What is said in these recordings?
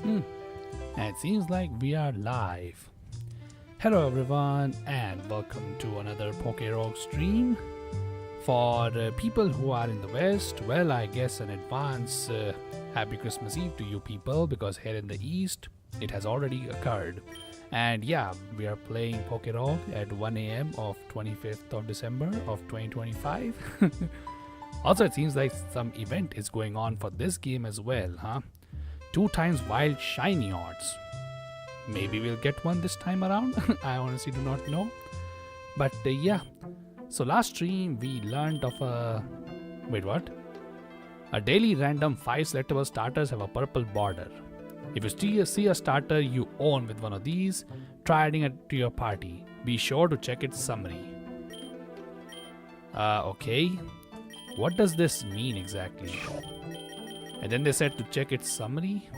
Hmm. And it seems like we are live. Hello everyone and welcome to another Pokerogue stream. For people who are in the West, well, I guess an advance Happy Christmas Eve to you people, because here in the East it has already occurred. And yeah, we are playing Pokerogue at 1 a.m. of 25th of December of 2025. Also, it seems like some event is going on for this game as well, huh? 2 times wild shiny odds. Maybe we'll get one this time around. I honestly do not know. But yeah. So last stream we learned of a... Wait, what? A daily random 5 selectable starters have a purple border. If you see a starter you own with one of these, try adding it to your party. Be sure to check its summary. Okay. What does this mean exactly? And then they said to check its summary.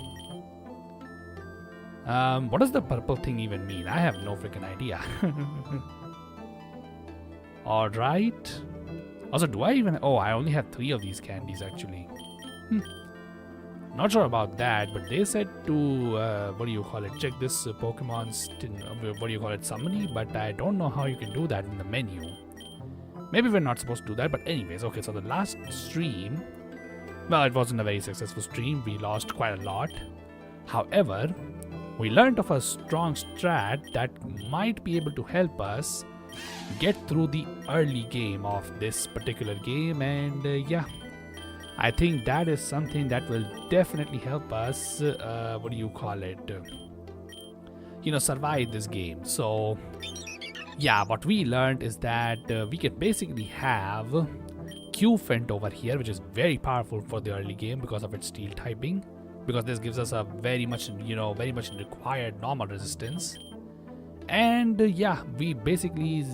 What does the purple thing even mean? I have no freaking idea. Alright. Also, do I even... Oh, I only have 3 of these candies actually. Not sure about that, but they said to, check this Pokemon's, summary, but I don't know how you can do that in the menu. Maybe we're not supposed to do that, but anyways, okay, so the last stream, well, it wasn't a very successful stream. We lost quite a lot. However, we learned of a strong strat that might be able to help us get through the early game of this particular game, and yeah, I think that is something that will definitely help us, survive this game. So yeah, what we learned is that we can basically have Q-Fent over here, which is very powerful for the early game because of its steel typing, because this gives us a very much required normal resistance. And yeah, we basically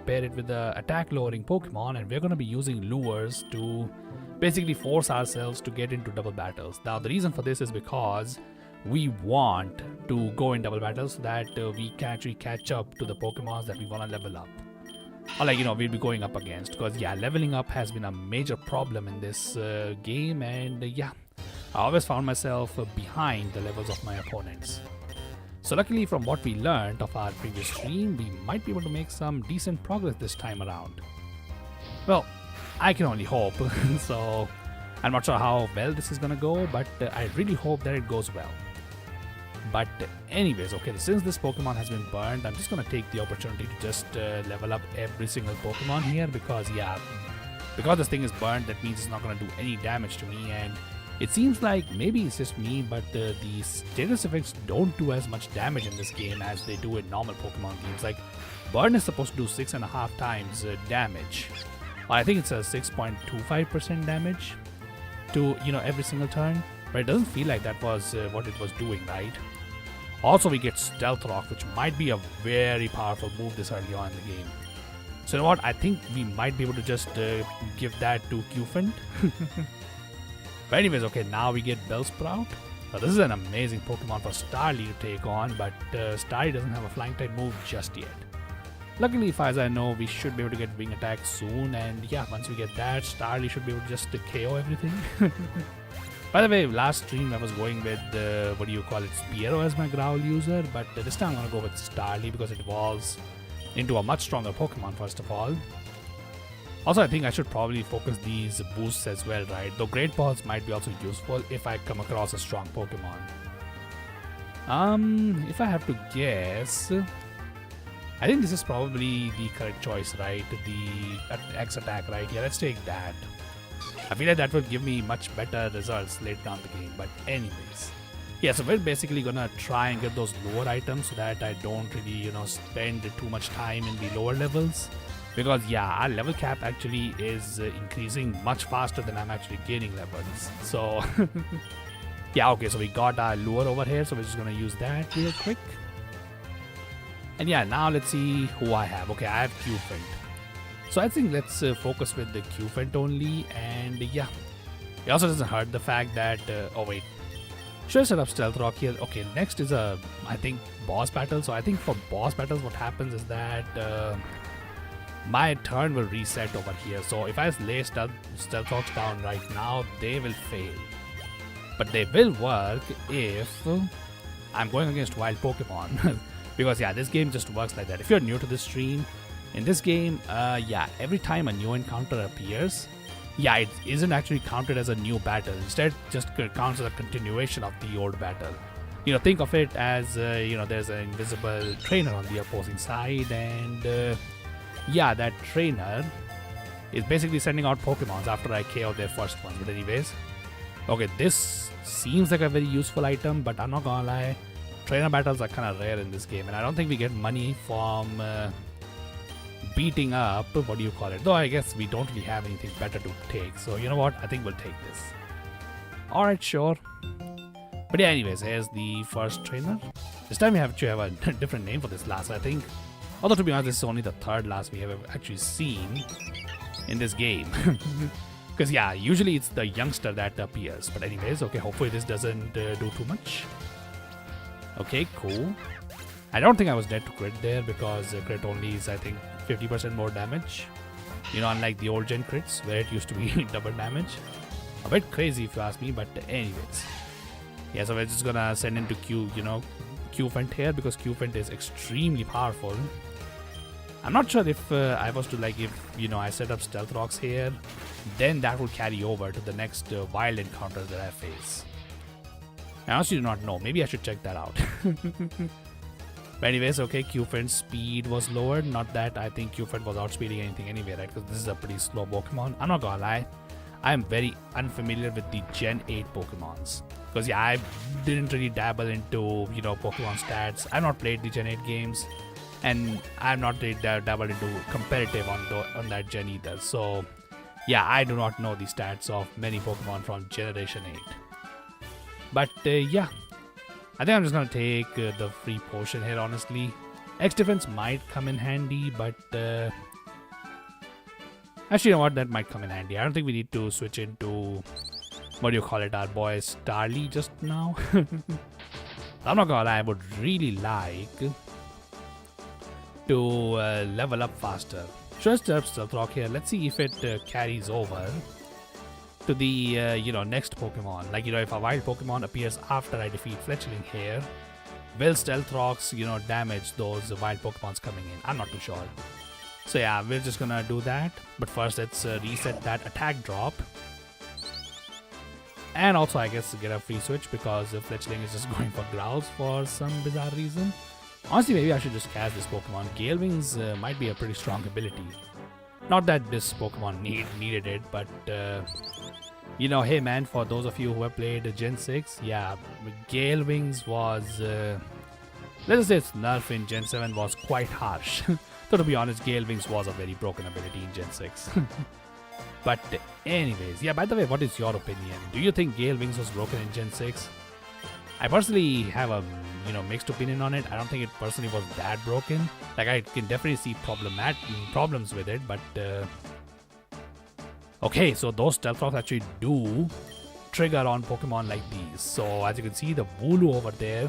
pair it with the attack lowering Pokemon, and we're going to be using lures to basically force ourselves to get into double battles. Now the reason for this is because we want to go in double battles so that we can actually catch up to the Pokemons that we want to level up, or we'll be going up against, because yeah, leveling up has been a major problem in this game, and yeah, I always found myself behind the levels of my opponents. So luckily, from what we learned of our previous stream, we might be able to make some decent progress this time around. Well, I can only hope. So I'm not sure how well this is gonna go, but I really hope that it goes well. But anyways, okay, since this Pokemon has been burned, I'm just gonna take the opportunity to just level up every single Pokemon here, because yeah, because this thing is burned, that means it's not gonna do any damage to me. And it seems like maybe it's just me, but the status effects don't do as much damage in this game as they do in normal Pokemon games. Like, burn is supposed to do 6.5 times damage. I think it's a 6.25% damage to every single turn, but it doesn't feel like that was what it was doing, right? Also, we get Stealth Rock, which might be a very powerful move this early on in the game. So you know what? I think we might be able to just give that to Q-Fent. But anyways, okay, now we get Bellsprout. Now this is an amazing Pokemon for Starly to take on, but Starly doesn't have a flying type move just yet. Luckily, as far as I know, we should be able to get Wing Attack soon, and yeah, once we get that, Starly should be able to just KO everything. By the way, last stream I was going with, Spearow as my Growl user, but this time I'm going to go with Starly because it evolves into a much stronger Pokemon first of all. Also, I think I should probably focus these boosts as well, right? Though Great Balls might be also useful if I come across a strong Pokemon. If I have to guess, I think this is probably the correct choice, right? The X attack, right? Yeah, let's take that. I feel like that will give me much better results later down the game. But anyways, yeah, so we're basically gonna try and get those lower items so that I don't really, spend too much time in the lower levels. Because yeah, our level cap actually is increasing much faster than I'm actually gaining levels. So yeah, okay, so we got our lure over here, so we're just gonna use that real quick. And yeah, now let's see who I have. Okay, I have Q-Fent. So I think let's focus with the Q-Fent only, and yeah, it also doesn't hurt the fact that oh wait, should I set up Stealth Rock here? Okay, next is I think boss battle. So I think for boss battles what happens is that my turn will reset over here. So if I lay Stealth Rocks down right now, they will fail. But they will work if I'm going against wild Pokemon. Because yeah, this game just works like that. If you're new to this stream, in this game, yeah, every time a new encounter appears, yeah, it isn't actually counted as a new battle. Instead, just counts as a continuation of the old battle. You know, think of it as, you know, there's an invisible trainer on the opposing side, and yeah, that trainer is basically sending out Pokemons after I KO their first one. But anyways, okay, this seems like a very useful item, but I'm not gonna lie, trainer battles are kind of rare in this game, and I don't think we get money from beating up, what do you call it? Though I guess we don't really have anything better to take, so you know what, I think we'll take this. Alright, sure. But yeah, anyways, here's the first trainer. This time we have to have a different name for this last, I think. Although to be honest, this is only the third last we have actually seen in this game. Because yeah, usually it's the youngster that appears. But anyways, okay, hopefully this doesn't do too much. Okay, cool. I don't think I was dead to crit there because crit only is, I think, 50% more damage. You know, unlike the old gen crits where it used to be double damage. A bit crazy if you ask me, but anyways. Yeah, so we're just gonna send into Q-Fent here because Q-Fent is extremely powerful. I'm not sure if I was to like, if, you know, I set up Stealth Rocks here, then that will carry over to the next wild encounters that I face. I honestly do not know. Maybe I should check that out. But anyways, okay, Q-Fent's speed was lowered. Not that I think Q-Fent was outspeeding anything anyway, right? Because this is a pretty slow Pokemon. I'm not gonna lie. I am very unfamiliar with the Gen 8 Pokemons. Because yeah, I didn't really dabble into, you know, Pokemon stats. I've not played the Gen 8 games. And I've not really dabbled into competitive on that gen either. So yeah, I do not know the stats of many Pokemon from Generation 8. But yeah, I think I'm just gonna take the free potion here, honestly. X defense might come in handy, but actually, you know what, that might come in handy. I don't think we need to switch into, what do you call it, our boy Starly just now. I'm not gonna lie, I would really like to level up faster. Just Stealth Rock here. Let's see if it carries over to the you know, next Pokemon. Like, you know, if a wild Pokemon appears after I defeat Fletchling here, will Stealth Rocks, you know, damage those wild Pokemons coming in? I'm not too sure. So yeah, we're just gonna do that. But first, let's reset that attack drop. And also, I guess, get a free switch because Fletchling is just going for Growls for some bizarre reason. Honestly, maybe I should just cast this Pokemon. Gale Wings might be a pretty strong ability. Not that this Pokemon needed it, but you know, hey man, for those of you who have played Gen 6, yeah, Gale Wings was, let's say its nerf in Gen 7 was quite harsh. So to be honest, Gale Wings was a very broken ability in Gen 6. But anyways, yeah, by the way, what is your opinion? Do you think Gale Wings was broken in Gen 6? I personally have a, you know, mixed opinion on it. I don't think it personally was that broken. Like, I can definitely see problems with it, but okay, so those Stealth Rocks actually do trigger on Pokemon like these. So as you can see, the Wooloo over there.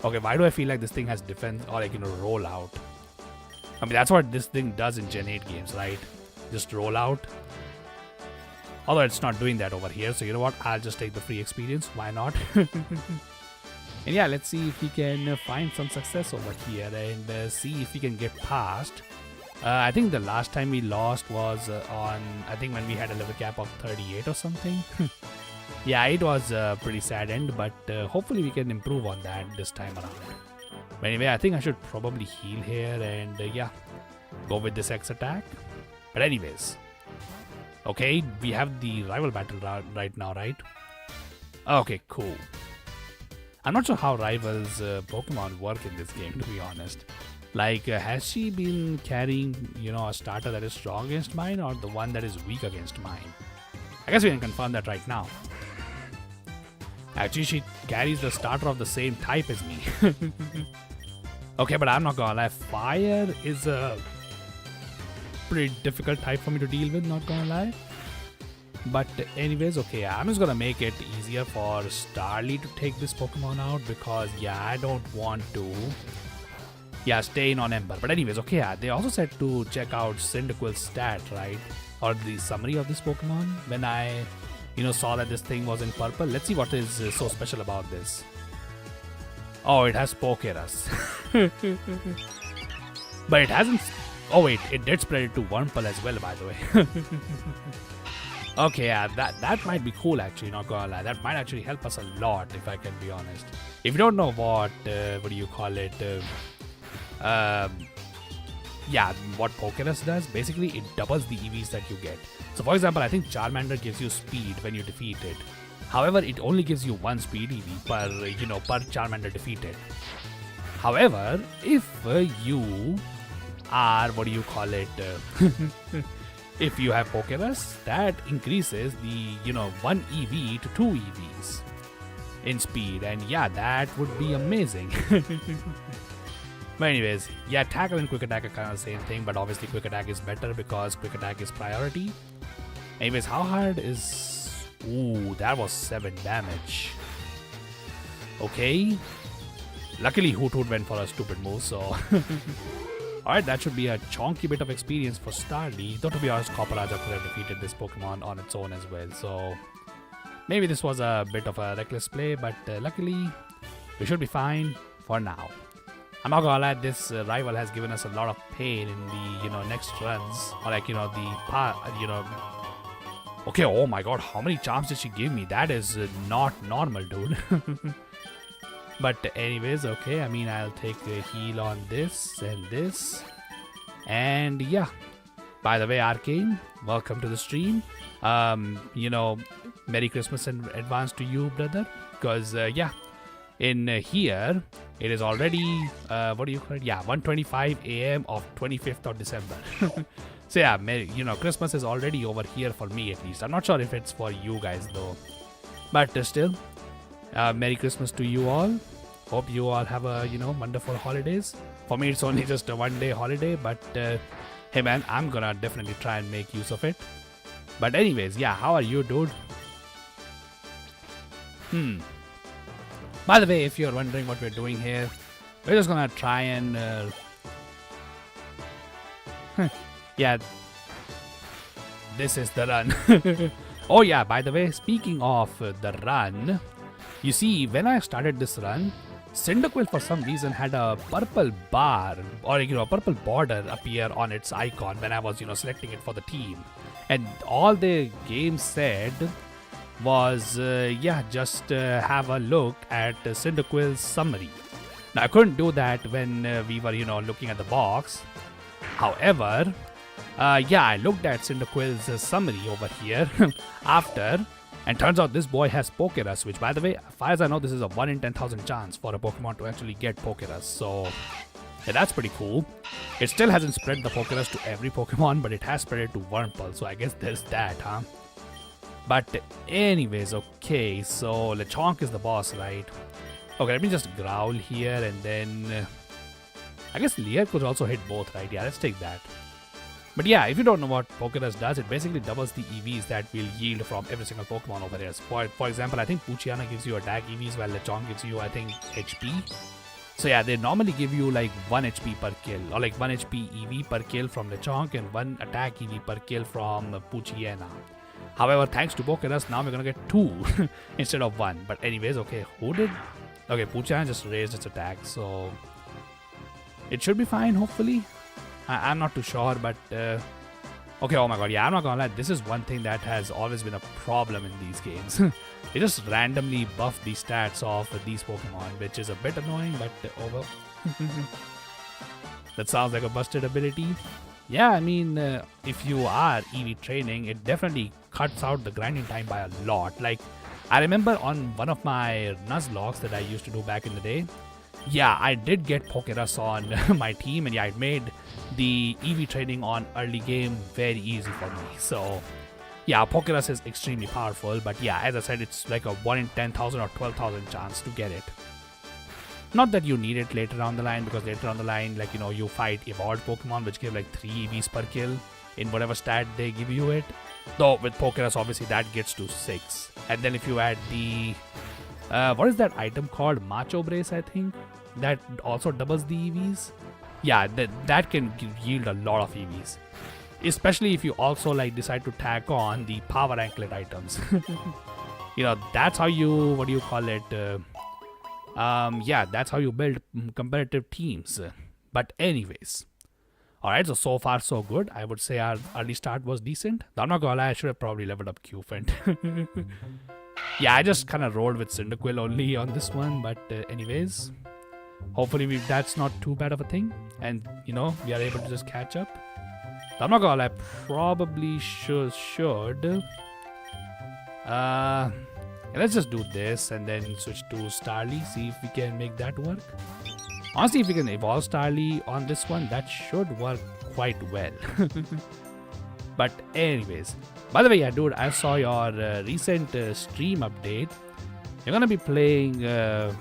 Okay, why do I feel like this thing has defense or, like, you know, roll out? I mean, that's what this thing does in Gen 8 games, right? Just roll out. Although it's not doing that over here, so you know what? I'll just take the free experience. Why not? And yeah, let's see if we can find some success over here and see if we can get past. I think the last time we lost was on, I think when we had a level cap of 38 or something. Yeah, it was a pretty sad end, but hopefully we can improve on that this time around. But anyway, I think I should probably heal here and yeah, go with this X attack. But anyways, okay, we have the rival battle right now, right? Okay, cool. I'm not sure how rivals Pokemon work in this game, to be honest. Like, has she been carrying, you know, a starter that is strong against mine or the one that is weak against mine? I guess we can confirm that right now. Actually, she carries the starter of the same type as me. Okay, but I'm not gonna lie, fire is a pretty difficult type for me to deal with, not gonna lie. But anyways, okay, I'm just gonna make it easier for Starly to take this Pokemon out because, yeah, I don't want to, yeah, stay in on Ember. But anyways, okay, yeah, they also said to check out Cyndaquil's stat, right? Or the summary of this Pokemon when I, saw that this thing was in purple. Let's see what is so special about this. Oh, it has Pokerus. But it hasn't... Oh wait, it did spread it to Wurmple as well, by the way. Okay, yeah, that might be cool actually, not gonna lie. That might actually help us a lot, if I can be honest. If you don't know what do you call it? Yeah, what Pokerus does, basically it doubles the EVs that you get. So for example, I think Charmander gives you speed when you defeat it. However, it only gives you one speed EV per Charmander defeated. However, if you are, what do you call it? If you have Pokerus, that increases the, 1 EV to 2 EVs in speed. And yeah, that would be amazing. But anyways, yeah, Tackle and Quick Attack are kind of the same thing, but obviously Quick Attack is better because Quick Attack is priority. Anyways, how hard is... Ooh, that was 7 damage. Okay. Luckily, Hoot Hoot went for a stupid move, so... Alright, that should be a chonky bit of experience for Starly. Though to be honest, Copperajah could have defeated this Pokemon on its own as well, so... Maybe this was a bit of a reckless play, but luckily, we should be fine for now. I'm not gonna lie, this rival has given us a lot of pain in the, next runs. Or like, Okay, oh my god, how many charms did she give me? That is not normal, dude. But anyways, okay, I mean, I'll take a heal on this and this. And yeah. By the way, Arcane, welcome to the stream. Merry Christmas in advance to you, brother. Because, yeah, in here, it is already, what do you call it? Yeah, 1:25 a.m. of 25th of December. So yeah, Christmas is already over here for me at least. I'm not sure if it's for you guys though. But still, Merry Christmas to you all. Hope you all have a, wonderful holidays. For me, it's only just a 1-day holiday, but hey man, I'm gonna definitely try and make use of it. But anyways, yeah, how are you, dude? By the way, if you're wondering what we're doing here, we're just gonna try and... yeah, this is the run. Oh yeah, by the way, speaking of the run, you see, when I started this run, Cyndaquil for some reason had a purple bar or a purple border appear on its icon when I was selecting it for the team, and all the game said was just have a look at Cyndaquil's summary. Now I couldn't do that when we were looking at the box. However, I looked at Cyndaquil's summary over here after. And turns out this boy has Pokerus, which by the way, as far as I know, this is a 1 in 10,000 chance for a Pokemon to actually get Pokerus. So, yeah, that's pretty cool. It still hasn't spread the Pokerus to every Pokemon, but it has spread it to Wurmple. So I guess there's that, huh? But anyways, okay, so Lechonk is the boss, right? Okay, let me just growl here and then... I guess Leer could also hit both, right? Yeah, let's take that. But yeah, if you don't know what Pokerus does, it basically doubles the EVs that will yield from every single Pokemon over here. For example, I think Poochyena gives you attack EVs while Lechonk gives you, I think, HP. So yeah, they normally give you like 1 HP per kill, or like 1 HP EV per kill from Lechonk and 1 attack EV per kill from Poochyena. However, thanks to Pokerus, now we're gonna get 2 instead of 1. But anyways, okay, who did? Okay, Poochyena just raised its attack, so it should be fine, hopefully. I'm not too sure, but okay, oh my god, yeah, I'm not gonna lie, this is one thing that has always been a problem in these games. They just randomly buff the stats of these Pokemon, which is a bit annoying, but oh well. That sounds like a busted ability. Yeah, I mean, if you are EV training, it definitely cuts out the grinding time by a lot. Like, I remember on one of my Nuzlockes that I used to do back in the day, yeah, I did get Pokerus on my team, and yeah, it made the EV training on early game very easy for me. So yeah, Pokerus is extremely powerful, but yeah, as I said, it's like a 1 in 10,000 or 12,000 chance to get it. Not that you need it later down the line, because later on the line, like, you fight evolved Pokemon which give like 3 EVs per kill in whatever stat they give you it. Though with Pokerus, obviously that gets to 6. And then if you add the what is that item called? Macho Brace, I think. That also doubles the EVs. Yeah, that can yield a lot of EVs. Especially if you also like decide to tack on the power anklet items. That's how you, what do you call it? Yeah, that's how you build competitive teams. But anyways, all right. So far so good. I would say our early start was decent. I'm not gonna lie, I should have probably leveled up Qfent. Yeah, I just kind of rolled with Cyndaquil only on this one. But anyways, hopefully that's not too bad of a thing, and we are able to just catch up. I'm not gonna lie, probably should. Let's just do this and then switch to Starly, see if we can make that work. Honestly, if we can evolve Starly on this one, that should work quite well. But anyways, by the way, yeah, dude, I saw your recent stream update. You're gonna be playing,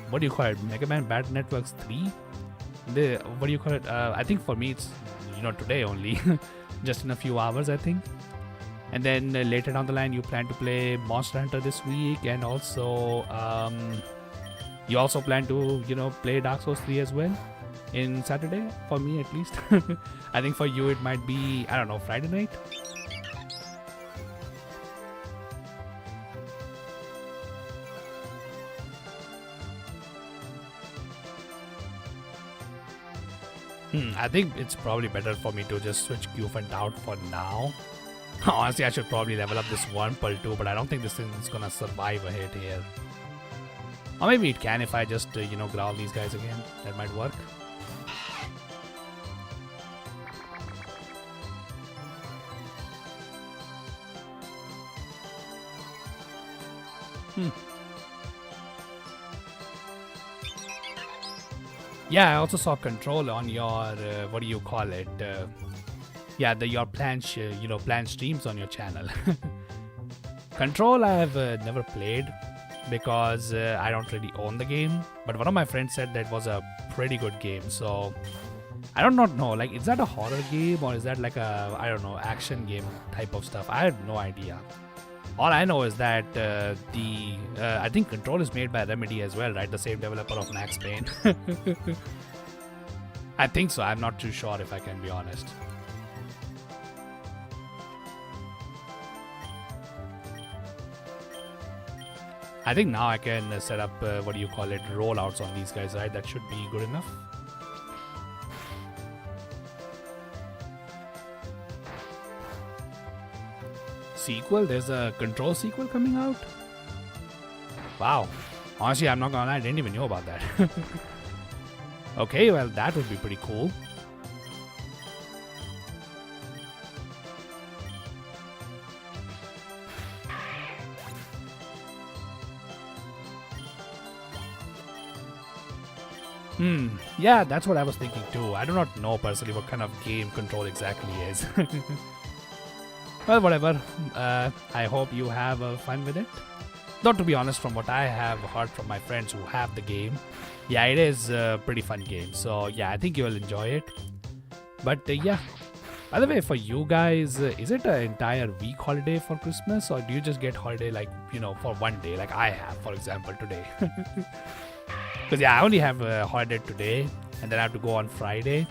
what do you call it, Mega Man Battle Networks 3? What do you call it? I think for me it's, today only. Just in a few hours, I think. And then later down the line, you plan to play Monster Hunter this week, and also you also plan to play Dark Souls 3 as well in Saturday, for me at least. I think for you it might be, I don't know, Friday night. I think it's probably better for me to just switch Qfent out for now. Honestly, I should probably level up this Wurmple too, but I don't think this thing is gonna survive a hit here. Or maybe it can if I just, growl these guys again. That might work. Yeah, I also saw control on your, what do you call it? Yeah, your planned streams on your channel. Control I have never played because I don't really own the game. But one of my friends said that was a pretty good game. So I do not know. Like, is that a horror game or is that like a, I don't know, action game type of stuff? I have no idea. All I know is that I think Control is made by Remedy as well, right? The same developer of Max Payne. I think so. I'm not too sure if I can be honest. I think now I can set up, what do you call it, rollouts on these guys, right? That should be good enough. Sequel? There's a Control sequel coming out? Wow. Honestly, I'm not gonna lie, I didn't even know about that. Okay, well, that would be pretty cool. Yeah, that's what I was thinking too. I do not know personally what kind of game Control exactly is. Well, whatever. I hope you have fun with it. Though, to be honest, from what I have heard from my friends who have the game, yeah, it is a pretty fun game. So, yeah, I think you will enjoy it. But, yeah. By the way, for you guys, is it an entire week holiday for Christmas? Or do you just get holiday, like, for one day, like I have, for example, today? Because, yeah, I only have a holiday today. And then I have to go on Friday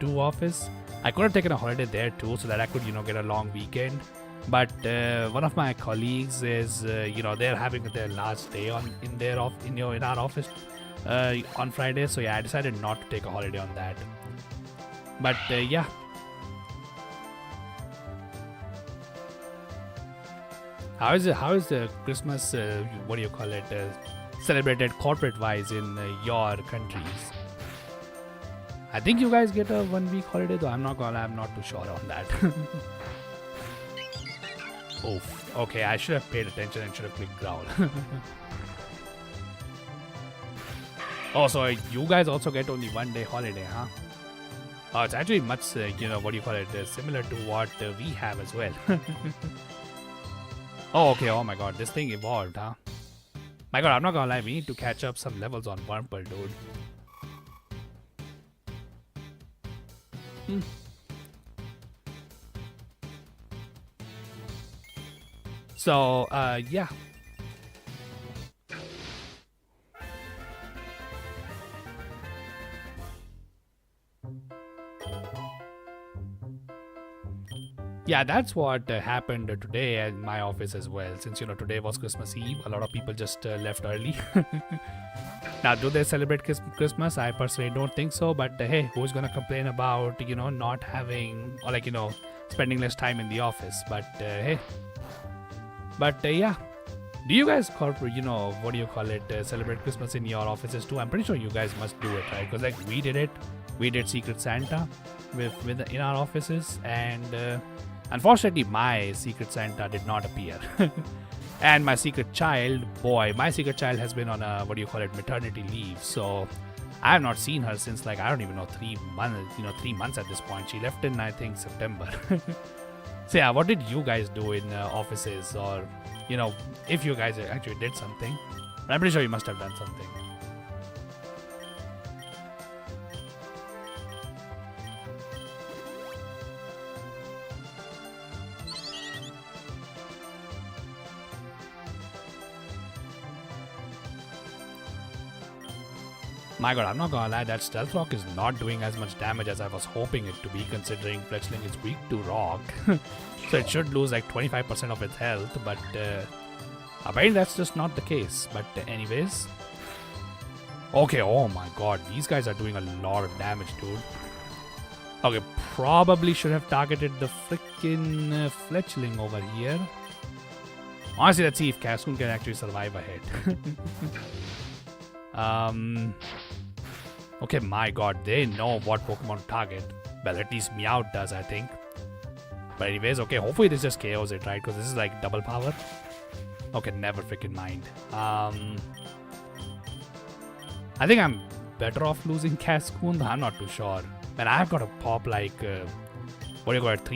to office. I could have taken a holiday there too, so that I could, get a long weekend. But one of my colleagues is, they're having their last day in our office on Friday. So yeah, I decided not to take a holiday on that. But yeah. How is the Christmas? What do you call it? Celebrated corporate-wise in your countries? I think you guys get a 1 week holiday, though I'm not too sure on that. Oof. Okay, I should have paid attention and should have clicked growl. Oh, so you guys also get only 1 day holiday, huh? Oh, it's actually much, what do you call it, similar to what we have as well. Oh, okay, oh my god, this thing evolved, huh? My god, I'm not gonna lie, we need to catch up some levels on Wurmple, dude. So, yeah. Yeah, that's what happened today at my office as well. Since today was Christmas Eve, a lot of people just left early. Now, do they celebrate Christmas? I personally don't think so. But hey, who's gonna complain about not having, or spending less time in the office? But hey, but yeah. Do you guys what do you call it, celebrate Christmas in your offices too? I'm pretty sure you guys must do it, right? Because like we did it, we did Secret Santa with in our offices, and unfortunately, my Secret Santa did not appear. And my secret child, my secret child has been on a maternity leave. So I have not seen her since like I don't even know 3 months. 3 months at this point. She left in I think September. So yeah, what did you guys do in offices, or if you guys actually did something? But I'm pretty sure you must have done something. My god, I'm not gonna lie, that Stealth Rock is not doing as much damage as I was hoping it to be, considering Fletchling is weak to Rock. So it should lose like 25% of its health, but apparently that's just not the case. But anyways. Okay, oh my god, these guys are doing a lot of damage, dude. Okay, probably should have targeted the freaking Fletchling over here. Honestly, let's see if Cascoon can actually survive a hit. Okay, my god, they know what Pokemon to target. Well, at least Meowth does, I think. But anyways, okay, hopefully this just KOs it, right? Because this is like double power. Okay, never freaking mind. I think I'm better off losing Cascoon, but I'm not too sure. And I've got to pop like, 3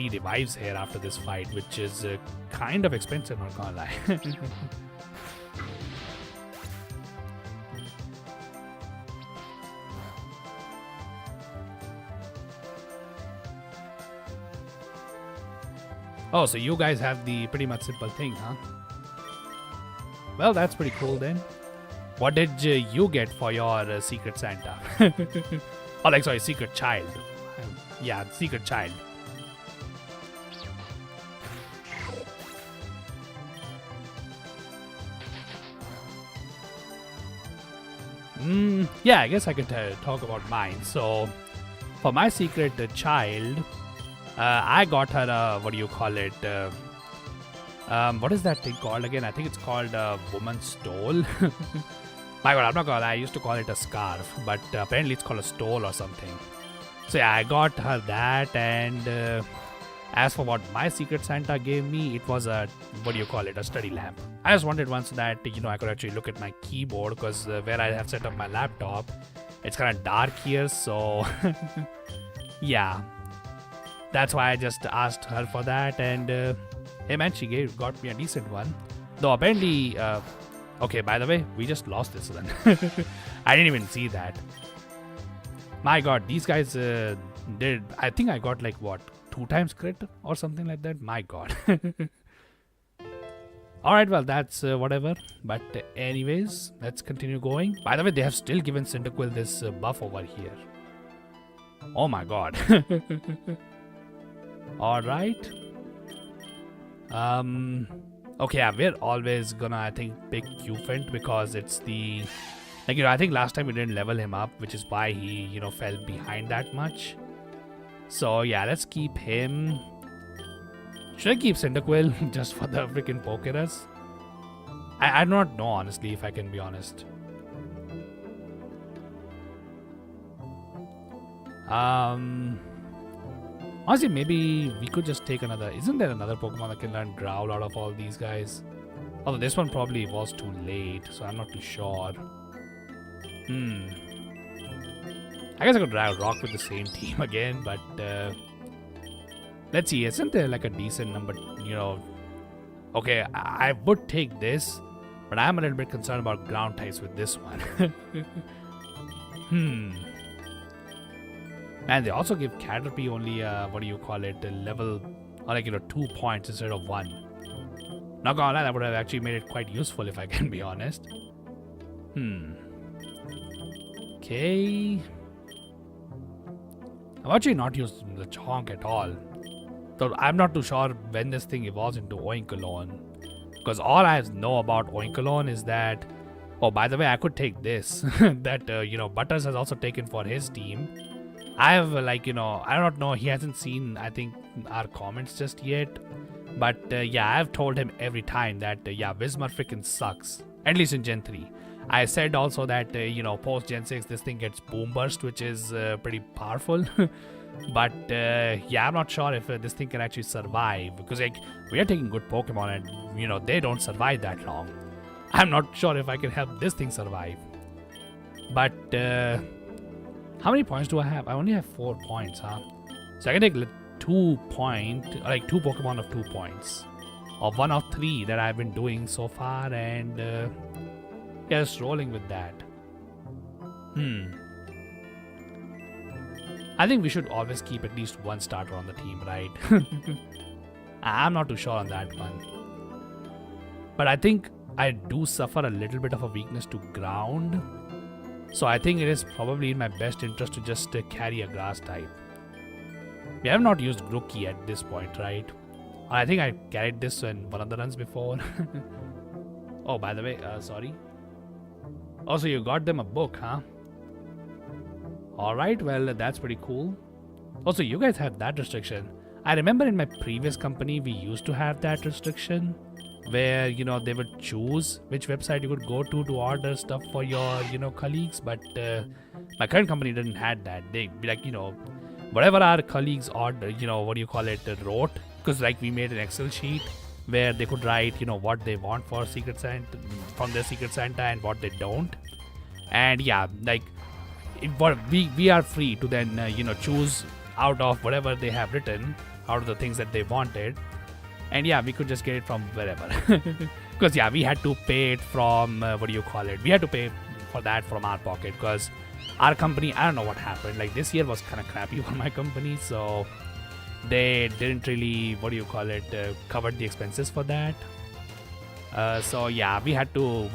revives here after this fight, which is kind of expensive, not gonna lie. Oh, so you guys have the pretty much simple thing, huh? Well, that's pretty cool then. What did you get for your Secret Santa? Oh, like, sorry, Secret Child. Yeah, Secret Child. Yeah, I guess I could talk about mine. So, for my Secret Child, I got her, what is that thing called again? I think it's called a woman's stole. My god, I'm not gonna lie, I used to call it a scarf, but apparently it's called a stole or something. So yeah, I got her that, and as for what my Secret Santa gave me, it was a, a study lamp. I just wanted once that, I could actually look at my keyboard, because where I have set up my laptop, it's kind of dark here, so yeah. That's why I just asked her for that, and hey man, she got me a decent one. Though apparently, okay, by the way, we just lost this one. I didn't even see that. My god, these guys did, I think I got like what, 2 times crit or something like that? My god. Alright, well, that's whatever. But anyways, let's continue going. By the way, they have still given Cyndaquil this buff over here. Oh my god. Alright. Okay, yeah, we're always gonna, I think, pick Qfent because it's the... Like, I think last time we didn't level him up, which is why he, fell behind that much. So, yeah, let's keep him. Should I keep Cyndaquil just for the freaking Pokerogue? I do not know, honestly, if I can be honest. Honestly, maybe we could just take another... Isn't there another Pokemon that can learn Growl out of all these guys? Although this one probably was too late, so I'm not too sure. I guess I could rock with the same team again, but... let's see, isn't there like a decent number, Okay, I would take this, but I'm a little bit concerned about ground types with this one. And they also give Caterpie only, a level, or like, 2 points instead of 1. Not gonna lie, that would have actually made it quite useful if I can be honest. Okay. I've actually not used the Chonk at all. So I'm not too sure when this thing evolves into Oinkalon. Because all I know about Oinkalon is that, oh, by the way, I could take this that Butters has also taken for his team. I have I don't know, he hasn't seen, I think, our comments just yet. But yeah, I've told him every time that Wismar freaking sucks. At least in Gen 3. I said also that post Gen 6 this thing gets boom burst, which is pretty powerful. But I'm not sure if this thing can actually survive, because we are taking good Pokemon and they don't survive that long. I'm not sure if I can help this thing survive. But how many points do I have? I only have 4 points, huh? So I can take 2 Pokemon of 2 points, or 1 of 3 that I've been doing so far, and just rolling with that. I think we should always keep at least one starter on the team, right? I'm not too sure on that one. But I think I do suffer a little bit of a weakness to ground. So I think it is probably in my best interest to just carry a grass type. We have not used Grookey at this point, right? I think I carried this in one of the runs before. Oh, by the way, sorry. Also, you got them a book, huh? Alright, well, that's pretty cool. Also, you guys have that restriction. I remember in my previous company, we used to have that restriction where, they would choose which website you would go to order stuff for your, colleagues. But my current company didn't have that. They be like, whatever our colleagues order, wrote. Because, we made an Excel sheet where they could write, what they want for Secret Santa, from their Secret Santa, and what they don't. And yeah, we are free to then choose out of whatever they have written, out of the things that they wanted, and we could just get it from wherever. Because we had to pay it from we had to pay for that from our pocket, because our company, I don't know what happened, this year was kind of crappy for my company, so they didn't really cover the expenses for that. So we had to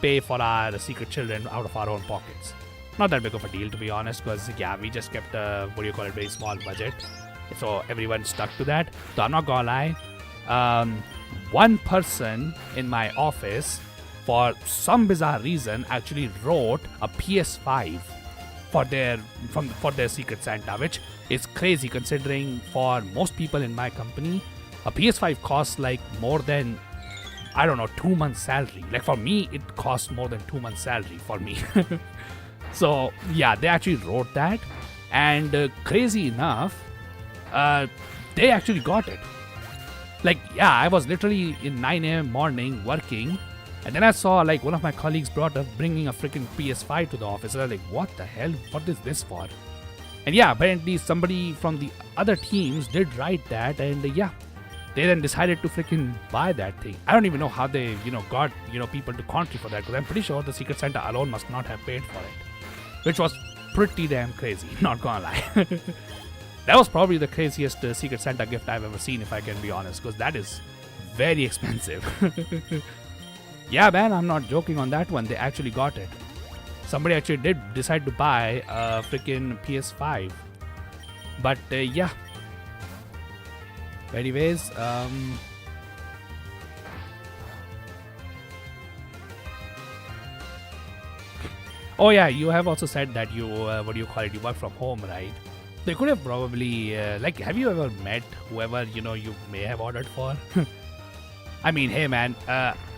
pay for our secret children out of our own pockets. Not that big of a deal, to be honest, because we just kept a very small budget, so everyone stuck to that. So I'm not gonna lie, one person in my office, for some bizarre reason, actually wrote a PS5 for their Secret Santa, which is crazy considering for most people in my company, a PS5 costs more than, I don't know, 2 months' salary. For me, it costs more than 2 months' salary for me. So they actually wrote that, and crazy enough, they actually got it. I was literally in 9 a.m. morning working, and then I saw one of my colleagues bringing a freaking PS5 to the office, and I was like, what the hell? What is this for? And apparently somebody from the other teams did write that, and they then decided to freaking buy that thing. I don't even know how they, got, people to contribute for that, because I'm pretty sure the Secret Santa alone must not have paid for it, which was pretty damn crazy, not gonna lie. That was probably the craziest Secret Santa gift I've ever seen, if I can be honest, because that is very expensive. Yeah, man, I'm not joking on that one. They actually got it. Somebody actually did decide to buy a freaking PS5. But anyways, oh yeah, you have also said that you you work from home, right? They could have probably have you ever met whoever you may have ordered for? I mean, hey man,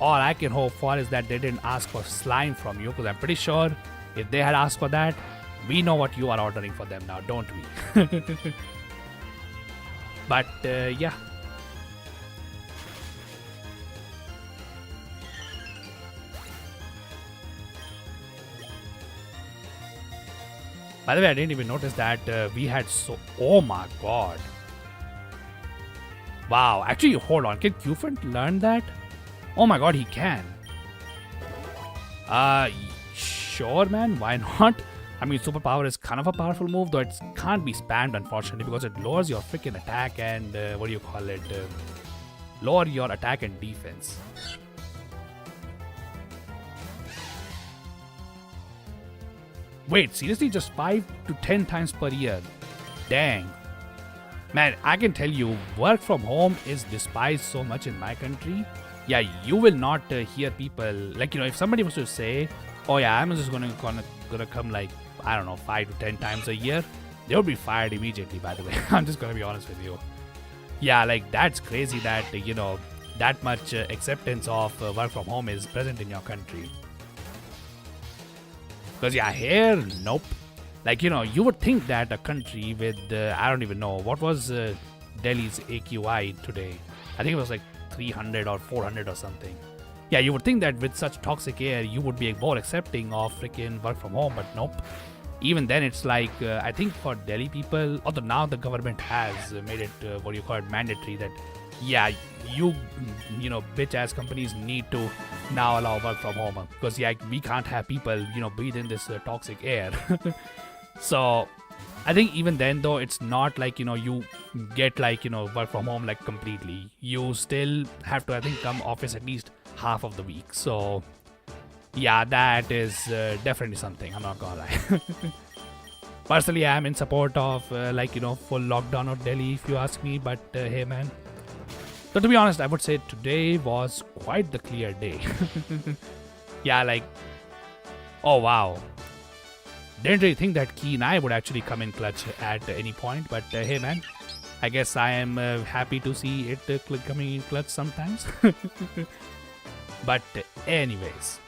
all I can hope for is that they didn't ask for slime from you, because I'm pretty sure if they had asked for that, we know what you are ordering for them now, don't we? But yeah. By the way, I didn't even notice that we had oh my god. Wow, actually, hold on. Can Qfint learn that? Oh my god, he can. Sure, man. Why not? I mean, superpower is kind of a powerful move, though it can't be spammed, unfortunately, because it lowers your freaking attack and lower your attack and defense. Wait, seriously? Just 5 to 10 times per year? Dang. Man, I can tell you, work from home is despised so much in my country. Yeah, you will not hear people like if somebody was to say, "Oh yeah, I'm just gonna come like I don't know 5 to 10 times a year," they would be fired immediately. By the way, I'm just gonna be honest with you. Yeah, like that's crazy that that much acceptance of work from home is present in your country. Because yeah, here, nope. Like you would think that a country with I don't even know what was Delhi's AQI today. I think it was like 300 or 400 or something. Yeah, you would think that with such toxic air, you would be more accepting of freaking work from home, but nope. Even then, it's like I think for Delhi people, although now the government has made it mandatory that yeah, you bitch ass companies need to now allow work from home because yeah, we can't have people breathe in this toxic air. So I think even then though it's not like you get like work from home like completely. You still have to I think come office at least half of the week. So yeah, that is definitely something. I'm not gonna lie. Personally, I'm in support of full lockdown of Delhi if you ask me. But hey man. So to be honest, I would say today was quite the clear day. Yeah, like oh wow. Didn't really think that Key and I would actually come in clutch at any point, but hey man, I guess I am happy to see it coming in clutch sometimes. But anyways.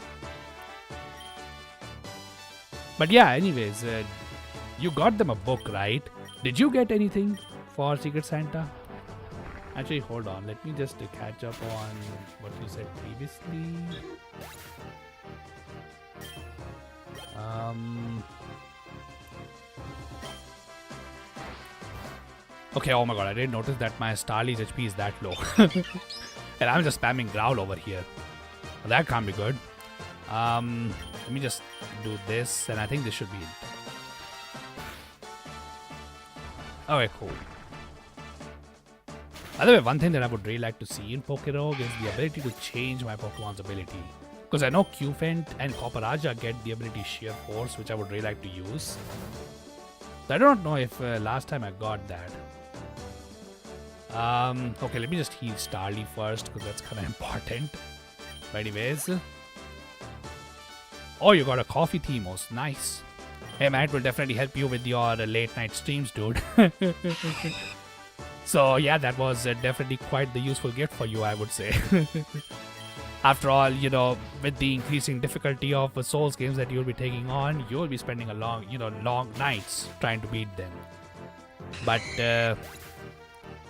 But yeah, anyways, you got them a book, right? Did you get anything for Secret Santa? Actually, hold on. Let me just catch up on what you said previously. Okay, oh my god, I didn't notice that my Starly's HP is that low. And I'm just spamming Growl over here. Well, that can't be good. Let me just do this, and I think this should be it. Okay, cool. By the way, one thing that I would really like to see in Pokerogue is the ability to change my Pokemon's ability. Because I know Qfent and Copperaja get the ability Sheer Force, which I would really like to use. So I don't know if last time I got that. Okay, let me just heal Starly first, because that's kind of important. But anyways. Oh, you got a coffee Themos. Nice. Hey man, it will definitely help you with your late night streams, dude. So yeah, that was definitely quite the useful gift for you, I would say. After all, with the increasing difficulty of Souls games that you'll be taking on, you'll be spending a long long nights trying to beat them. But hey,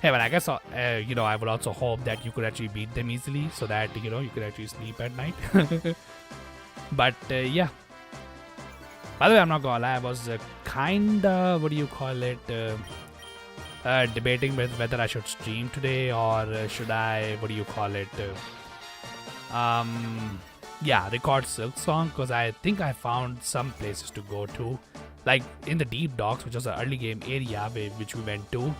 but I guess I would also hope that you could actually beat them easily, so that you could actually sleep at night. But yeah. By the way, I'm not gonna lie, I was kinda debating with whether I should stream today or should I record Silk Song, because I think I found some places to go to, like in the Deep Docks, which was an early game area which we went to.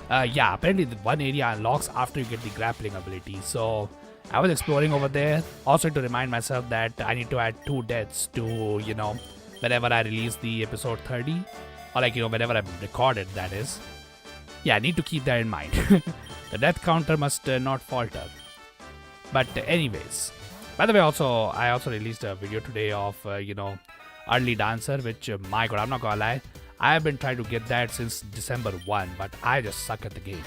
Apparently the one area unlocks after you get the grappling ability, so I was exploring over there, also to remind myself that I need to add 2 deaths to whenever I release the episode 30, or whenever I'm recorded, that is. Yeah, I need to keep that in mind. The death counter must not falter. But anyways, by the way, I also released a video today of Early Dancer, which my god, I'm not gonna lie, I have been trying to get that since December 1, but I just suck at the game.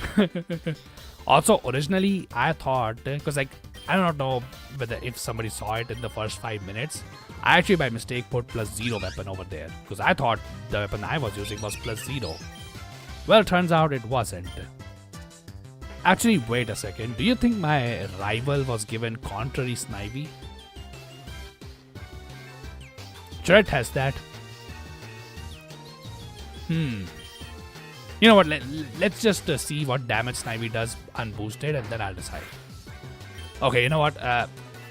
Also, originally I thought, because I don't know whether if somebody saw it in the first 5 minutes, I actually by mistake put +0 weapon over there, because I thought the weapon I was using was +0. Well, turns out it wasn't. Actually, wait a second. Do you think my rival was given contrary Snivy? Jet has that. You know what? Let's just see what damage Snivy does unboosted, and then I'll decide. Okay, you know what?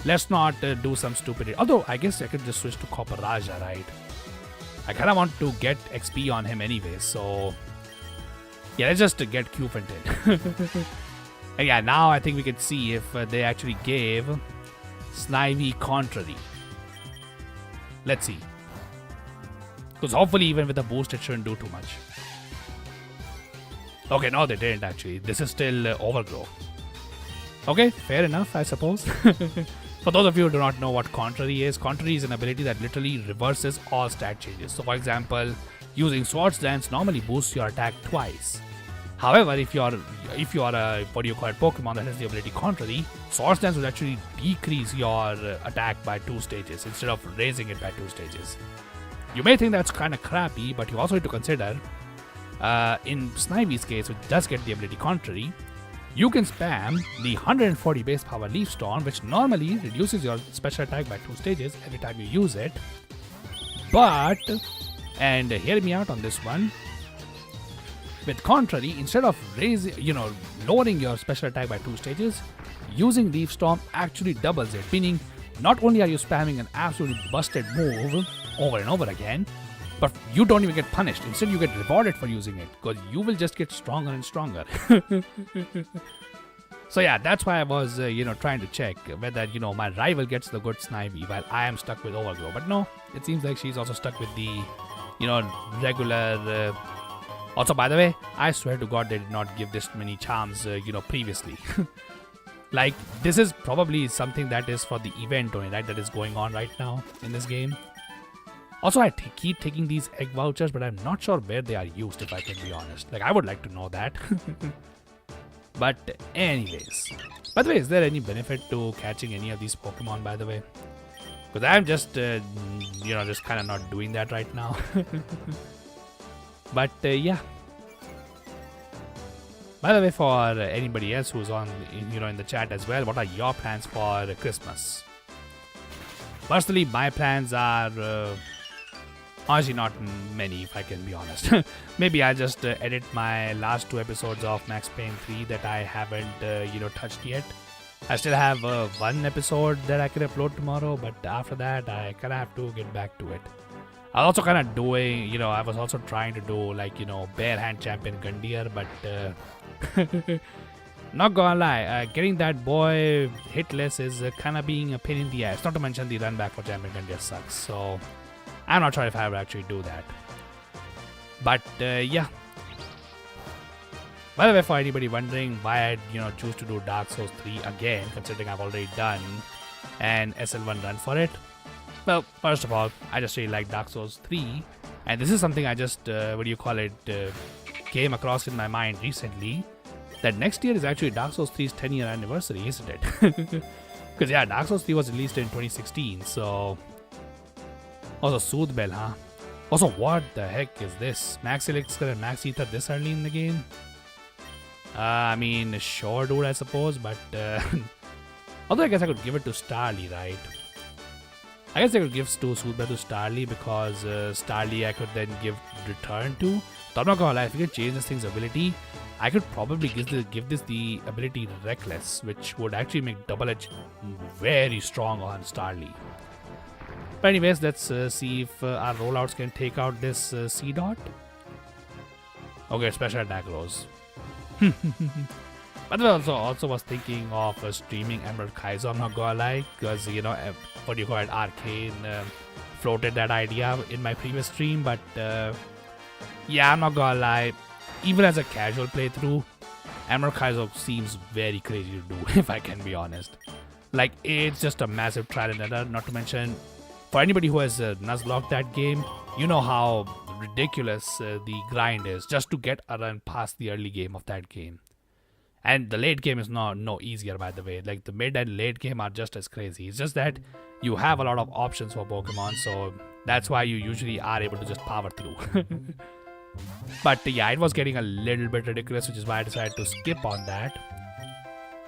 Let's not do some stupidity. Although, I guess I could just switch to Copperaja, right? I kind of want to get XP on him anyway, so... Yeah, let's just get Qfent in. And yeah, now I think we can see if they actually gave Snivy contrary. Let's see. Because hopefully even with a boost it shouldn't do too much. Okay, no, they didn't actually. This is still Overgrow. Okay, fair enough, I suppose. For those of you who do not know what Contrary is an ability that literally reverses all stat changes. So, for example, using Swords Dance normally boosts your attack twice. However, if you are a Pokemon that has the ability Contrary, Swords Dance would actually decrease your attack by 2 stages instead of raising it by 2 stages. You may think that's kind of crappy, but you also need to consider, in Snivy's case, which does get the ability Contrary, you can spam the 140 base power Leaf Storm, which normally reduces your special attack by 2 stages every time you use it. But, and hear me out on this one, with Contrary, instead of lowering your special attack by 2 stages, using Leaf Storm actually doubles it, meaning not only are you spamming an absolutely busted move over and over again, but you don't even get punished. Instead, you get rewarded for using it, because you will just get stronger and stronger. So yeah, that's why I was, trying to check whether, my rival gets the good Snivy while I am stuck with Overgrow. But no, it seems like she's also stuck with the, regular... Also, by the way, I swear to God they did not give this many charms, previously. Like, this is probably something that is for the event only, right? That is going on right now in this game. Also, I keep taking these egg vouchers, but I'm not sure where they are used, if I can be honest. Like, I would like to know that. But anyways. By the way, is there any benefit to catching any of these Pokemon, by the way? Because I'm just, just kind of not doing that right now. But, yeah. By the way, for anybody else who's on, in the chat as well, what are your plans for Christmas? Personally, my plans are... honestly, not many, if I can be honest. Maybe I'll just edit my last 2 episodes of Max Payne 3 that I haven't, touched yet. I still have 1 episode that I can upload tomorrow, but after that, I kind of have to get back to it. I was also kind of doing, I was also trying to do, bare hand champion Gundyr, but not gonna lie, getting that boy hitless is kind of being a pain in the ass. Not to mention the run back for champion Gundyr sucks, so... I'm not sure if I will actually do that. But, yeah. By the way, for anybody wondering why I'd, choose to do Dark Souls 3 again, considering I've already done an SL1 run for it. Well, first of all, I just really like Dark Souls 3. And this is something I just, came across in my mind recently. That next year is actually Dark Souls 3's 10-year anniversary, isn't it? Because, yeah, Dark Souls 3 was released in 2016, so... Also, Soothbell, huh? Also, what the heck is this? Max Elixir and Max Ether this early in the game? I mean, sure, dude, I suppose, but... although I guess I could give it to Starly, right? I guess I could give Soothbell to Starly because Starly I could then give Return to. So I'm not gonna lie, if you could change this thing's ability, I could probably give this the ability Reckless, which would actually make Double Edge very strong on Starly. But anyways, let's see if our rollouts can take out this C-Dot. Okay, special attack rolls. But I also was thinking of streaming Emerald Kaizo, I'm not gonna lie, because, Arcane floated that idea in my previous stream, but yeah, I'm not gonna lie, even as a casual playthrough, Emerald Kaizo seems very crazy to do, if I can be honest. Like, it's just a massive trial and error, not to mention... For anybody who has nuzlocked that game, you know how ridiculous the grind is just to get a run past the early game of that game. And the late game is no easier, by the way. Like, the mid and late game are just as crazy. It's just that you have a lot of options for Pokemon, so that's why you usually are able to just power through. But yeah, it was getting a little bit ridiculous, which is why I decided to skip on that.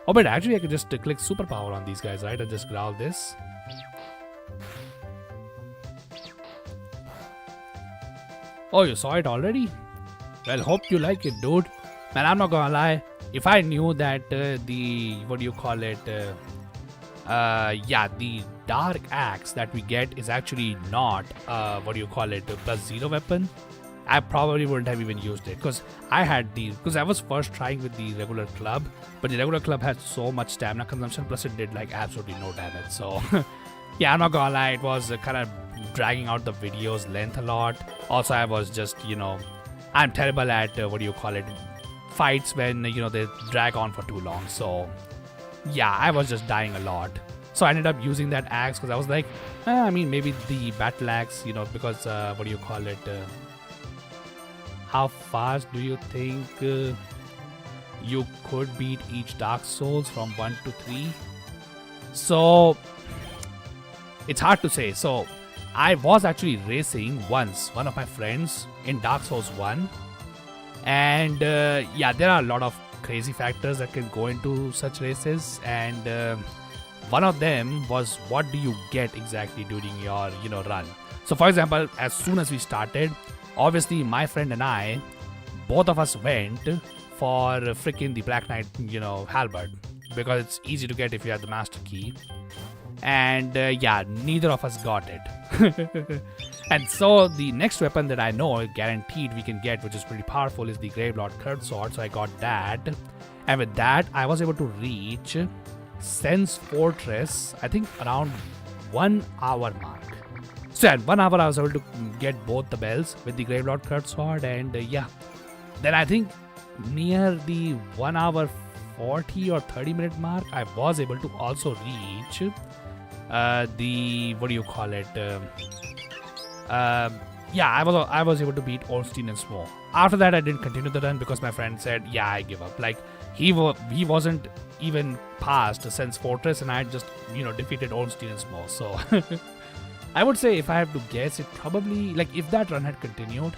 Oh, but actually I could just click Superpower on these guys, right? And just growl this. Oh, you saw it already? Well, hope you like it, dude. Man, I'm not gonna lie. If I knew that the Dark Axe that we get is actually not, +0 weapon, I probably wouldn't have even used it. Because I was first trying with the regular club, but the regular club had so much stamina consumption, plus it did like absolutely no damage. So, yeah, I'm not gonna lie, it was kind of dragging out the video's length a lot. Also, I was just, I'm terrible at, fights when they drag on for too long. So yeah, I was just dying a lot. So I ended up using that axe because I was like, I mean, maybe the battle axe, because what do you call it? How fast do you think you could beat each Dark Souls from 1 to 3? So it's hard to say. So I was actually racing once, one of my friends in Dark Souls 1. And yeah, there are a lot of crazy factors that can go into such races. And one of them was, what do you get exactly during your, run? So for example, as soon as we started, obviously my friend and I, both of us went for freaking the Black Knight, halberd, because it's easy to get if you have the master key. And yeah, neither of us got it. And so the next weapon that I know guaranteed we can get, which is pretty powerful, is the Gravelord Curved Sword. So I got that. And with that, I was able to reach Sen's Fortress, I think around 1 hour mark. So at 1 hour, I was able to get both the bells with the Gravelord Curved Sword. And yeah, then I think near the 1 hour 40 or 30 minute mark, I was able to also reach the, what do you call it? Yeah, I was able to beat Ornstein and Smough. After that, I didn't continue the run because my friend said, yeah, I give up. Like, he wasn't even past Sen's Fortress, and I just, defeated Ornstein and Smough. So I would say, if I have to guess, it probably, like, if that run had continued,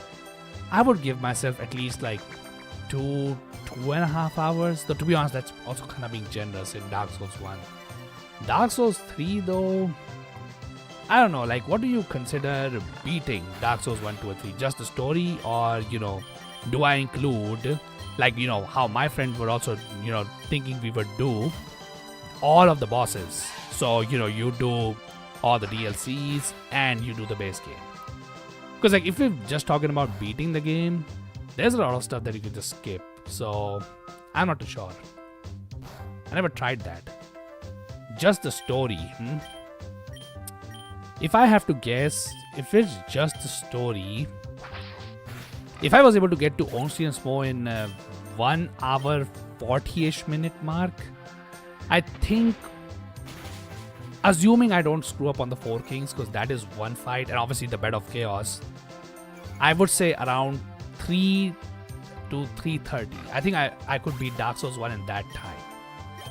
I would give myself at least like 2.5 hours. Though to be honest, that's also kind of being generous in Dark Souls 1. Dark Souls 3 though, I don't know, like, what do you consider beating Dark Souls 1, 2 or 3? Just the story, or do I include, like, how my friend were also thinking we would do all of the bosses? So you do all the DLCs and you do the base game. Because like, if we're just talking about beating the game, there's a lot of stuff that you can just skip. So I'm not too sure. I never tried that. Just the story. If I have to guess, if it's just the story, if I was able to get to Ornstein and Smough in 1 hour 40-ish minute mark, I think, assuming I don't screw up on the 4 Kings, because that is one fight, and obviously the Bed of Chaos, I would say around 3 to 3:30. I think I could beat Dark Souls 1 in that time.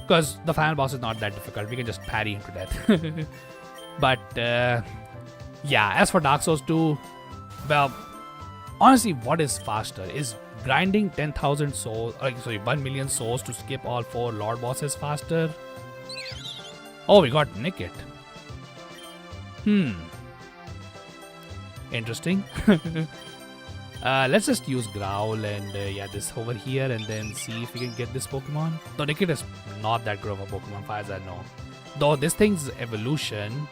Because the final boss is not that difficult. We can just parry him to death. But yeah, as for Dark Souls 2, well, honestly, what is faster? Is grinding 10,000 souls, 1 million souls to skip all 4 Lord bosses faster? Oh, we got Nickit. Interesting. Let's just use Growl and yeah, this over here, and then see if we can get this Pokemon. Though Nickit is not that good of a Pokemon, far as I know. Though this thing's evolution,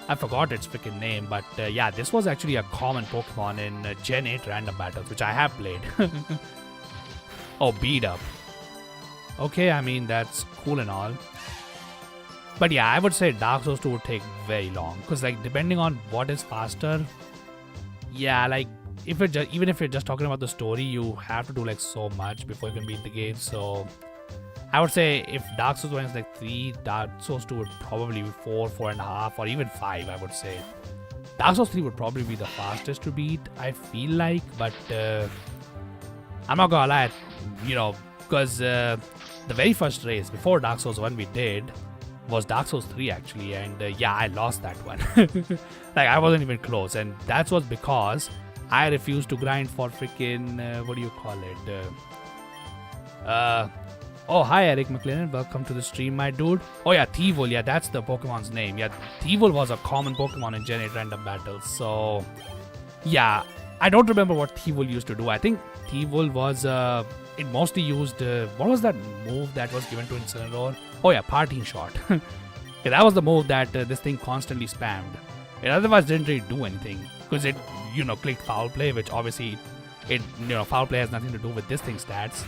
I forgot its freaking name, but yeah, this was actually a common Pokemon in Gen 8 random battles, which I have played. Oh, Beat Up. Okay, I mean, that's cool and all. But yeah, I would say Dark Souls 2 would take very long, because like, depending on what is faster, yeah, like, even if you're just talking about the story, you have to do like so much before you can beat the game. So I would say if Dark Souls 1 is like 3, Dark Souls 2 would probably be 4, 4.5, or even 5, I would say. Dark Souls 3 would probably be the fastest to beat, I feel like, but I'm not gonna lie, because the very first race before Dark Souls 1 we did was Dark Souls 3 actually, and yeah, I lost that one. Like, I wasn't even close, and that was because I refused to grind for freaking, what do you call it? Oh, hi Eric McLennan, welcome to the stream, my dude. Oh yeah, Thievul, yeah, that's the Pokemon's name. Yeah, Thievul was a common Pokemon in Gen 8 random battles. So, yeah, I don't remember what Thievul used to do. I think Thievul was, it mostly used, what was that move that was given to Incineroar? Oh yeah, Parting Shot. Yeah, that was the move that this thing constantly spammed. It otherwise didn't really do anything, because it, clicked Foul Play, which obviously, Foul Play has nothing to do with this thing's stats.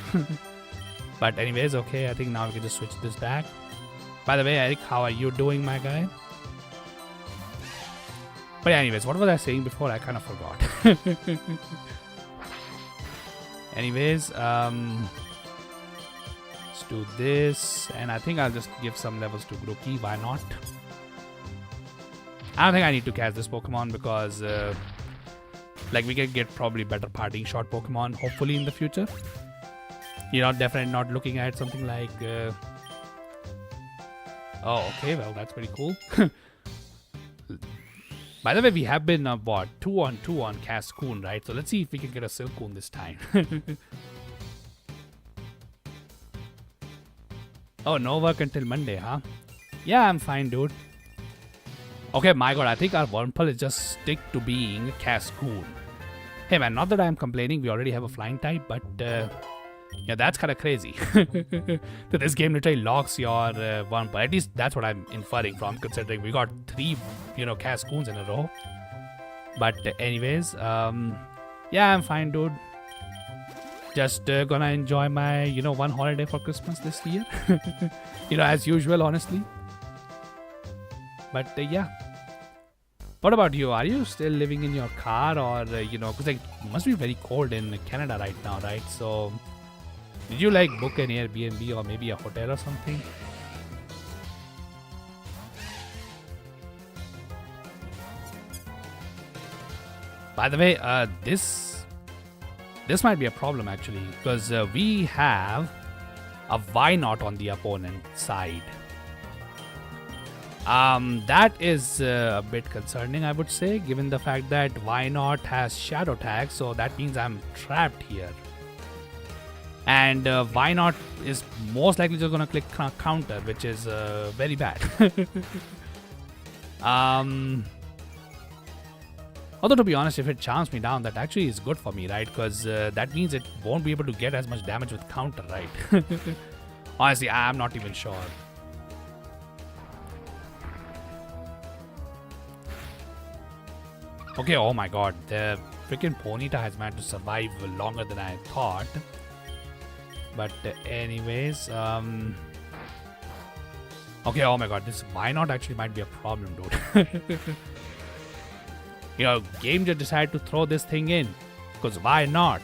But anyways, okay, I think now we can just switch this back. By the way, Eric, how are you doing, my guy? But yeah, anyways, what was I saying before? I kind of forgot. Anyways, Let's do this, and I think I'll just give some levels to Grookey. Why not? I don't think I need to catch this Pokemon because, like, we can get probably better parting shot Pokemon hopefully in the future. You're not definitely not looking at something like. Oh, okay. Well, that's pretty cool. By the way, we have been what 2-on-2 on Cascoon, right? So let's see if we can get a Silcoon this time. Oh, no work until Monday, huh? Yeah, I'm fine, dude. Okay, my god, I think our Wurmple is just stick to being Cascoon. Hey man, not that I'm complaining, we already have a flying type, but yeah, that's kind of crazy. That this game literally locks your Wurmple. At least that's what I'm inferring from, considering we got 3, Cascoons in a row. But anyways, yeah, I'm fine, dude. Just gonna enjoy my, one holiday for Christmas this year. As usual, honestly. But yeah. What about you? Are you still living in your car or, because it must be very cold in Canada right now, right? So, did you like book an Airbnb or maybe a hotel or something? By the way, this might be a problem actually, because we have a Wynot on the opponent side. That is a bit concerning, I would say, given the fact that Wynot has Shadow Tag, so that means I'm trapped here. And Wynot is most likely just gonna click counter, which is very bad. Although, to be honest, if it charms me down, that actually is good for me, right? Because that means it won't be able to get as much damage with counter, right? Honestly, I'm not even sure. Okay, oh my god, the freaking Ponyta has managed to survive longer than I thought. But anyways, okay, oh my god, this Wynot actually might be a problem, dude. Game just decided to throw this thing in, because why not?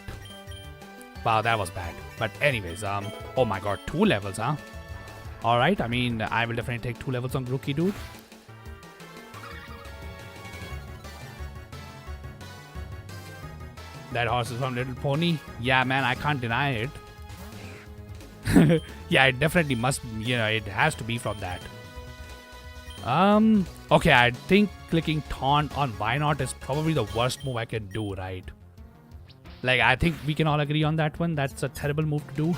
Wow, that was bad. But anyways, oh my god, 2 levels, huh? Alright, I mean, I will definitely take 2 levels on Grookey, dude. That horse is from Little Pony. Yeah, man, I can't deny it. Yeah, it definitely must, it has to be from that. Okay, I think clicking Taunt on Wynot is probably the worst move I can do, right? Like, I think we can all agree on that one. That's a terrible move to do.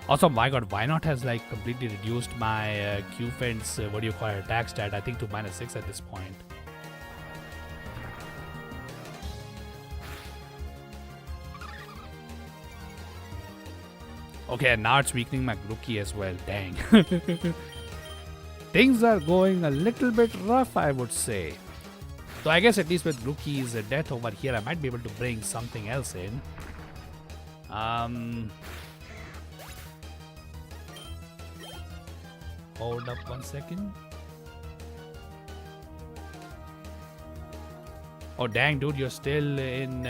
Also, my god, Wynot has, like, completely reduced my Q-Fence, attack stat, I think, to -6 at this point. Okay, now it's weakening my Grookey as well. Dang. Things are going a little bit rough, I would say. So I guess at least with Grookey's death over here, I might be able to bring something else in. Hold up 1 second. Oh dang, dude, you're still in,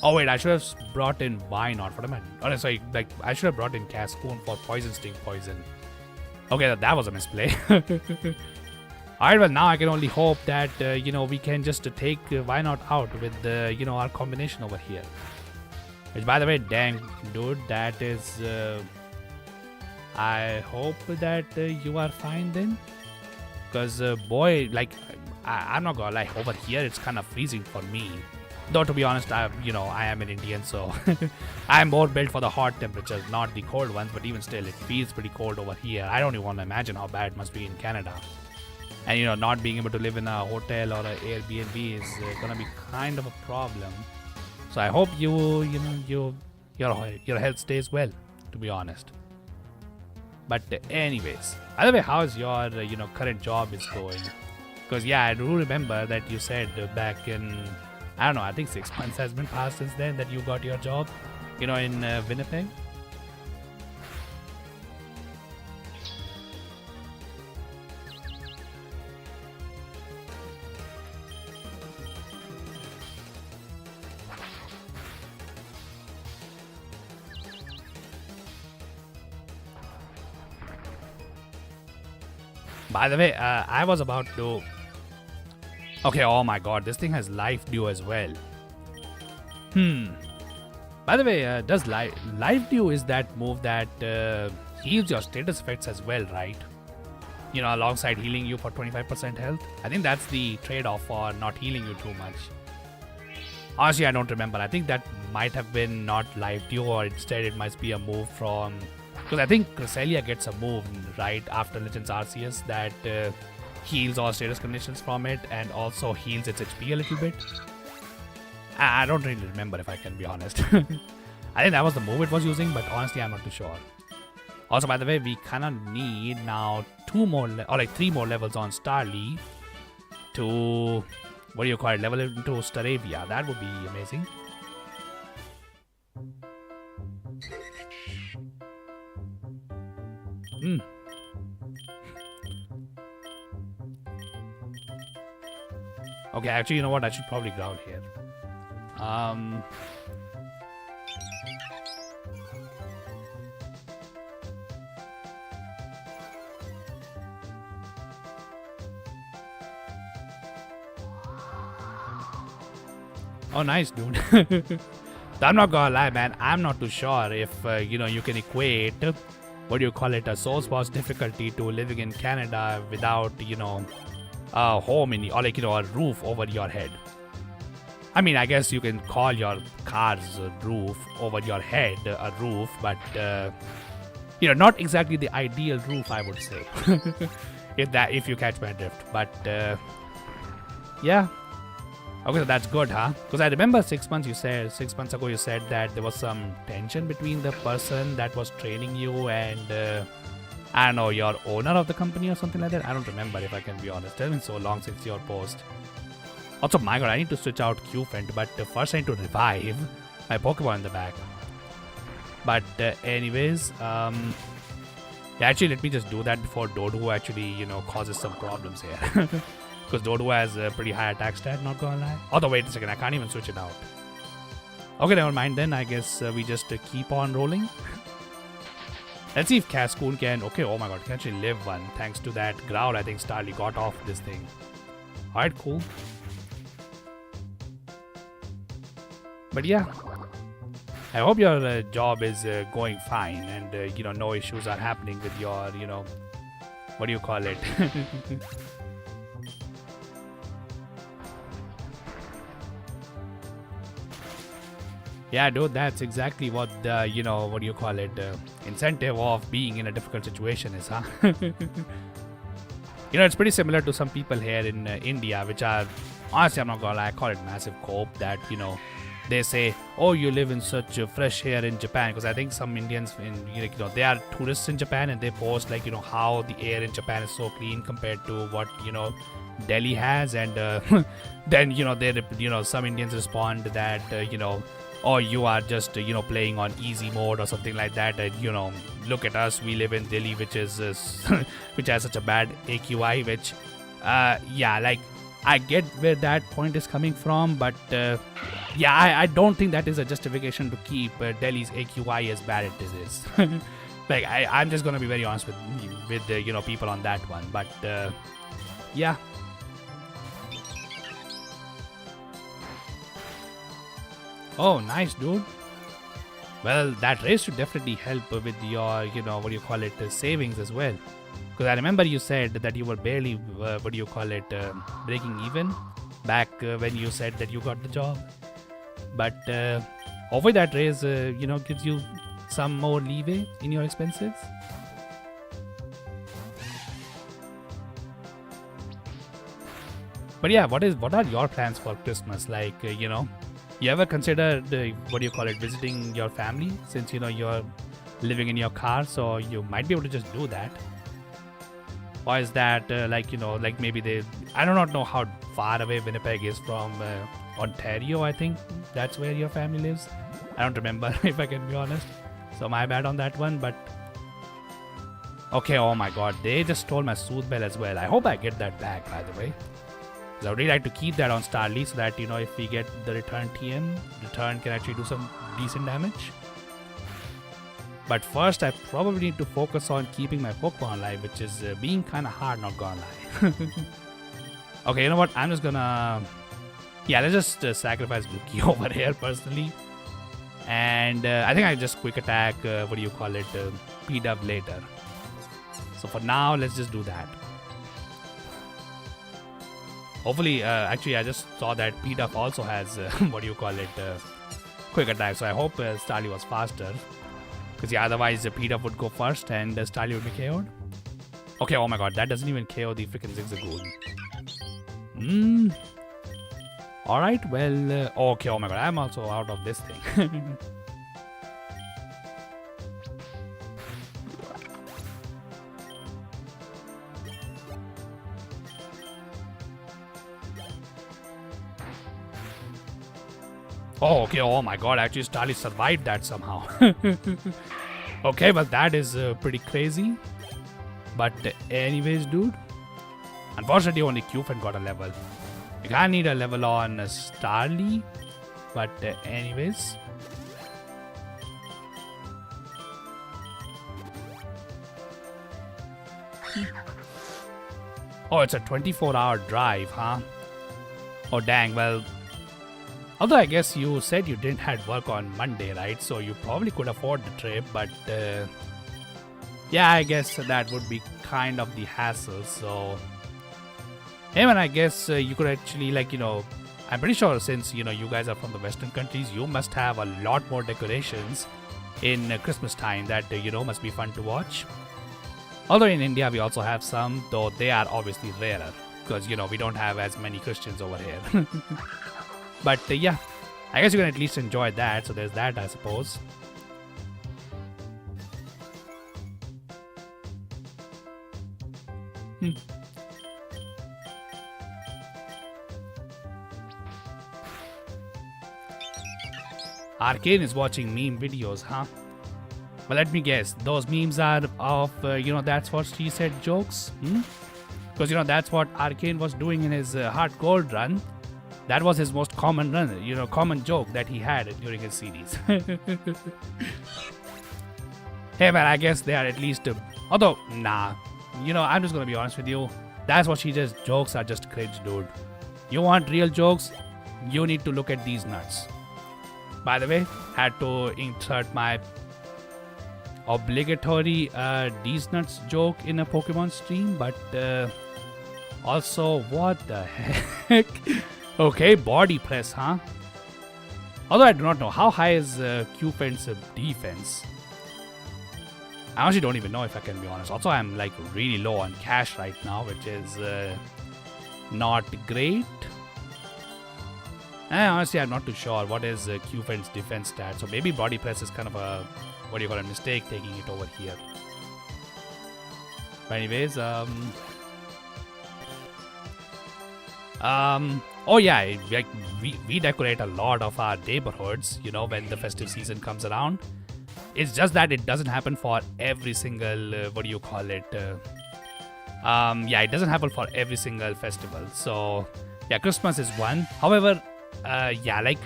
oh wait, I should have brought in Wynot. What am I? Oh, sorry, like, I should have brought in Cascoon for Poison Sting Poison. Okay, that was a misplay. Alright, well, now I can only hope that, we can just take Wynot out with, our combination over here. Which, by the way, dang, dude, that is... I hope that you are fine then. Because, boy, like, I'm not gonna lie, over here it's kind of freezing for me. Though, to be honest, I am an Indian, so I'm more built for the hot temperatures, not the cold ones. But even still, it feels pretty cold over here. I don't even want to imagine how bad it must be in Canada. And not being able to live in a hotel or an Airbnb is gonna be kind of a problem. So I hope your health stays well, to be honest. But anyways, by the way, how's your current job is going? Because yeah, I do remember that you said back in, I don't know, I think 6 months has been passed since then that you got your job, in Winnipeg. By the way, I was about to. Okay, oh my god, this thing has life dew as well. By the way, does life dew is that move that heals your status effects as well, right? You know, alongside healing you for 25% health. I think that's the trade-off for not healing you too much. Honestly, I don't remember. I think that might have been not life dew, or instead it must be a move from. Because I think Cresselia gets a move right after Legends Arceus that heals all status conditions from it and also heals its HP a little bit. I don't really remember, if I can be honest. I think that was the move it was using, but honestly, I'm not too sure. Also, by the way, we kind of need now 3 more levels on Starly to, what do you call it, level it into Staravia. That would be amazing. Okay, actually, you know what? I should probably ground here. Oh, nice, dude. I'm not gonna lie, man. I'm not too sure if, you can equate, what do you call it, a Source Boss difficulty to living in Canada without, a home or a roof over your head. I mean, I guess you can call your car's roof over your head a roof, but, not exactly the ideal roof, I would say. if you catch my drift. But, yeah. Okay, so that's good, huh? Because I remember 6 months ago you said that there was some tension between the person that was training you and, I don't know, your owner of the company or something like that. I don't remember, if I can be honest. It's been so long since your post. Also, my god, I need to switch out Q-Fent, but first I need to revive my Pokemon in the back. But anyways, actually let me just do that before Doduo actually, causes some problems here. Because Doduo has a pretty high attack stat, not gonna lie. Although, wait a second, I can't even switch it out. Okay, never mind then. I guess we just keep on rolling. Let's see if Cascoon can... Okay, oh my god, can actually live one. Thanks to that growl, I think Starly got off this thing. Alright, cool. But yeah, I hope your job is going fine and, no issues are happening with your, what do you call it? Yeah, dude, that's exactly what the, what do you call it, incentive of being in a difficult situation is, huh? It's pretty similar to some people here in India, which are, honestly, I'm not gonna lie, I call it massive cope that, they say, oh, you live in such fresh air in Japan, because I think some Indians, they are tourists in Japan and they post, how the air in Japan is so clean compared to what, Delhi has, and then, some Indians respond that, or you are just playing on easy mode or something like that, and look at us, we live in Delhi, which is which has such a bad AQI, which I get where that point is coming from, but I don't think that is a justification to keep Delhi's AQI as bad as it is. I'm just gonna be very honest with people on that one, but yeah. Oh, nice, dude. Well, that race should definitely help with your, what do you call it, savings as well. Because I remember you said that you were barely, what do you call it, breaking even back when you said that you got the job. But hopefully that raise, gives you some more leeway in your expenses. But yeah, what are your plans for Christmas? You ever considered, what do you call it, visiting your family? Since, you're living in your car, so you might be able to just do that. Or is that, maybe I do not know how far away Winnipeg is from Ontario, I think. That's where your family lives. I don't remember, if I can be honest. So my bad on that one, but... Okay, oh my god, they just stole my Sooth Bell as well. I hope I get that back, by the way. I would really like to keep that on Starly so that, if we get the return TM, return can actually do some decent damage. But first, I probably need to focus on keeping my Pokemon alive, which is being kind of hard, not gonna lie. Okay, you know what? I'm just gonna... Yeah, let's just sacrifice Luki over here, personally. And I think I just quick attack, P-Dub later. So for now, let's just do that. Hopefully, actually, I just saw that P-Dub also has, quick attack. So I hope Starly was faster. Because yeah, otherwise P-Dub would go first and Starly would be KO'd. Okay, oh my god, that doesn't even KO the freaking Zigzagoon. Alright, well, okay, oh my god, I'm also out of this thing. Oh, okay, oh my god, actually Starly survived that somehow. Okay, well that is pretty crazy. But anyways, dude, unfortunately only Qfen got a level. You can't need a level on Starly. But anyways. Oh, it's a 24-hour drive, huh? Oh, dang, well... Although I guess you said you didn't have work on Monday, right? So you probably could afford the trip, but yeah, I guess that would be kind of the hassle. So, hey man, I guess you could actually, like, you know, I'm pretty sure since, you know, you guys are from the Western countries, you must have a lot more decorations in Christmas time that, you know, must be fun to watch. Although in India, we also have some, though they are obviously rarer because, you know, we don't have as many Christians over here. But yeah, I guess you can at least enjoy that. So there's that, I suppose. Arcane is watching meme videos, huh? But let me guess, those memes are of, you know, that's what she said jokes? Because, you know, that's what Arcane was doing in his Hard Gold run. That was his most common run, you know, common joke that he had during his series. Hey man, I guess they are at least, although, nah, you know, I'm just gonna be honest with you. That's what she says, jokes are just cringe, dude. You want real jokes? You need to look at these nuts. By the way, had to insert my obligatory these nuts joke in a Pokemon stream, but also, what the heck? Okay, body press, huh? Although I do not know, how high is Qfen's defense? I honestly don't even know, if I can be honest. Also, I'm like really low on cash right now, which is not great. And honestly, I'm not too sure what is Qfen's defense stat. So maybe body press is kind of a, what do you call it, mistake taking it over here. But anyways, oh yeah, like we decorate a lot of our neighborhoods, you know, when the festive season comes around. It's just that it doesn't happen for every single, yeah, it doesn't happen for every single festival. So yeah, Christmas is one. However, yeah, like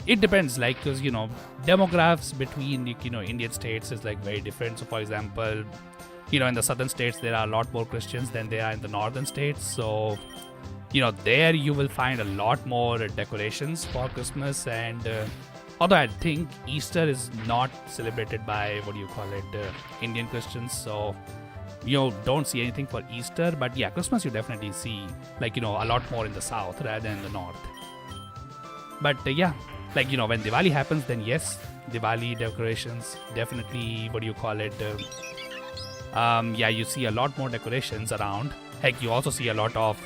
it depends, like, because, you know, demographics between, you know, Indian states is like very different. So for example, you know, in the southern states there are a lot more Christians than there are in the northern states. So, you know, there you will find a lot more decorations for Christmas. And although I think Easter is not celebrated by, Indian Christians. So you don't see anything for Easter. But yeah, Christmas you definitely see, like, you know, a lot more in the south rather than the north. But yeah, like, you know, when Diwali happens, then yes, Diwali decorations definitely, yeah, you see a lot more decorations around. Heck, you also see a lot of,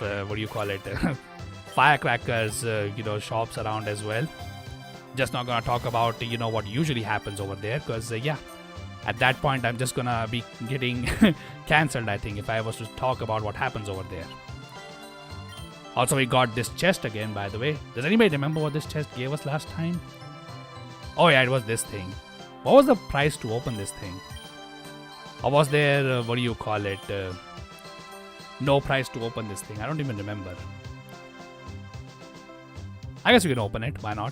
firecrackers, you know, shops around as well. Just not gonna talk about, you know, what usually happens over there, because, yeah, at that point, I'm just gonna be getting cancelled, I think, if I was to talk about what happens over there. Also, we got this chest again, by the way. Does anybody remember what this chest gave us last time? Oh yeah, it was this thing. What was the price to open this thing? Or was there, no price to open this thing? I don't even remember. I guess we can open it, why not?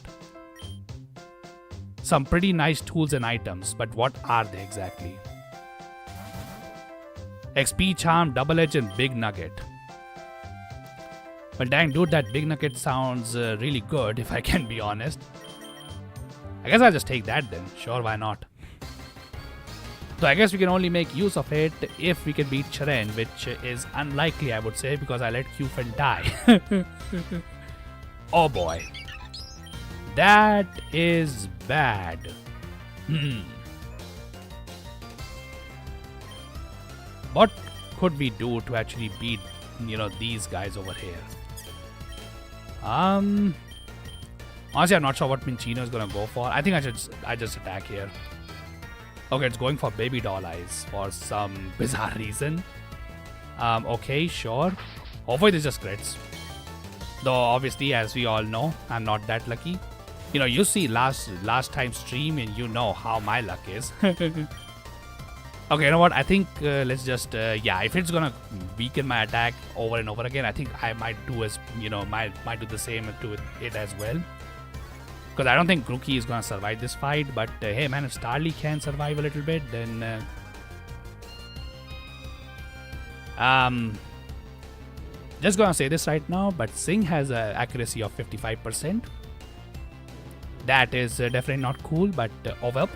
some pretty nice tools and items, but what are they exactly? XP Charm, Double Edge, and Big Nugget. Well, dang, dude, that Big Nugget sounds really good, if I can be honest. I guess I'll just take that then. Sure, why not? So I guess we can only make use of it if we can beat Cheren, which is unlikely, I would say, because I let Qfen die. Oh boy. That is bad. What could we do to actually beat, these guys over here? Honestly, I'm not sure what Minccino is gonna go for. I think I just attack here. Okay, it's going for baby doll eyes for some bizarre reason. Okay, sure. Hopefully this just crits. Though obviously, as we all know, I'm not that lucky. You see last time stream and you know how my luck is. Okay, you know what? I think let's just if it's gonna weaken my attack over and over again, I think I might do might do the same to it as well. Because I don't think Grookey is gonna survive this fight. But hey, man, if Starly can survive a little bit, then just gonna say this right now. But Singh has an accuracy of 55%. That is definitely not cool. But oh well.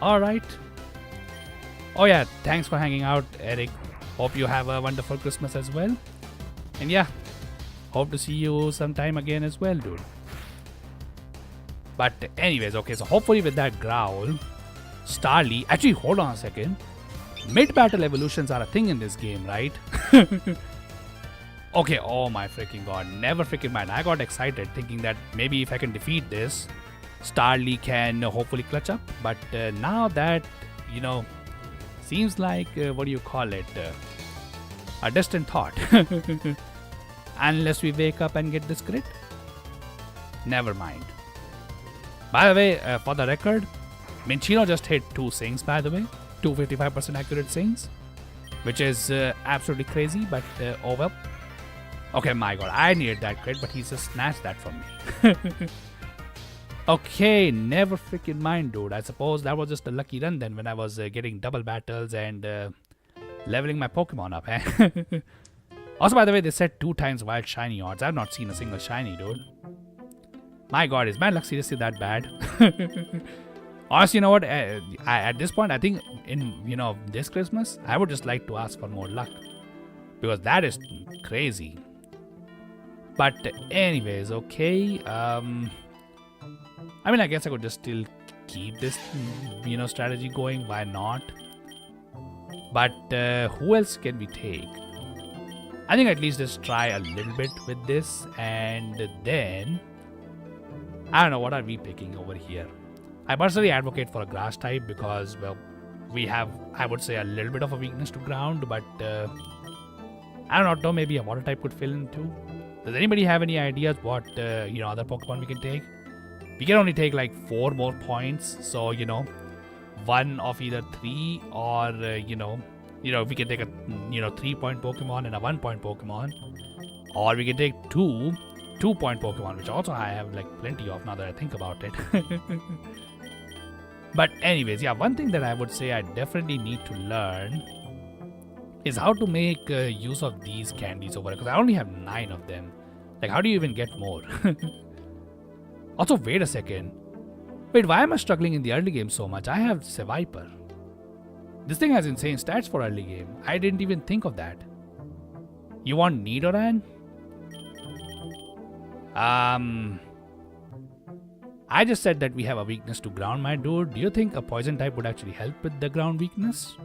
Alright. Oh yeah, thanks for hanging out, Eric. Hope you have a wonderful Christmas as well. And yeah, hope to see you sometime again as well, dude. But anyways, okay, so hopefully with that growl, Starly... Actually, hold on a second. Mid-battle evolutions are a thing in this game, right? Okay, oh my freaking god. Never freaking mind. I got excited thinking that maybe if I can defeat this, Starly can hopefully clutch up, but now that, seems like, what do you call it, a distant thought. Unless we wake up and get this crit. Never mind. By the way, for the record, Minccino just hit 2 Sings, by the way. 255% accurate Sings, which is absolutely crazy, but oh well. Okay, my god, I needed that crit, but he just snatched that from me. Okay, never freaking mind, dude. I suppose that was just a lucky run then when I was getting double battles and leveling my Pokemon up, eh? Also, by the way, they said 2 times wild shiny odds. I've not seen a single shiny, dude. My god, is my luck seriously that bad? Honestly, you know what? At this point, I think in, this Christmas, I would just like to ask for more luck. Because that is crazy. But anyways, okay. I mean, I guess I could just still keep this, strategy going. Why not? But who else can we take? I think at least just try a little bit with this. And then, I don't know, what are we picking over here? I personally advocate for a grass type because, well, we have, I would say, a little bit of a weakness to ground. But, I don't know, maybe a water type could fill in too. Does anybody have any ideas what, other Pokemon we can take? We can only take like 4 more points, so one of either 3 or we can take a 3-point Pokemon and a 1-point Pokemon, or we can take 2 2-point Pokemon, which also I have like plenty of now that I think about it. But anyways, yeah, one thing that I would say I definitely need to learn is how to make use of these candies over here, because I only have 9 of them. Like, how do you even get more? Also, wait a second. Wait, why am I struggling in the early game so much? I have Seviper. This thing has insane stats for early game. I didn't even think of that. You want Nidoran? I just said that we have a weakness to ground, my dude. Do you think a poison type would actually help with the ground weakness?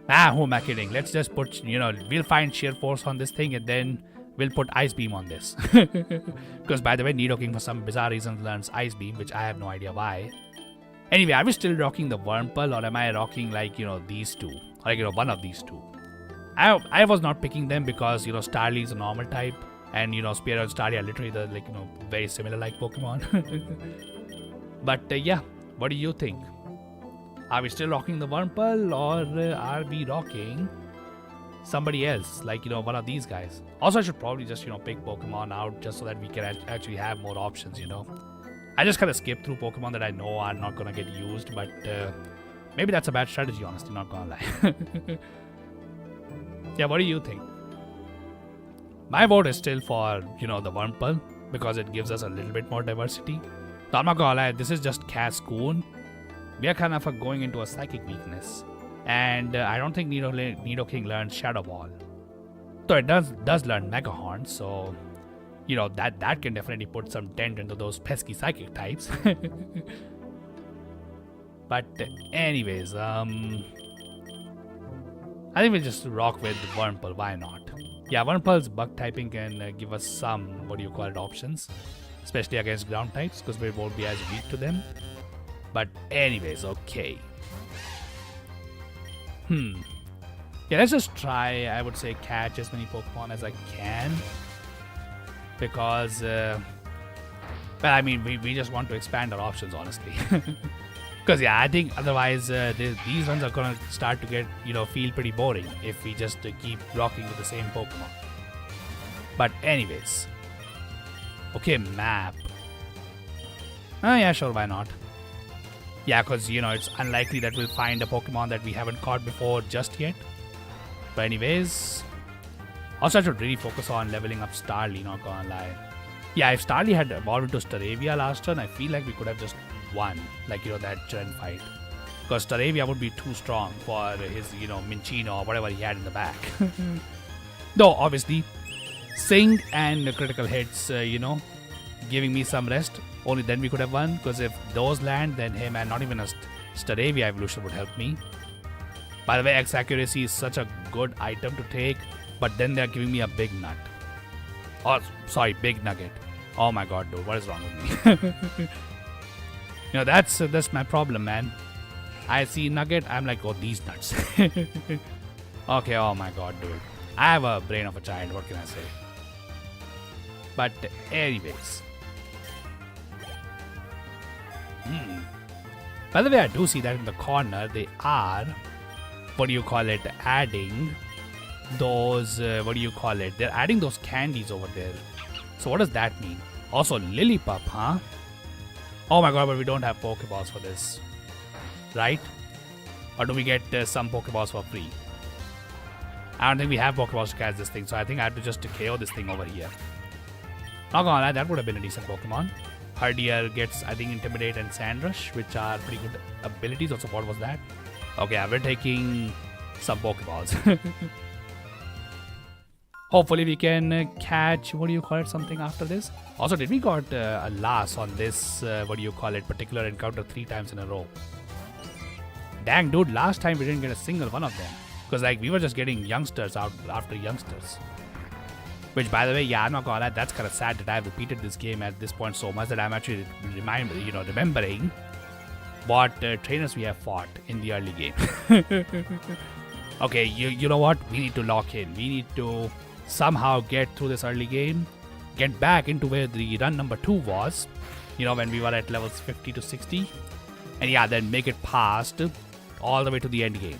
Who am I kidding? Let's just put, we'll find sheer force on this thing and then we'll put Ice Beam on this. Because by the way, Nidoking for some bizarre reason learns Ice Beam, which I have no idea why. Anyway, are we still rocking the Wurmple or am I rocking like, these two? Like, one of these two. I was not picking them because, Starly is a normal type. And, Spearow and Starly are literally the, very similar like Pokemon. But, yeah, what do you think? Are we still rocking the Wurmple or are we rocking somebody else, like, one of these guys. Also, I should probably just, pick Pokemon out just so that we can actually have more options, I just kind of skip through Pokemon that I know are not going to get used, but maybe that's a bad strategy, honestly, not going to lie. Yeah, what do you think? My vote is still for, the Wurmple, because it gives us a little bit more diversity. So I'm not going to lie, this is just Cascoon. We are kind of going into a psychic weakness. And I don't think Nidoking learns Shadow Ball. So it does learn Mega Horn, so that can definitely put some dent into those pesky psychic types. But anyways, I think we'll just rock with Wurmple, why not? Yeah, Wurmple's bug typing can give us some, options. Especially against ground types, because we won't be as weak to them. But anyways, okay. Yeah, let's just try, I would say, catch as many Pokemon as I can. Because, well, I mean, we just want to expand our options, honestly. Because, yeah, I think otherwise these runs are going to start to get, feel pretty boring if we just keep rocking with the same Pokemon. But anyways. Okay, map. Oh, yeah, sure, why not? Yeah, because, it's unlikely that we'll find a Pokemon that we haven't caught before just yet. But anyways, also I should really focus on leveling up Starly, not gonna lie. Yeah, if Starly had evolved into Staravia last turn, I feel like we could have just won, like, that trend fight. Because Staravia would be too strong for his, Minchino or whatever he had in the back. Though, obviously, Sing and critical hits, giving me some rest. Only then we could have won, because if those land, then hey man, not even a Staravia evolution would help me. By the way, X accuracy is such a good item to take, but then they're giving me a big nut. Oh, sorry, big nugget. Oh my god, dude, what is wrong with me? That's my problem, man. I see nugget, I'm like, oh, these nuts. Okay, oh my god, dude. I have a brain of a child, what can I say? But anyways. By the way, I do see that in the corner they are, adding those, they're adding those candies over there. So what does that mean? Also Lillipup, huh? Oh my god, but we don't have Pokeballs for this. Right? Or do we get some Pokeballs for free? I don't think we have Pokeballs to catch this thing, so I think I have to just KO this thing over here. Not gonna lie, that would have been a decent Pokemon. Herdier gets, I think, Intimidate and Sandrush, which are pretty good abilities. Also, what was that? Okay, yeah, we're taking some Pokeballs. Hopefully we can catch, something after this. Also, did we got a loss on this, particular encounter 3 times in a row? Dang, dude, last time we didn't get a single one of them. Because, we were just getting youngsters out after youngsters. Which, by the way, yeah, I'm not gonna lie, that's kind of sad that I've repeated this game at this point so much that I'm actually remembering what trainers we have fought in the early game. Okay, you know what? We need to lock in. We need to somehow get through this early game, get back into where the run number 2 was, when we were at levels 50 to 60, and yeah, then make it past all the way to the end game.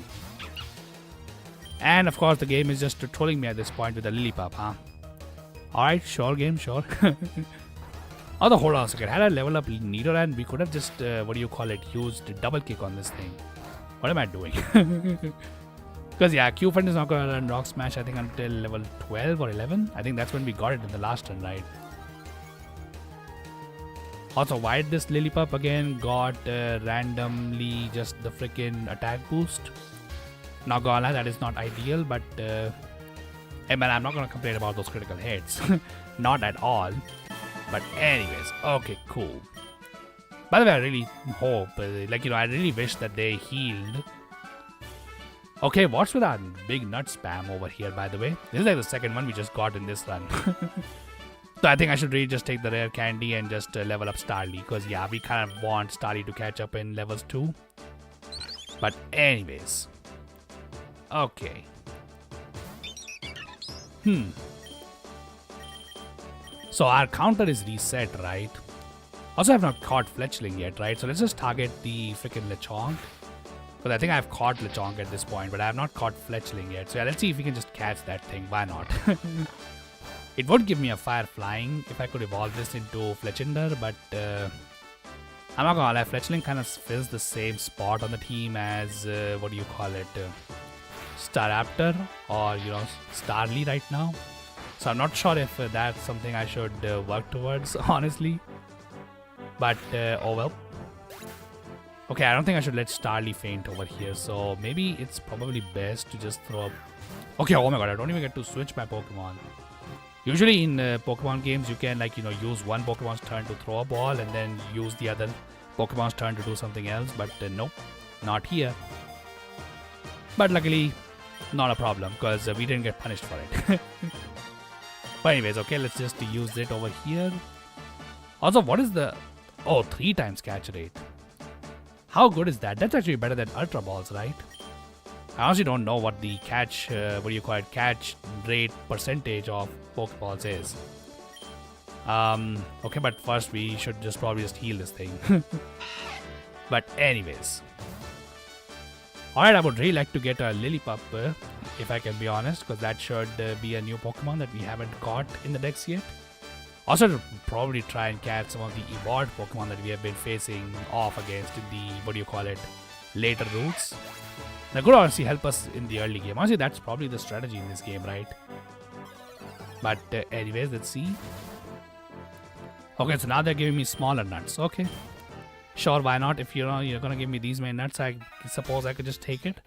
And of course, the game is just trolling me at this point with the Lillipup, huh? Alright, sure game, sure. Hold on a second. Had I leveled up Nidoran, we could have just, used double kick on this thing. What am I doing? Because, yeah, Q-Fund is not going to run Rock Smash, I think, until level 12 or 11. I think that's when we got it in the last run, right? Also, why did this Lillipup again got randomly just the freaking attack boost? Not gonna lie, that is not ideal, but hey man, I'm not gonna complain about those critical hits. Not at all. But anyways, okay, cool. By the way, I really hope, I really wish that they healed. Okay, what's with that big nut spam over here, by the way? This is like the second one we just got in this run. So I think I should really just take the rare candy and just level up Starly. Because yeah, we kind of want Starly to catch up in levels 2. But anyways. Okay. So our counter is reset, right? Also, I have not caught Fletchling yet, right? So let's just target the freaking Lechonk. Because I think I've caught Lechonk at this point, but I have not caught Fletchling yet. So yeah, let's see if we can just catch that thing. Why not? It would give me a fire flying if I could evolve this into Fletchinder, but I'm not gonna lie, Fletchling kind of fills the same spot on the team as, what do you call it, Staraptor or, Starly right now. So I'm not sure if that's something I should work towards, honestly. But, oh well. Okay, I don't think I should let Starly faint over here, so maybe it's probably best to just throw up. Okay, oh my god, I don't even get to switch my Pokemon. Usually in Pokemon games, you can use one Pokemon's turn to throw a ball and then use the other Pokemon's turn to do something else, but nope, not here. But luckily, not a problem, because we didn't get punished for it. But anyways, okay, let's just use it over here. Also, what is the... Oh, 3 times catch rate. How good is that? That's actually better than Ultra Balls, right? I honestly don't know what the catch, catch rate percentage of Pokeballs is. Okay, but first we should just probably just heal this thing. But anyways. Alright, I would really like to get a Lillipup, if I can be honest, because that should be a new Pokemon that we haven't caught in the decks yet. Also, to probably try and catch some of the evolved Pokemon that we have been facing off against in the, later routes. That could honestly help us in the early game. Honestly, that's probably the strategy in this game, right? But anyways, let's see. Okay, so now they're giving me smaller nuts. Okay. Sure, why not? If you're gonna give me these many nuts, I suppose I could just take it.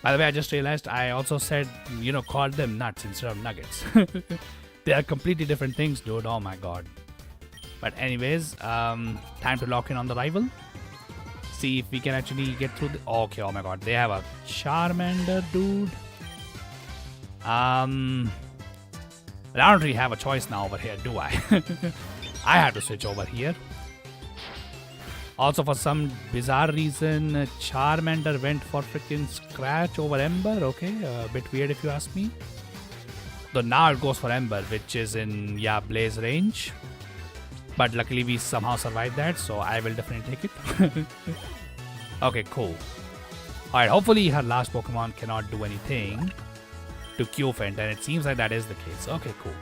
By the way, I just realized I also said, called them nuts instead of nuggets. They are completely different things, dude. Oh my god. But anyways, time to lock in on the rival. See if we can actually get through the... Okay, oh my god. They have a Charmander, dude. I don't really have a choice now over here, do I? I have to switch over here. Also, for some bizarre reason, Charmander went for freaking Scratch over Ember. Okay, a bit weird if you ask me. So now it goes for Ember, which is in, Blaze range. But luckily we somehow survived that, so I will definitely take it. Okay, cool. Alright, hopefully her last Pokemon cannot do anything to Q-Fent, and it seems like that is the case. Okay, cool.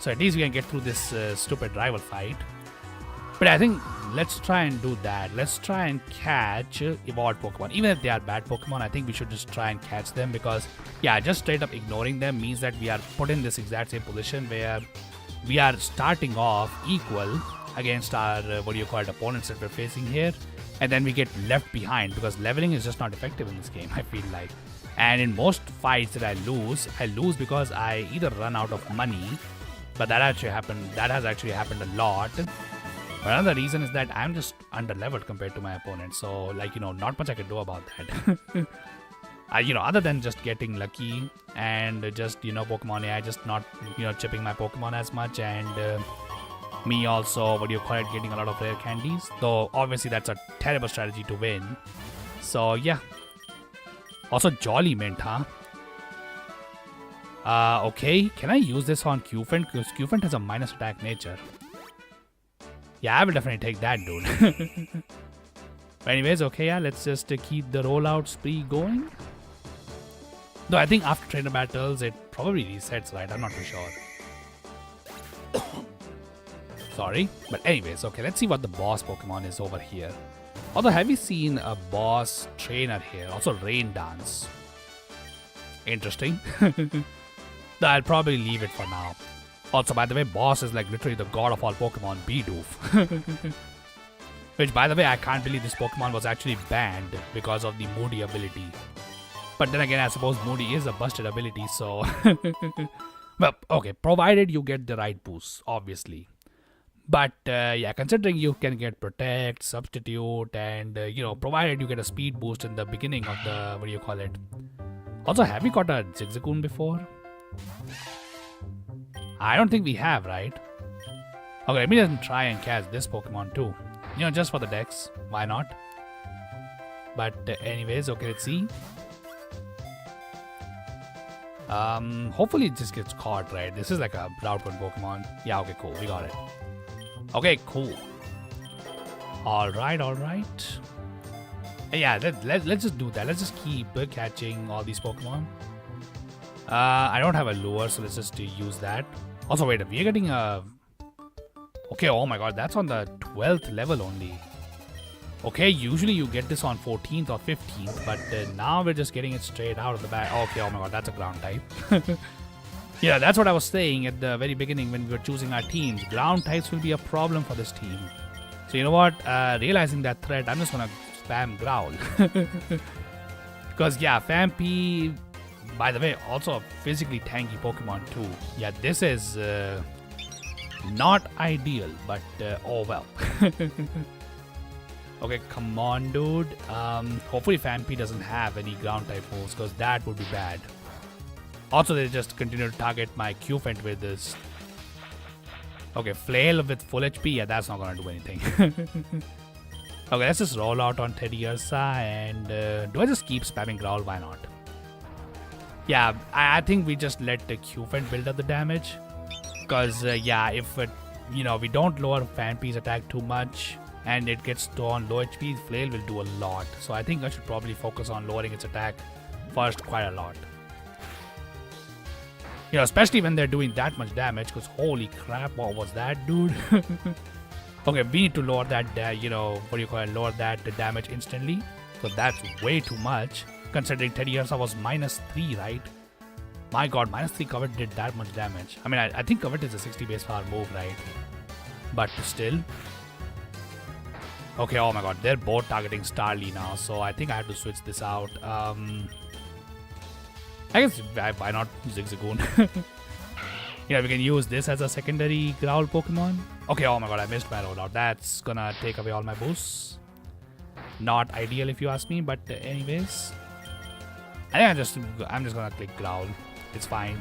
So at least we can get through this stupid rival fight. But I think let's try and do that. Let's try and catch evolved Pokemon. Even if they are bad Pokemon, I think we should just try and catch them because, just straight up ignoring them means that we are put in this exact same position where we are starting off equal against our, opponents that we're facing here. And then we get left behind because leveling is just not effective in this game, I feel like. And in most fights that I lose because I either run out of money, but that has actually happened a lot. But another reason is that I'm just under-leveled compared to my opponent. So, not much I can do about that. Other than just getting lucky and just, Pokemon AI just not, chipping my Pokemon as much and me also, getting a lot of rare candies. Though, obviously, that's a terrible strategy to win. So, yeah. Also, Jolly Mint, huh? Okay. Can I use this on Q-Fent? Because Q-Fent has a minus attack nature. Yeah, I will definitely take that, dude. But anyways, okay, let's just keep the rollout spree going. Though I think after trainer battles, it probably resets, right? I'm not too sure. Sorry. But anyways, okay, let's see what the boss Pokemon is over here. Although, have you seen a boss trainer here? Also, Rain Dance. Interesting. I'll probably leave it for now. Also, by the way, boss is like literally the god of all Pokemon, Bidoof. Which, by the way, I can't believe this Pokemon was actually banned because of the Moody ability. But then again, I suppose Moody is a busted ability, so... Well, okay, provided you get the right boost, obviously. But, considering you can get Protect, Substitute, and, provided you get a speed boost in the beginning of the, Also, have we got a Zigzagoon before? I don't think we have, right? Okay, let me just try and catch this Pokemon too. Just for the dex. Why not? But anyways, okay, let's see. Hopefully it just gets caught, right? This is like a Route 1 Pokemon. Yeah, okay, cool. We got it. Okay, cool. Alright. Yeah, let's just do that. Let's just keep catching all these Pokemon. I don't have a lure, so let's just use that. Also, wait, we are getting a... Okay, oh my god, that's on the 12th level only. Okay, usually you get this on 14th or 15th, but now we're just getting it straight out of the bag. Okay, oh my god, that's a ground type. Yeah, that's what I was saying at the very beginning when we were choosing our teams. Ground types will be a problem for this team. So you know what? Realizing that threat, I'm just gonna spam Growl. Because yeah, Fampi, by the way, also a physically tanky Pokemon too. Yeah, this is not ideal, but oh well. Okay, come on, dude. Hopefully Fampi doesn't have any ground type moves, because that would be bad. Also, they just continue to target my Q-Fent with this. Okay, Flail with full HP. Yeah, that's not gonna do anything. Okay, let's just roll out on Teddiursa, and do I just keep spamming Growl? Why not? Yeah, I think we just let the Q-Fent build up the damage. Because, yeah, if, we don't lower Fampi's attack too much, and it gets to on low HP, Flail will do a lot. So I think I should probably focus on lowering its attack first quite a lot. Especially when they're doing that much damage, because holy crap, what was that, dude? Okay, we need to lower that, lower that damage instantly. So that's way too much, considering Teddiursa was -3, right? My god, -3 Covet did that much damage. I mean, I think Covet is a 60 base power move, right? But still. Okay, oh my god, they're both targeting Starly now, so I think I have to switch this out. I guess, why not Zigzagoon? We can use this as a secondary Growl Pokemon. Okay, oh my god, I missed my rollout. That's gonna take away all my boosts. Not ideal if you ask me, but anyways. I think I'm just gonna click Growl. It's fine.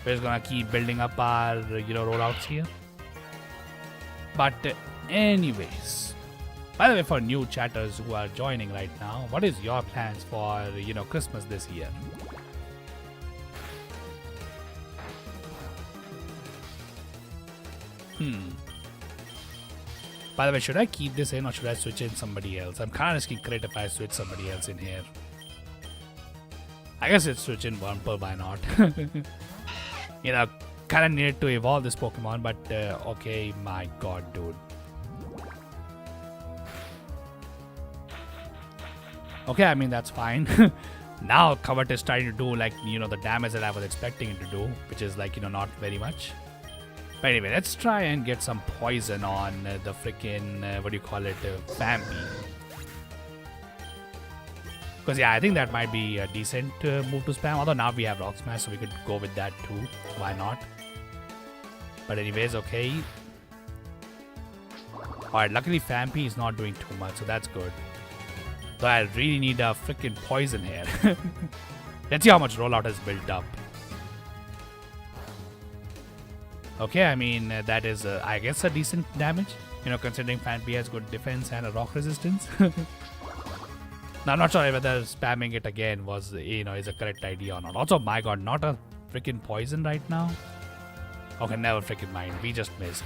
We're just gonna keep building up our, rollouts here. But anyways. By the way, for new chatters who are joining right now, what is your plans for, Christmas this year? By the way, should I keep this in or should I switch in somebody else? I'm kind of risking crit if I switch somebody else in here. I guess it's switch in Wurmple, why not? Kind of needed to evolve this Pokemon, but okay, my god, dude. Okay, I mean, that's fine. Now Covet is trying to do the damage that I was expecting it to do, which is not very much. But anyway, let's try and get some poison on the freaking, Fampi. Because yeah, I think that might be a decent move to spam. Although now we have Rock Smash, so we could go with that too. Why not? But anyways, okay. Alright, luckily Fampi is not doing too much, so that's good. So I really need a freaking poison here. Let's see how much rollout has built up. Okay, I mean, that is, I guess, a decent damage. Considering Fampi has good defense and a rock resistance. Now, I'm not sure whether spamming it again was, is a correct idea or not. Also, my god, not a freaking poison right now. Okay, never freaking mind. We just missed.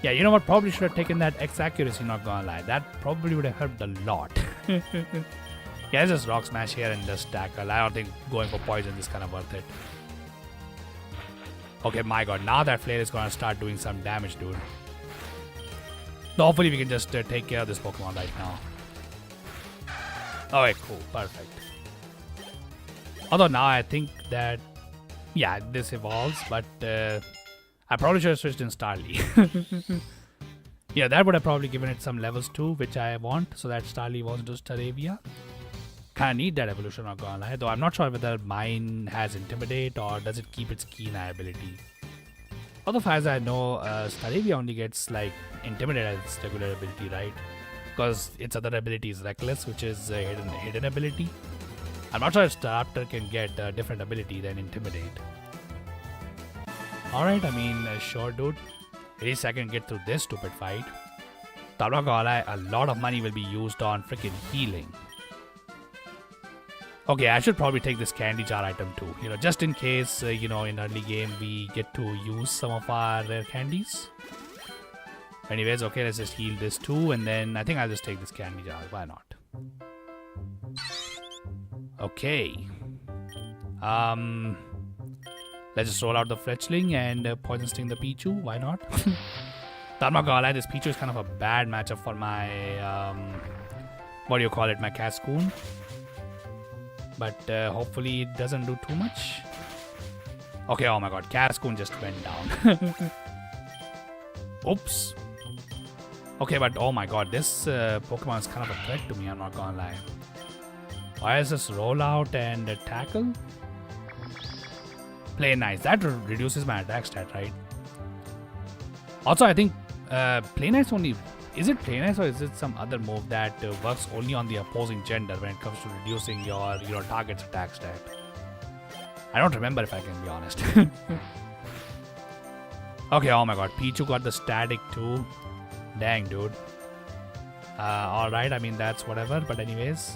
Yeah, you know what? Probably should have taken that X accuracy, not gonna lie. That probably would have helped a lot. Yeah, let's just Rock Smash here and just tackle. I don't think going for poison is kind of worth it. Okay, my god, now that Flare is gonna start doing some damage, dude. So hopefully we can just take care of this Pokemon right now. Okay, cool, perfect. Although now I think that, yeah, this evolves, but I probably should have switched in Starly. Yeah, that would have probably given it some levels too, which I want, so that Starly evolves into Staravia. Kinda need that evolution, not gonna lie. Though I'm not sure whether mine has Intimidate or does it keep its Keen Eye ability. Although far as I know, Staravia only gets Intimidate as its regular ability, right? Because its other ability is Reckless, which is a hidden ability. I'm not sure if Staraptor can get a different ability than Intimidate. Alright, I mean, sure dude. At least I can get through this stupid fight. So I'm not gonna lie, a lot of money will be used on freaking healing. Okay, I should probably take this candy jar item too. Just in case, in early game we get to use some of our rare candies. Anyways, okay, let's just heal this too. And then I think I'll just take this candy jar. Why not? Okay. Let's just roll out the fletchling and poison sting the Pichu. Why not? I'm not gonna lie, this Pichu is kind of a bad matchup for my what do you call it, my Cascoon. But hopefully it doesn't do too much. Okay, oh my god, Cascoon just went down. Oops. Okay, but oh my god, this Pokemon is kind of a threat to me, I'm not gonna lie. Why is this rollout and tackle? Play nice. That reduces my attack stat, right? Also, I think play nice only... Is it play nice or is it some other move that works only on the opposing gender when it comes to reducing your target's attack stat? I don't remember, if I can be honest. Okay, oh my god. Pichu got the static too. Dang, dude. Alright, I mean, that's whatever. But anyways.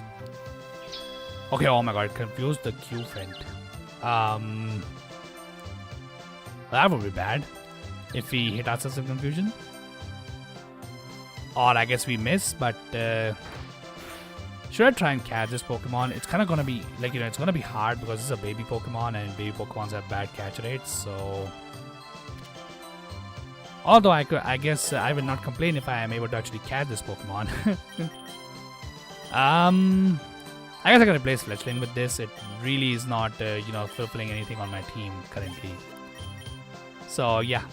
Okay, oh my god. Confused the Q Fent. That would be bad if we hit ourselves in confusion. Or I guess we miss, but should I try and catch this Pokemon? It's kind of gonna be like, it's gonna be hard because this is a baby Pokemon and baby Pokemons have bad catch rates. So, although I guess I will not complain if I am able to actually catch this Pokemon. I guess I can replace Fletchling with this. It really is not fulfilling anything on my team currently. So yeah.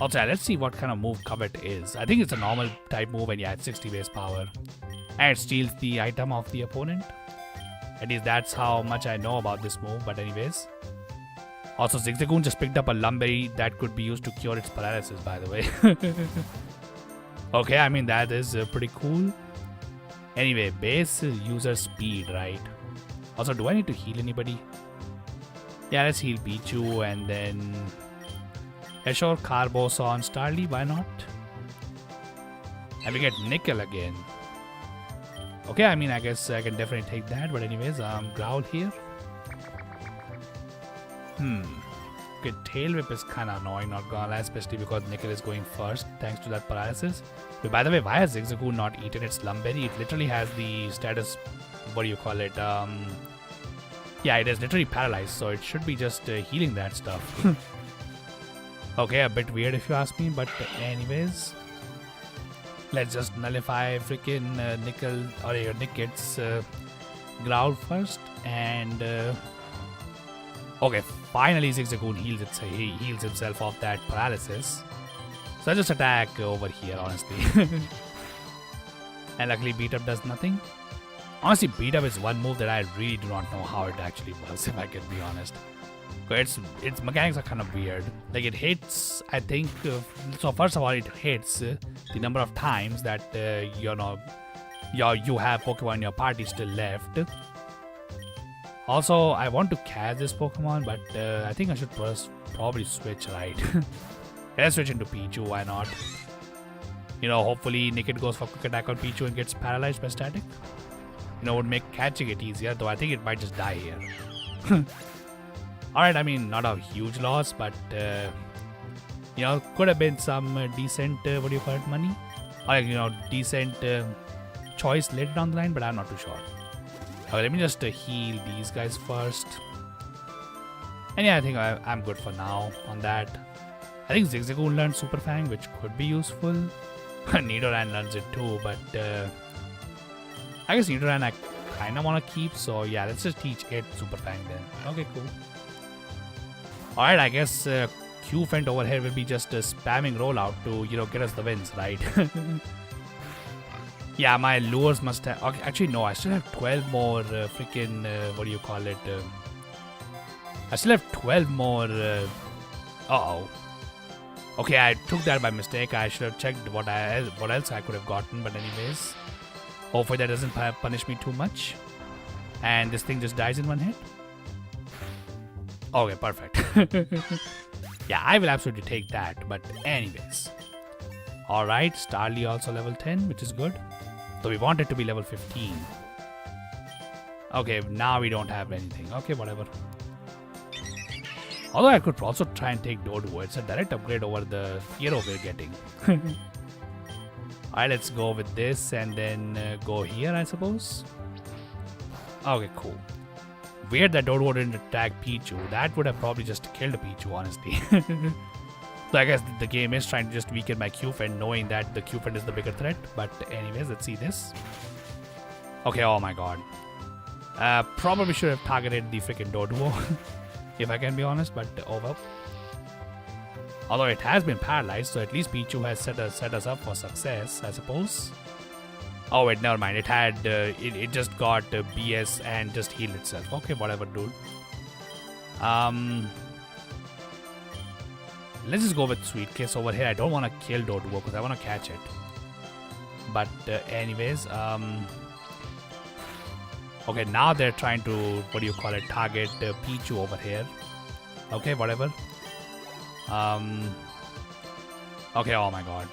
Also, let's see what kind of move Covet is. I think it's a normal type move, and yeah, it's 60 base power. And it steals the item of the opponent. At least that's how much I know about this move, but anyways. Also, Zigzagoon just picked up a Lumberry that could be used to cure its paralysis, by the way. Okay, I mean, that is pretty cool. Anyway, base user speed, right? Also, do I need to heal anybody? Yeah, let's heal Pichu and then... Yeah, sure, Carbos on Starly, why not? And we get Nickel again. Okay, I mean, I guess I can definitely take that, but anyways, Growl here. Okay, Tail Whip is kind of annoying, not gonna lie, especially because Nickel is going first, thanks to that paralysis. But by the way, why has Zigzagoon not eaten its Lumberry? It literally has the status, what do you call it? Yeah, it is literally paralyzed, so it should be just healing that stuff. Okay, a bit weird if you ask me, but anyways. Let's just nullify freaking Nickel, or your Nicket's Growl first, and... okay, finally Zigzagoon heals himself off that paralysis. So I just attack over here, honestly. And luckily Beat Up does nothing. Honestly, Beat Up is one move that I really do not know how it actually works, if I can be honest. Its mechanics are kind of weird. Like, it hits, I think, so first of all, it hits the number of times that, you have Pokemon in your party still left. Also, I want to catch this Pokemon, but I think I should probably switch, right? Let's switch into Pichu, why not? Hopefully Nickit goes for quick attack on Pichu and gets paralyzed by static. Would make catching it easier, though I think it might just die here. Alright, I mean, not a huge loss, but, could have been some decent, money? Or, decent choice later down the line, but I'm not too sure. Okay, let me just heal these guys first. And yeah, I think I'm good for now on that. I think Zigzagoon learned Super Fang, which could be useful. Nidoran learns it too, but I guess Nidoran I kind of want to keep, so yeah, let's just teach it Super Fang then. Okay, cool. Alright, I guess Q Fent over here will be just spamming rollout to, get us the wins, right? Yeah, my lures must have... Okay, actually, no, I still have 12 more freaking... I still have 12 more... Uh-oh. Okay, I took that by mistake. I should have checked what else I could have gotten, but anyways. Hopefully that doesn't punish me too much. And this thing just dies in one hit. Okay, perfect. Yeah, I will absolutely take that, but anyways. Alright, Starly also level 10, which is good. So we want it to be level 15. Okay, now we don't have anything. Okay, whatever. Although I could also try and take Doduo. It's a direct upgrade over the hero we're getting. Alright, let's go with this and then go here, I suppose. Okay, cool. Weird that Dodo didn't attack Pichu. That would have probably just killed Pichu, honestly. So I guess the game is trying to just weaken my Q-Fin, knowing that the Q-Fin is the bigger threat. But anyways, let's see this. Okay, oh my god. Probably should have targeted the freaking Doduo, if I can be honest, but oh well. Although it has been paralyzed, so at least Pichu has set us up for success, I suppose. Oh wait, never mind. It had it just got BS and just healed itself. Okay, whatever, dude. Let's just go with Sweet Kiss over here. I don't want to kill Doduo because I want to catch it. But anyways, okay, now they're trying to, what do you call it, target Pichu over here. Okay, whatever. Okay, oh my god.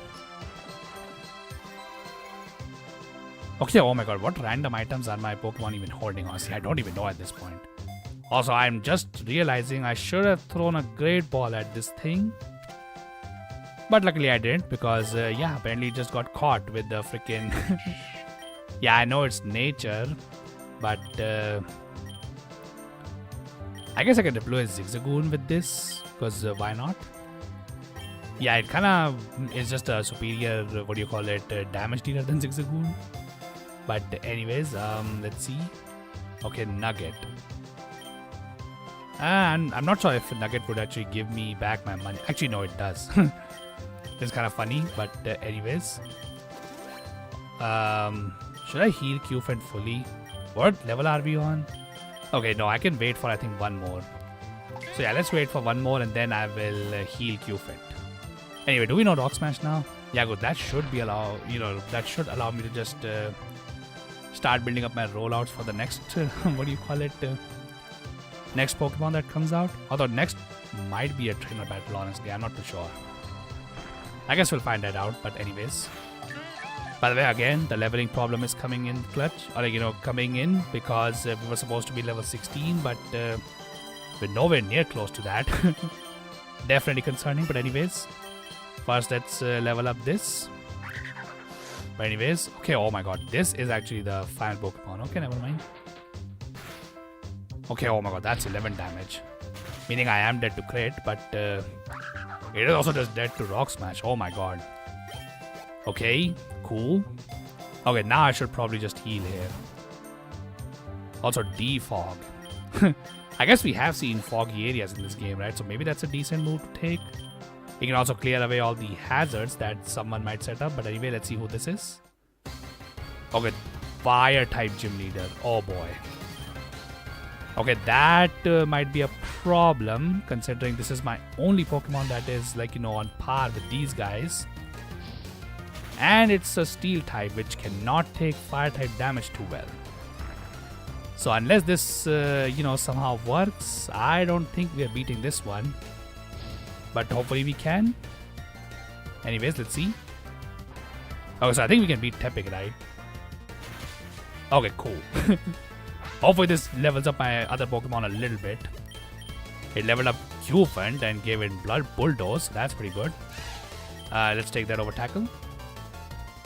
Okay, oh my god, what random items are my Pokemon even holding? Honestly, I don't even know at this point. Also, I'm just realizing I should have thrown a Great Ball at this thing. But luckily I didn't because, yeah, apparently it just got caught with the freaking... Yeah, I know it's nature, but... I guess I can deploy a Zigzagoon with this, because why not? Yeah, it kind of is just a superior, what do you call it, damage dealer than Zigzagoon. But anyways, let's see. Okay, Nugget. And I'm not sure if Nugget would actually give me back my money. Actually, no, it does. It's kind of funny, but anyways. Should I heal Q-Fin fully? What level are we on? Okay, no, I can wait for, I think, one more. So yeah, let's wait for one more and then I will heal Q-Fit. Anyway, do we know Rock Smash now? Yeah, good. That should be that should allow me to just start building up my rollouts for the next, what do you call it? Next Pokemon that comes out. Although next might be a trainer battle, honestly. I'm not too sure. I guess we'll find that out, but anyways. By the way, again, the leveling problem is coming in clutch, or coming in because we were supposed to be level 16, but we're nowhere near close to that. Definitely concerning, but anyways. First, let's level up this. But anyways, okay, oh my god, this is actually the final Pokemon. Okay, never mind. Okay, oh my god, that's 11 damage. Meaning I am dead to crit, but it is also just dead to Rock Smash. Oh my god. Okay, cool. Okay, now I should probably just heal here. Also, defog. I guess we have seen foggy areas in this game, right? So maybe that's a decent move to take. You can also clear away all the hazards that someone might set up. But anyway, let's see who this is. Okay, Fire-type gym leader. Oh boy. Okay, that might be a problem, considering this is my only Pokemon that is, on par with these guys. And it's a Steel type, which cannot take Fire type damage too well. So unless this, somehow works, I don't think we are beating this one. But hopefully we can. Anyways, let's see. Okay, so I think we can beat Tepig, right? Okay, cool. Hopefully this levels up my other Pokemon a little bit. It leveled up Q-Fin and gave it Blood Bulldoze. That's pretty good. Let's take that over Tackle.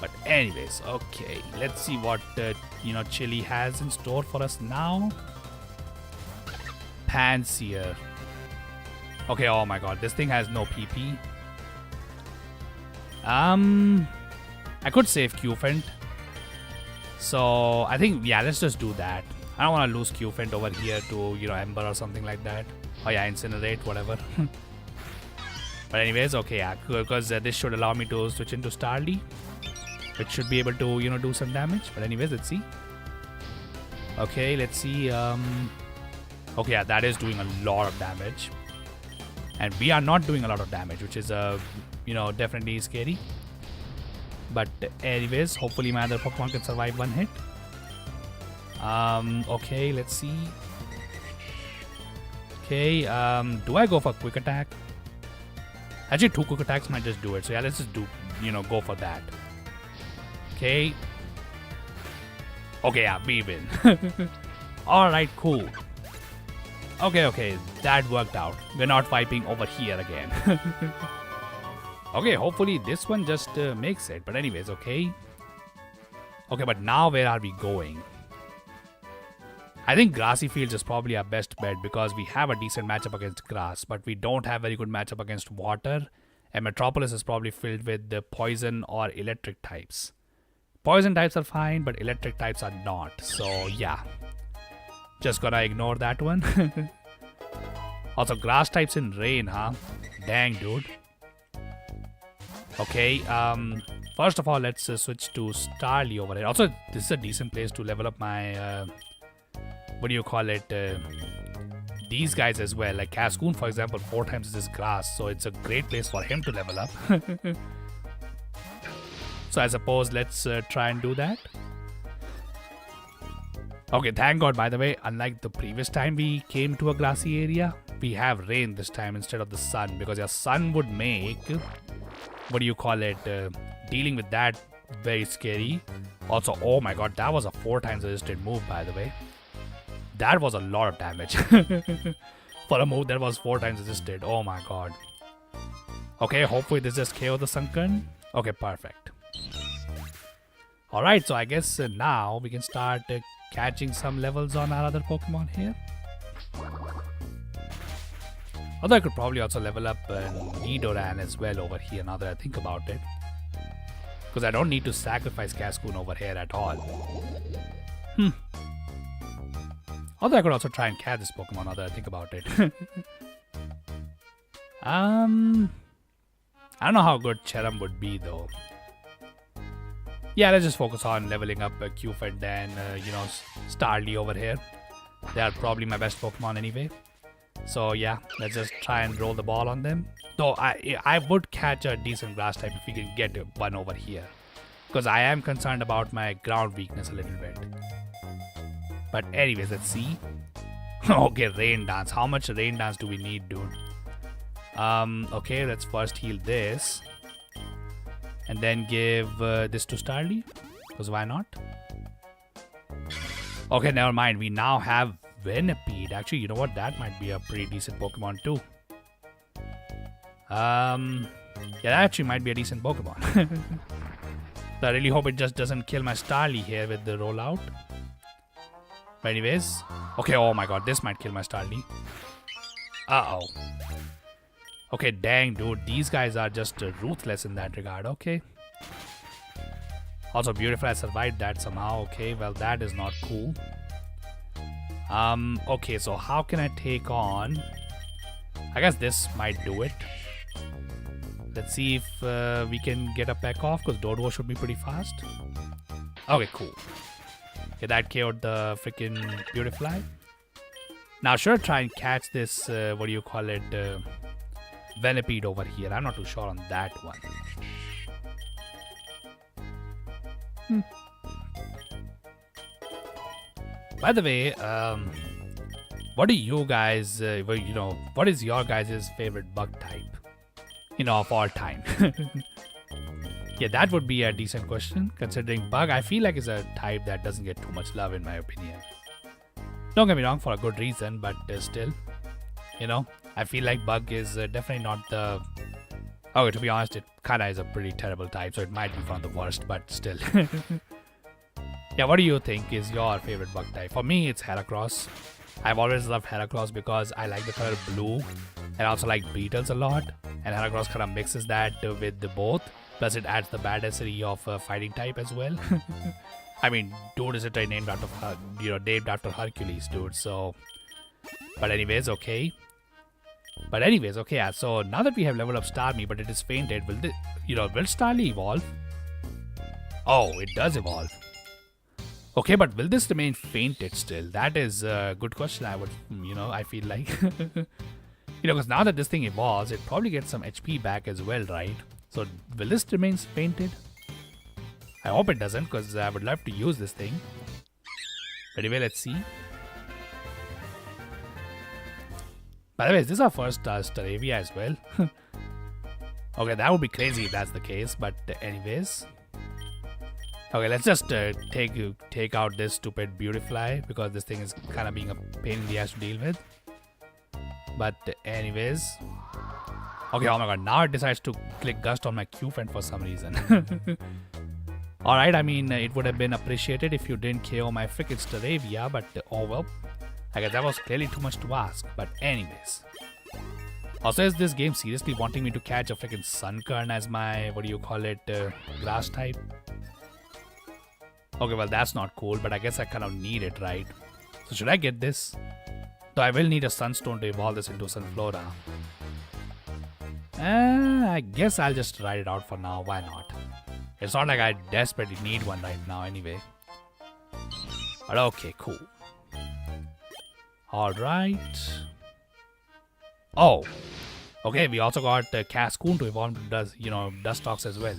But anyways, okay. Let's see what, Chili has in store for us now. Pansear. Okay, oh my god. This thing has no PP. I could save Q-Fin. So, I think, yeah, let's just do that. I don't want to lose Q-Fin over here to, Ember or something like that. Oh yeah, Incinerate, whatever. But anyways, okay, yeah, because this should allow me to switch into Starly, which should be able to, do some damage. But anyways, let's see. Okay, let's see. Okay, yeah, that is doing a lot of damage. And we are not doing a lot of damage, which is, definitely scary. But anyways, hopefully my other Pokemon can survive one hit. Okay, let's see. Okay, do I go for Quick Attack? Actually, 2 Quick Attacks might just do it. So yeah, let's just do, go for that. Okay. Okay, yeah, we win. Alright, cool. Okay, that worked out. We're not viping over here again. Okay, hopefully this one just makes it. But anyways, okay. Okay, but now where are we going? I think grassy fields is probably our best bet because we have a decent matchup against grass, but we don't have very good matchup against water. And Metropolis is probably filled with the poison or electric types. Poison types are fine, but electric types are not. So yeah, just gonna ignore that one. Also, grass types in rain, huh? Dang, dude. Okay, first of all, let's switch to Starly over here. Also, this is a decent place to level up my, what do you call it? These guys as well. Like Cascoon, for example, 4 times is grass. So it's a great place for him to level up. So I suppose let's try and do that. Okay, thank God, by the way, unlike the previous time we came to a grassy area, we have rain this time instead of the sun. Because your sun would make, what do you call it, dealing with that very scary. Also, oh my God, that was a 4 times resisted move, by the way. That was a lot of damage. For a move that was 4 times resisted. Oh my God. Okay, hopefully this just KO the Sunken. Okay, perfect. Alright, so I guess now we can start catching some levels on our other Pokemon here. Although I could probably also level up Nidoran as well over here now that I think about it. Because I don't need to sacrifice Cascoon over here at all. Although I could also try and catch this Pokemon now that I think about it. I don't know how good Cherum would be though. Yeah, let's just focus on leveling up Qfed and, Starly over here. They are probably my best Pokemon anyway. So yeah, let's just try and roll the ball on them. Though I would catch a decent grass type if we can get one over here. Because I am concerned about my ground weakness a little bit. But anyways, let's see. Okay, Rain Dance. How much Rain Dance do we need, dude? Okay, let's first heal this. And then give this to Starly. Because why not? Okay, never mind. We now have Venipede. Actually, you know what? That might be a pretty decent Pokemon too. Yeah, that actually might be a decent Pokemon. So I really hope it just doesn't kill my Starly here with the rollout. But anyways. Okay, oh my God. This might kill my Starly. Uh-oh. Okay, dang, dude. These guys are just ruthless in that regard. Okay. Also, beautiful. I survived that somehow. Okay, well, that is not cool. Okay, so how can I take on... I guess this might do it. Let's see if we can get a peck off, because Doduo should be pretty fast. Okay, cool. Okay, that KO'd the freaking Beautifly. Now, sure, try and catch this, what do you call it, Venipede over here. I'm not too sure on that one. By the way, what do you guys, what is your guys' favorite bug type? Of all time. Yeah, that would be a decent question, considering bug, I feel like, is a type that doesn't get too much love in my opinion. Don't get me wrong, for a good reason, but still, I feel like bug is definitely not the... Okay, to be honest, it kinda is a pretty terrible type, so it might be one of the worst, but still. Yeah, what do you think is your favorite bug type? For me, it's Heracross. I've always loved Heracross because I like the color blue, and I also like Beetles a lot, and Heracross kind of mixes that with the both, plus it adds the badassery of fighting type as well. I mean, dude is literally named after Hercules, dude, so... But anyways, okay. Yeah, so now that we have leveled up Starmie, but it is fainted, will Starly evolve? Oh, it does evolve. Okay, but will this remain fainted still? That is a good question, I feel like. Because now that this thing evolves, it probably gets some HP back as well, right? So, will this remain fainted? I hope it doesn't, because I would love to use this thing. Anyway, let's see. By the way, is this our first Staravia as well? Okay, that would be crazy if that's the case, but anyways. Okay, let's just take out this stupid Beautifly, because this thing is kind of being a pain in the ass to deal with. But anyways. Okay, oh my god, now it decides to click Gust on my Q-Fent for some reason. Alright, I mean, it would have been appreciated if you didn't KO my freaking Staravia, but oh well. I guess that was clearly too much to ask, but anyways. Also, is this game seriously wanting me to catch a freaking Sunkern as my, grass type? Okay, well, that's not cool, but I guess I kind of need it, right? So should I get this? Though I will need a Sunstone to evolve this into Sunflora. I guess I'll just ride it out for now, why not? It's not like I desperately need one right now anyway. But okay, cool. Alright. Oh. Okay, we also got Cascoon to evolve into Dustox as well.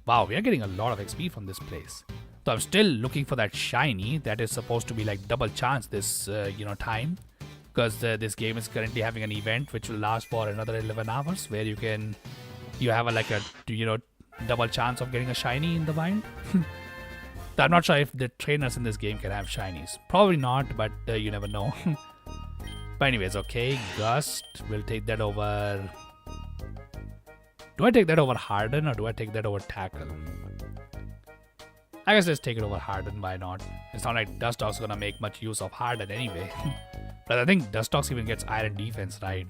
Wow, we are getting a lot of XP from this place. So I'm still looking for that shiny that is supposed to be like double chance this time. Because this game is currently having an event which will last for another 11 hours where you have a double chance of getting a shiny in the wild. I'm not sure if the trainers in this game can have shinies. Probably not, but you never know. But anyways, okay, Gust. We'll take that over. Do I take that over Harden or do I take that over Tackle? I guess let's take it over Harden, why not? It's not like Dustox gonna make much use of Harden anyway. But I think Dustox even gets Iron Defense, right?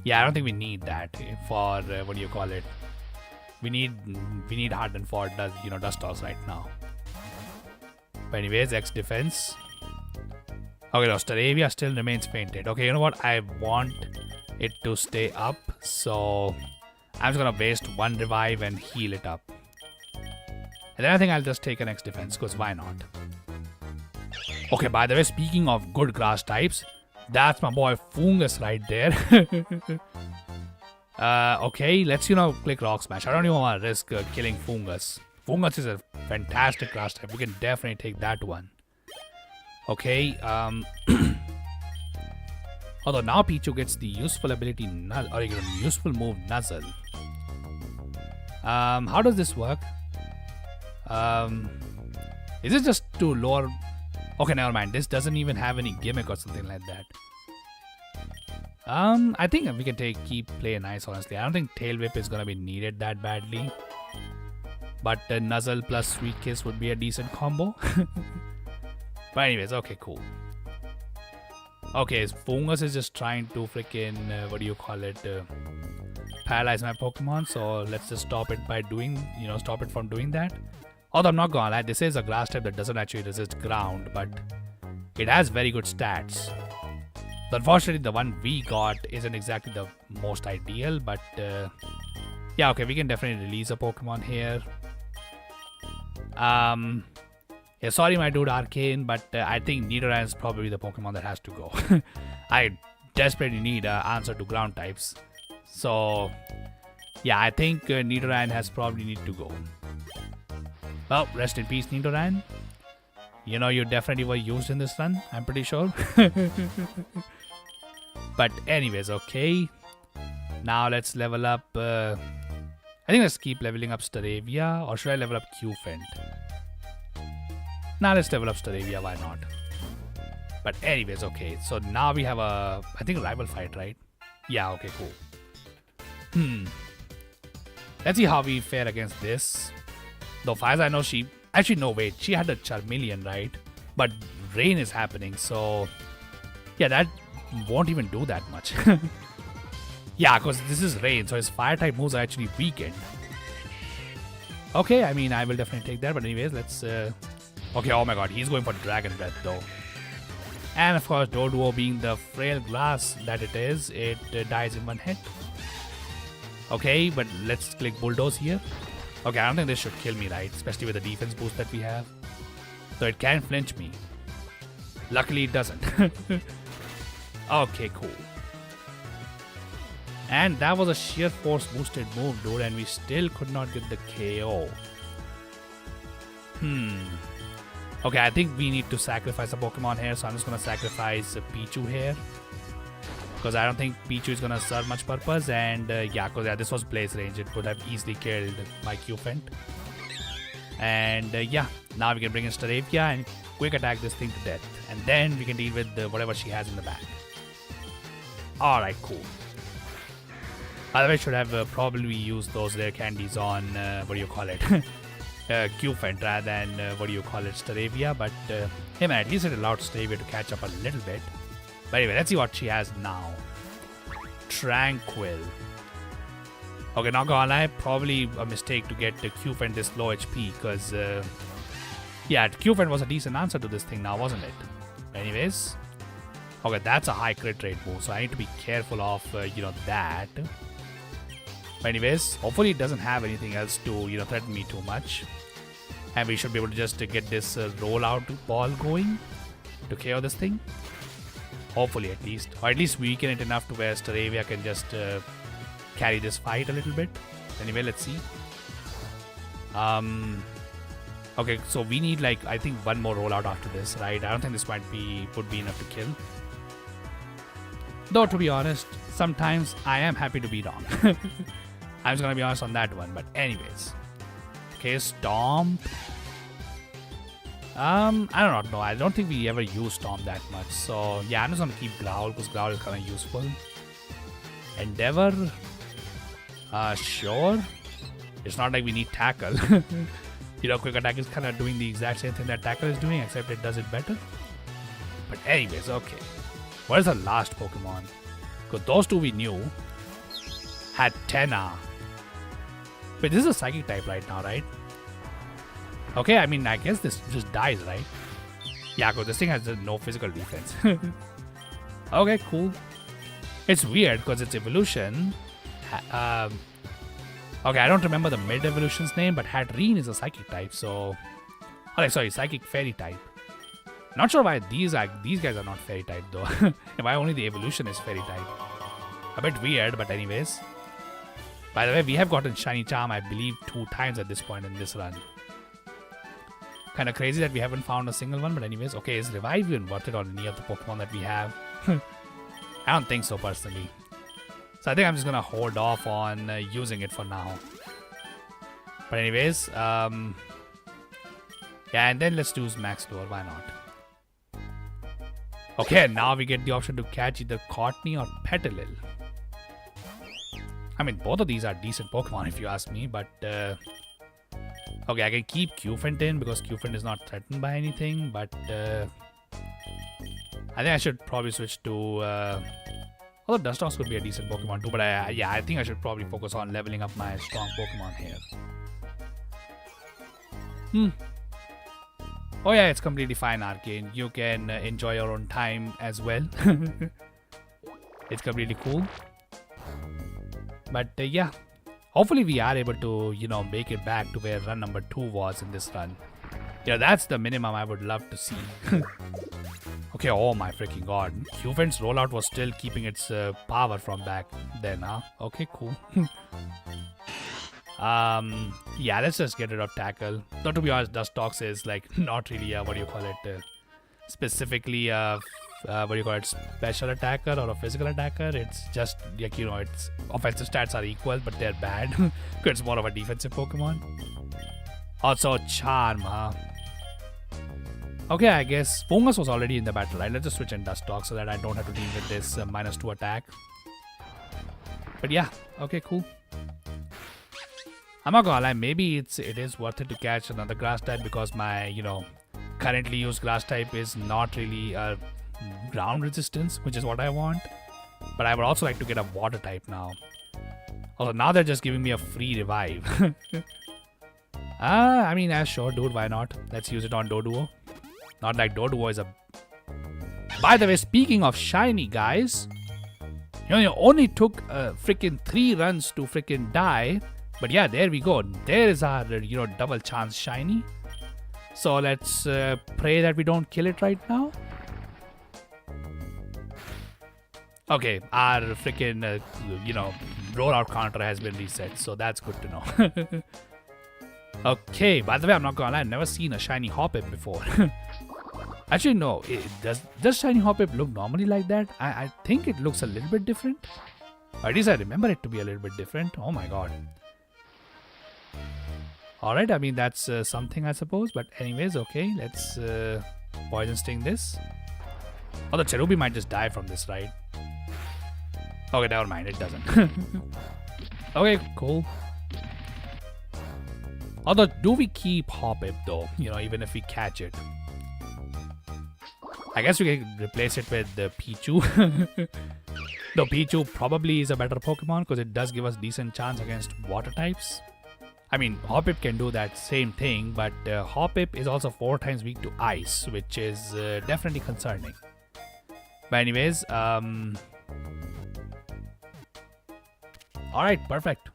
Yeah, I don't think we need that for, We need Harden for, Dustox right now. But anyways, X Defense. Okay, no, Staravia still remains fainted. Okay, you know what? I want it to stay up, so I'm just gonna waste one revive and heal it up. And then I think I'll just take an X Defense, because why not? Okay, by the way, speaking of good grass types, that's my boy Fungus right there. Okay, let's, click Rock Smash. I don't even want to risk killing Fungus. Fungus is a fantastic grass type. We can definitely take that one. Okay, although now Pichu gets the useful ability useful move Nuzzle. How does this work? Is it just to lower? Okay, never mind. This doesn't even have any gimmick or something like that. I think we can keep playing nice, honestly. I don't think Tail Whip is gonna be needed that badly. But Nuzzle plus Sweet Kiss would be a decent combo. But anyways, okay, cool. Okay, Fungus is just trying to freaking, paralyze my Pokemon. So let's just stop it by stop it from doing that. Although I'm not gonna lie, this is a grass type that doesn't actually resist ground, but it has very good stats. So unfortunately, the one we got isn't exactly the most ideal, but yeah, okay, we can definitely release a Pokemon here. Yeah, sorry, my dude Arcane, but I think Nidoran is probably the Pokemon that has to go. I desperately need an answer to ground types. So, yeah, I think Nidoran has probably need to go. Well, rest in peace, Nidoran. You definitely were used in this run, I'm pretty sure. But anyways, okay. Now let's level up. I think let's keep leveling up Staravia, or should I level up Q-Fent? Now let's level up Staravia, why not? But anyways, okay. So now we have a rival fight, right? Yeah, okay, cool. Let's see how we fare against this. Though far as I know, she had a Charmeleon, right? But rain is happening, so yeah, that won't even do that much. Yeah, because this is rain, so his fire type moves are actually weakened. Okay, I mean, I will definitely take that, but anyways, let's okay, oh my god, he's going for Dragon Breath though. And of course, Doduo being the frail glass that it is, it dies in one hit. Okay, but let's click Bulldoze here. Okay, I don't think this should kill me, right? Especially with the defense boost that we have. So it can flinch me. Luckily, it doesn't. Okay, cool. And that was a sheer force boosted move, dude, and we still could not get the KO. Okay, I think we need to sacrifice a Pokemon here, so I'm just gonna sacrifice Pichu here. Because I don't think Pichu is gonna serve much purpose, and this was Blaze Range. It would have easily killed my Q-Fent. And yeah, now we can bring in Staravia and quick attack this thing to death. And then we can deal with whatever she has in the back. Alright, cool. Otherwise, should have probably used those rare candies on, what do you call it? Qfent rather than, what do you call it, Staravia. But, hey man, at least it allowed Staravia to catch up a little bit. But anyway, let's see what she has now. Tranquil. Okay, not gonna lie, probably a mistake to get Qfent this low HP, because, yeah, Qfent was a decent answer to this thing now, wasn't it? Anyways. Okay, that's a high crit rate move, so I need to be careful of, that. But anyways, hopefully it doesn't have anything else to, threaten me too much. And we should be able to just get this rollout ball going to KO this thing. Hopefully, at least. Or at least weaken it enough to where Staravia can just carry this fight a little bit. Anyway, let's see. Okay, so we need, like, I think one more rollout after this, right? I don't think this would be enough to kill. Though, to be honest, sometimes I am happy to be wrong. I'm just gonna be honest on that one. But anyways. Okay, Stomp. I don't know. I don't think we ever use Stomp that much. So, yeah, I'm just gonna keep Growl, because Growl is kind of useful. Endeavor. Sure. It's not like we need Tackle. Quick Attack is kind of doing the exact same thing that Tackle is doing, except it does it better. But anyways, okay. What is the last Pokemon? Because those two we knew had Tenna. Wait, this is a Psychic type right now, right? Okay, I mean, I guess this just dies, right? Yeah, because this thing has no physical defense. Okay, cool. It's weird because its evolution... okay, I don't remember the mid-evolution's name, but Hatterene is a Psychic type, so... Oh, sorry, Psychic Fairy type. Not sure why these guys are not Fairy type, though. Why only the evolution is Fairy type. A bit weird, but anyways. By the way, we have gotten Shiny Charm, I believe, 2 times at this point in this run. Kind of crazy that we haven't found a single one, but anyways. Okay, is Revive even worth it on any of the Pokemon that we have? I don't think so, personally. So I think I'm just gonna hold off on using it for now. But anyways, yeah, and then let's use Max Lure, why not? Okay, now we get the option to catch either Courtney or Petalil. I mean, both of these are decent Pokemon if you ask me, but... okay, I can keep Qfent in because Qfent is not threatened by anything, but... I think I should probably switch to... although Dustox could be a decent Pokemon too, but yeah, I think I should probably focus on leveling up my strong Pokemon here. Oh yeah, it's completely fine, Arcane. You can enjoy your own time as well. It's completely cool. But yeah, hopefully we are able to, make it back to where run number 2 was in this run. Yeah, that's the minimum I would love to see. Okay, oh my freaking god. Qfent's rollout was still keeping its power from back then, huh? Okay, cool. Yeah, let's just get rid of Tackle. Though to be honest, Dustox is like not really specifically special attacker or a physical attacker. It's just like, its offensive stats are equal, but they're bad. It's more of a defensive Pokemon. Also Charm, huh? Okay, I guess Fungus was already in the battle, right? Let's just switch in Dustox so that I don't have to deal with this -2 attack. But yeah, okay, cool. I'm not gonna lie, maybe it is worth it to catch another grass type because my, currently used grass type is not really a ground resistance, which is what I want. But I would also like to get a water type now. Although now they're just giving me a free revive. I mean, sure, dude, why not? Let's use it on Doduo. Not like Doduo is a... By the way, speaking of shiny, guys, you only took freaking 3 runs to freaking die. But yeah, there we go. There is our, double chance shiny. So let's pray that we don't kill it right now. Okay, our freaking, rollout counter has been reset. So that's good to know. Okay, by the way, I'm not gonna lie, I've never seen a shiny Hoppip before. Actually, no. Does shiny Hoppip look normally like that? I think it looks a little bit different. Or at least I remember it to be a little bit different. Oh my god. Alright, I mean, that's something, I suppose. But anyways, okay, let's Poison Sting this. Oh, the Cherubi might just die from this, right? Okay, never mind. It doesn't. Okay, cool. Although, do we keep Hoppip though? You know, even if we catch it. I guess we can replace it with the Pichu. Though Pichu probably is a better Pokemon because it does give us decent chance against water types. I mean, Hoppip can do that same thing, but Hoppip is also 4 times weak to ice, which is definitely concerning. But anyways, alright, perfect.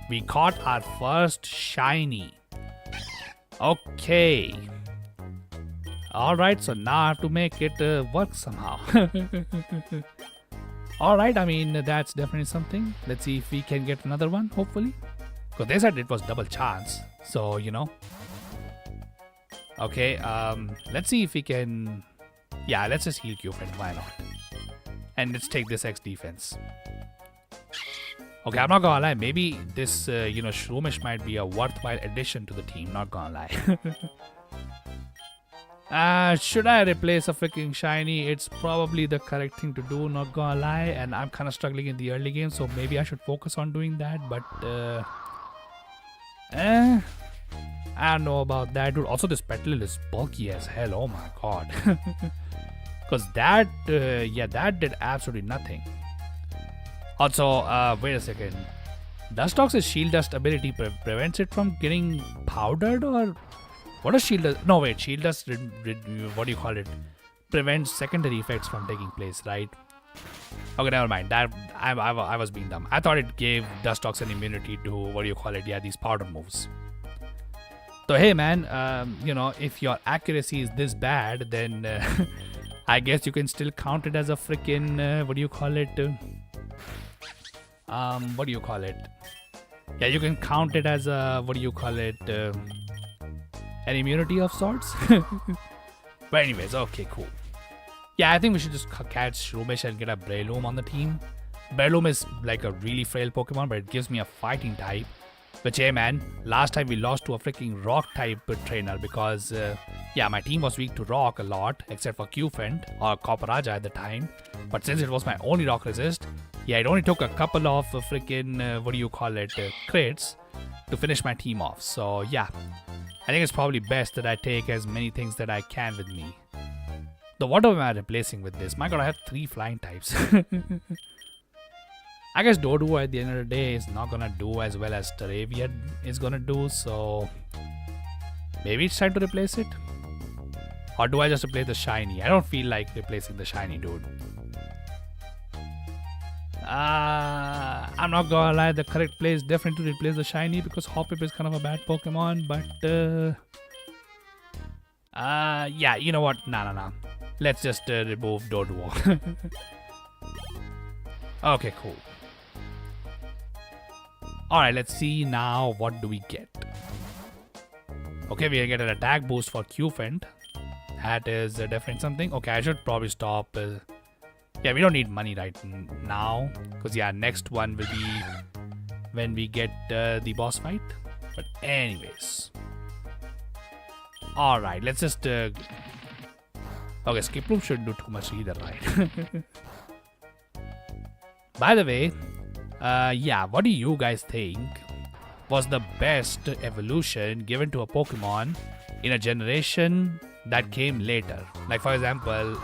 We caught our first shiny. Okay. Alright, so now I have to make it work somehow. Alright, I mean, that's definitely something. Let's see if we can get another one, hopefully. Because they said it was double chance. So, you know. Okay, let's see if we can... Yeah, let's just heal Cupid, why not? And let's take this X defense. Okay, I'm not gonna lie. Maybe this, Shroomish might be a worthwhile addition to the team. Not gonna lie. Should I replace a freaking shiny? It's probably the correct thing to do. Not gonna lie. And I'm kind of struggling in the early game, so maybe I should focus on doing that. But I don't know about that, dude. Also, this Petal is bulky as hell. Oh my god. Because that, that did absolutely nothing. Also, wait a second. Dustox's Shield Dust ability prevents it from getting powdered, or what does Shield Dust? No, wait. Shield Dust, what do you call it? Prevents secondary effects from taking place, right? Okay, never mind. That I was being dumb. I thought it gave Dustox an immunity to what do you call it? Yeah, these powder moves. So hey, man. If your accuracy is this bad, then I guess you can still count it as a freaking what do you call it? What do you call it? Yeah, you can count it as a, what do you call it? An immunity of sorts. But anyways, okay, cool. Yeah, I think we should just catch Shroomish and get a Breloom on the team. Breloom is like a really frail Pokemon, but it gives me a fighting type. Which, hey man, last time we lost to a freaking rock type trainer because, my team was weak to rock a lot, except for Qfent or Copperaja at the time. But since it was my only rock resist, yeah, it only took a couple of freaking, crits to finish my team off. So, yeah, I think it's probably best that I take as many things that I can with me. Though, what am I replacing with this? My god, I have 3 flying types. I guess Doduo at the end of the day is not gonna do as well as Staravia is gonna do, so maybe it's time to replace it? Or do I just replace the shiny? I don't feel like replacing the shiny, dude. I'm not gonna lie, the correct play is definitely to replace the shiny because Hoppip is kind of a bad Pokemon, but yeah, you know what? Nah. Let's just remove Doduo. Okay, cool. Alright, let's see now what do we get. Okay, we get an attack boost for Qfent. That is definitely something. Okay, I should probably stop. Yeah, we don't need money right now. Because, yeah, next one will be when we get the boss fight. But anyways. Alright, let's just... Okay, Skip Loop shouldn't do too much either, right? By the way, what do you guys think was the best evolution given to a Pokemon in a generation that came later? Like, for example,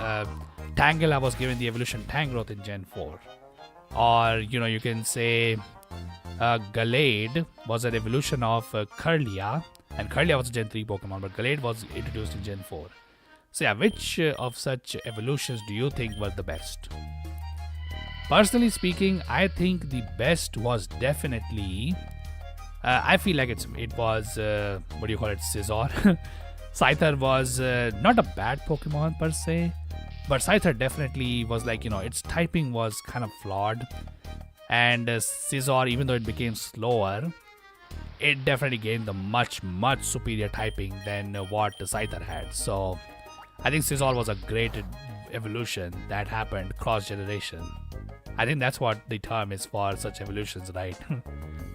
Tangela was given the evolution Tangrowth in Gen 4. Or, you can say Gallade was an evolution of Kirlia. And Kirlia was a Gen 3 Pokemon, but Gallade was introduced in Gen 4. So yeah, which of such evolutions do you think were the best? Personally speaking, I think the best was definitely... I feel like it was, Scizor. Scyther was not a bad Pokemon per se, but Scyther definitely was like, its typing was kind of flawed. And Scizor, even though it became slower, it definitely gained the much superior typing than what Scyther had. So I think Scizor was a great evolution that happened cross-generation. I think that's what the term is for such evolutions, right?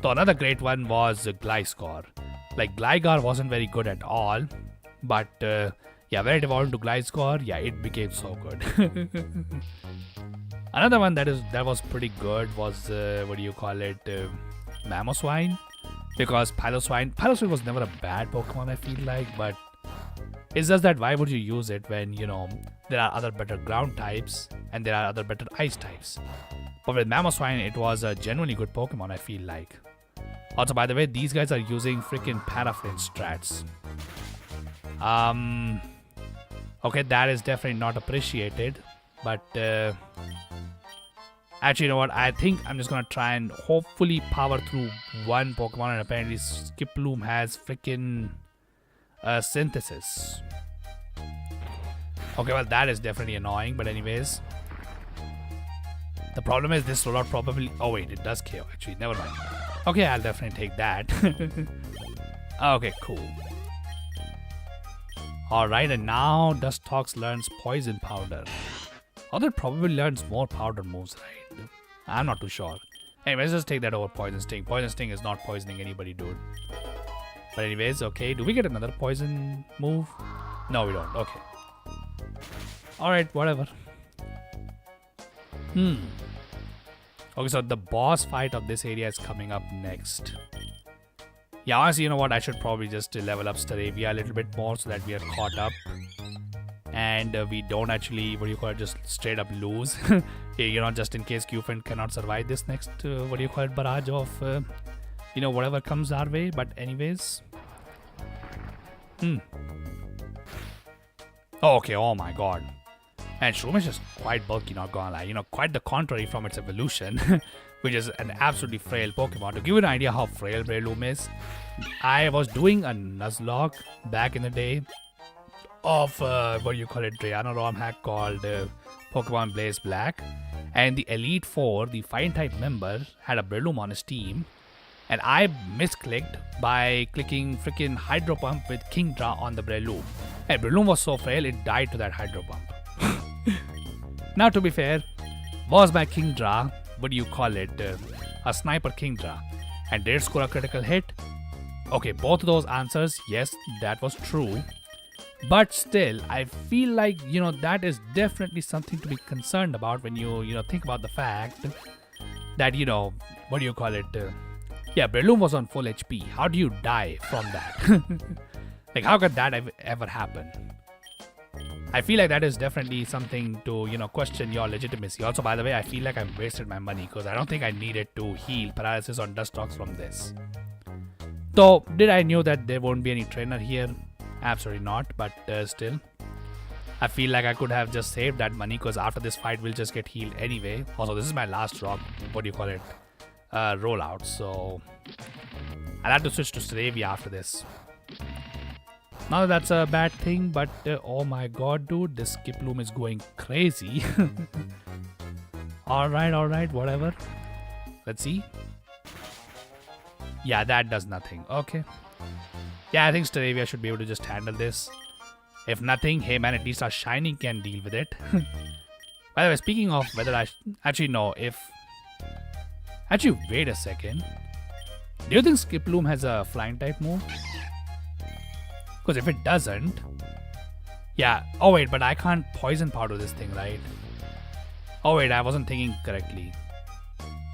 So another great one was Gliscor. Like, Gligar wasn't very good at all, but when it evolved into Gliscor, yeah, it became so good. Another one that was pretty good was what do you call it? Mamoswine, because Piloswine was never a bad Pokemon, I feel like, but it's just that why would you use it when there are other better ground types and there are other better ice types. But with Mamoswine, it was a genuinely good Pokemon, I feel like. Also, by the way, these guys are using freaking Paraflame strats. Okay, that is definitely not appreciated, but actually, you know what? I think I'm just gonna try and hopefully power through one Pokemon, and apparently Skiploom has freaking synthesis. Okay, well, that is definitely annoying, but anyways. The problem is this rollout probably... Oh, wait, it does KO, actually. Never mind. Okay, I'll definitely take that. Okay, cool. Alright, and now Dustox learns Poison Powder. Although it probably learns more powder moves, right? I'm not too sure. Anyway, let's just take that over Poison Sting. Poison Sting is not poisoning anybody, dude. But anyways, okay. Do we get another poison move? No, we don't. Okay. Alright, whatever. Okay, so the boss fight of this area is coming up next. Yeah, honestly, you know what? I should probably just level up Staravia a little bit more so that we are caught up. And we don't actually, just straight up lose. Just in case Qfin cannot survive this next, barrage of, whatever comes our way. But anyways. Oh, okay, oh my god. And Shroomish is quite bulky, not gonna lie. Quite the contrary from its evolution, which is an absolutely frail Pokemon. To give you an idea how frail Breloom is, I was doing a Nuzlocke back in the day of, Drayana ROM hack called Pokemon Blaze Black. And the Elite Four, the Fine-type member, had a Breloom on his team. And I misclicked by clicking freaking Hydro Pump with Kingdra on the Breloom. And Breloom was so frail, it died to that Hydro Pump. Now, to be fair, was my Kingdra, a sniper Kingdra, and did score a critical hit? Okay, both of those answers, yes, that was true. But still, I feel like, that is definitely something to be concerned about when you think about the fact that, Breloom was on full HP. How do you die from that? Like, how could that ever happen? I feel like that is definitely something to, question your legitimacy. Also, by the way, I feel like I've wasted my money because I don't think I needed to heal paralysis on Dustox from this. Though, did I knew that there won't be any trainer here? Absolutely not, but still. I feel like I could have just saved that money because after this fight, we'll just get healed anyway. Also, this is my last drop, rollout. So, I'll have to switch to Staravia after this. Now that's a bad thing, but oh my god, dude, this Skiploom is going crazy. Alright, whatever. Let's see. Yeah, that does nothing. Okay. Yeah, I think Staravia should be able to just handle this. If nothing, hey man, at least our Shiny can deal with it. By the way, speaking of whether I... Actually, no, if... Actually, wait a second. Do you think Skiploom has a flying type move? Because if it doesn't... Yeah. Oh wait, but I can't poison powder this thing, right? Oh wait, I wasn't thinking correctly.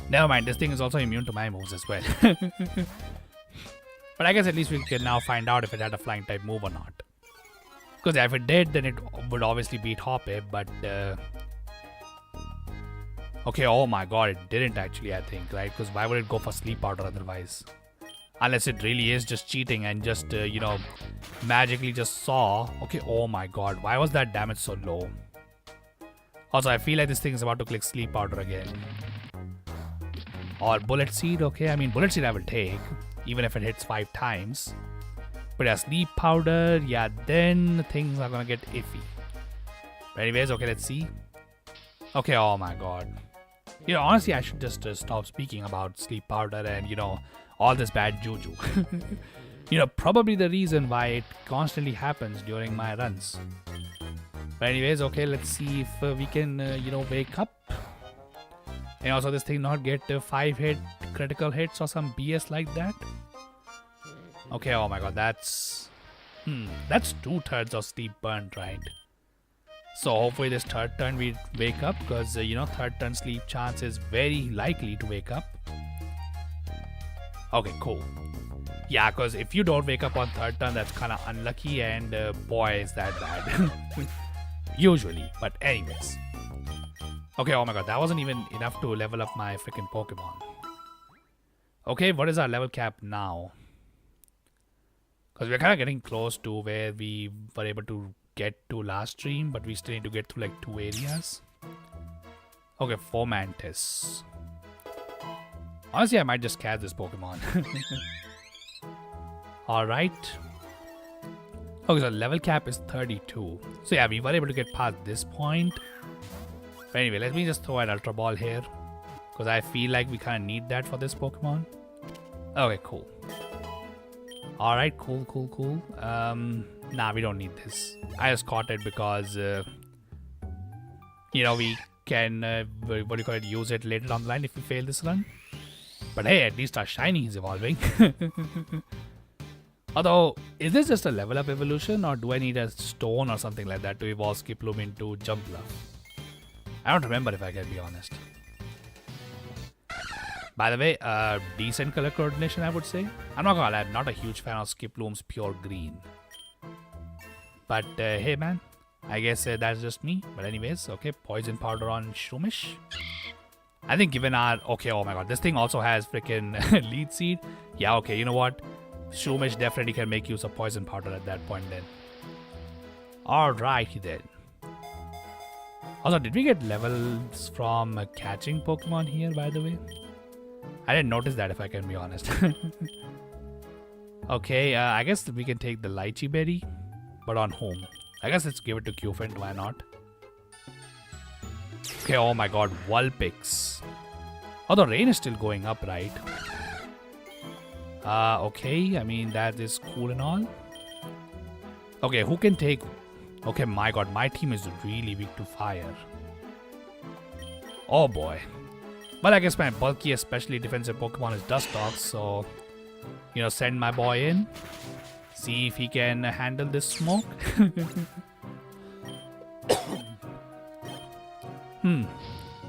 Never mind, this thing is also immune to my moves as well. But I guess at least we can now find out if it had a flying type move or not. Because if it did, then it would obviously beat Hoppe, but... Okay, oh my god, it didn't actually, I think, right? Because why would it go for Sleep Powder otherwise? Unless it really is just cheating and just, magically just saw. Okay, oh my god, why was that damage so low? Also, I feel like this thing is about to click Sleep Powder again. Or Bullet Seed, okay. I mean, Bullet Seed I will take, even if it hits 5 times. But yeah, Sleep Powder, yeah, then things are gonna get iffy. But anyways, okay, let's see. Okay, oh my god. Honestly, I should just stop speaking about Sleep Powder and, all this bad juju. Probably the reason why it constantly happens during my runs. But anyways, okay, let's see if we can, wake up. And also this thing not get 5 critical hits or some BS like that. Okay, oh my god, that's... That's 2/3 of Sleep Burnt, right? So hopefully this third turn we wake up, because third turn sleep chance is very likely to wake up. Okay, cool. Yeah, because if you don't wake up on third turn, that's kind of unlucky, and boy, is that bad. Usually, but anyways. Okay, oh my god, that wasn't even enough to level up my freaking Pokemon. Okay, what is our level cap now? Because we're kind of getting close to where we were able to get to last stream, but we still need to get through like 2 areas. Okay, Fomantis. Honestly, I might just catch this Pokemon. Alright. Okay, so level cap is 32. So yeah, we were able to get past this point. But anyway, let me just throw an Ultra Ball here, because I feel like we kind of need that for this Pokemon. Okay, cool. Alright, cool. Nah, we don't need this. I just caught it because, we can, use it later down the line if we fail this run. But hey, at least our shiny is evolving. Although, is this just a level up evolution, or do I need a stone or something like that to evolve Skiploom into Jumpluff? I don't remember, if I can be honest. By the way, decent color coordination, I would say. I'm not gonna lie, I'm not a huge fan of Skiploom's pure green. But hey man, I guess that's just me. But anyways, okay, poison powder on Shroomish. I think given our... Okay, oh my god, this thing also has freaking lead seed. Yeah, okay, you know what? Shroomish definitely can make use of poison powder at that point then. Alrighty then. Also, did we get levels from catching Pokemon here, by the way? I didn't notice that, if I can be honest. Okay, I guess we can take the Lychee Berry, but on whom? I guess let's give it to Qfint, why not? Okay, oh my god, Vulpix. Oh, the rain is still going up, right? Okay, I mean, that is cool and all. Okay, who can take... Okay, my god, my team is really weak to fire. Oh boy. But I guess my bulky, especially defensive Pokemon is Dustox, so... send my boy in. See if he can handle this smoke.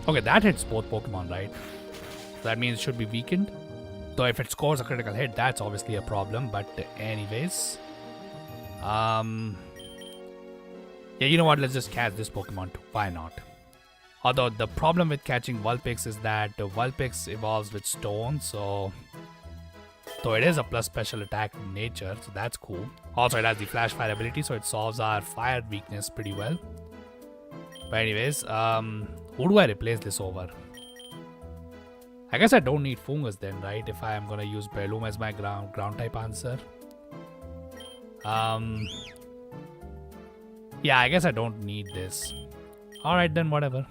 Okay, that hits both Pokemon, right? So that means it should be weakened. Though if it scores a critical hit, that's obviously a problem. But anyways. Yeah, you know what? Let's just catch this Pokemon too. Why not? Although the problem with catching Vulpix is that Vulpix evolves with Stone, so... Though it is a plus special attack in nature, so that's cool. Also, it has the Flash Fire ability, so it solves our fire weakness pretty well. But anyways, who do I replace this over? I guess I don't need Fungus then, right? If I am gonna use Breloom as my ground type answer. Yeah, I guess I don't need this. Alright then, whatever.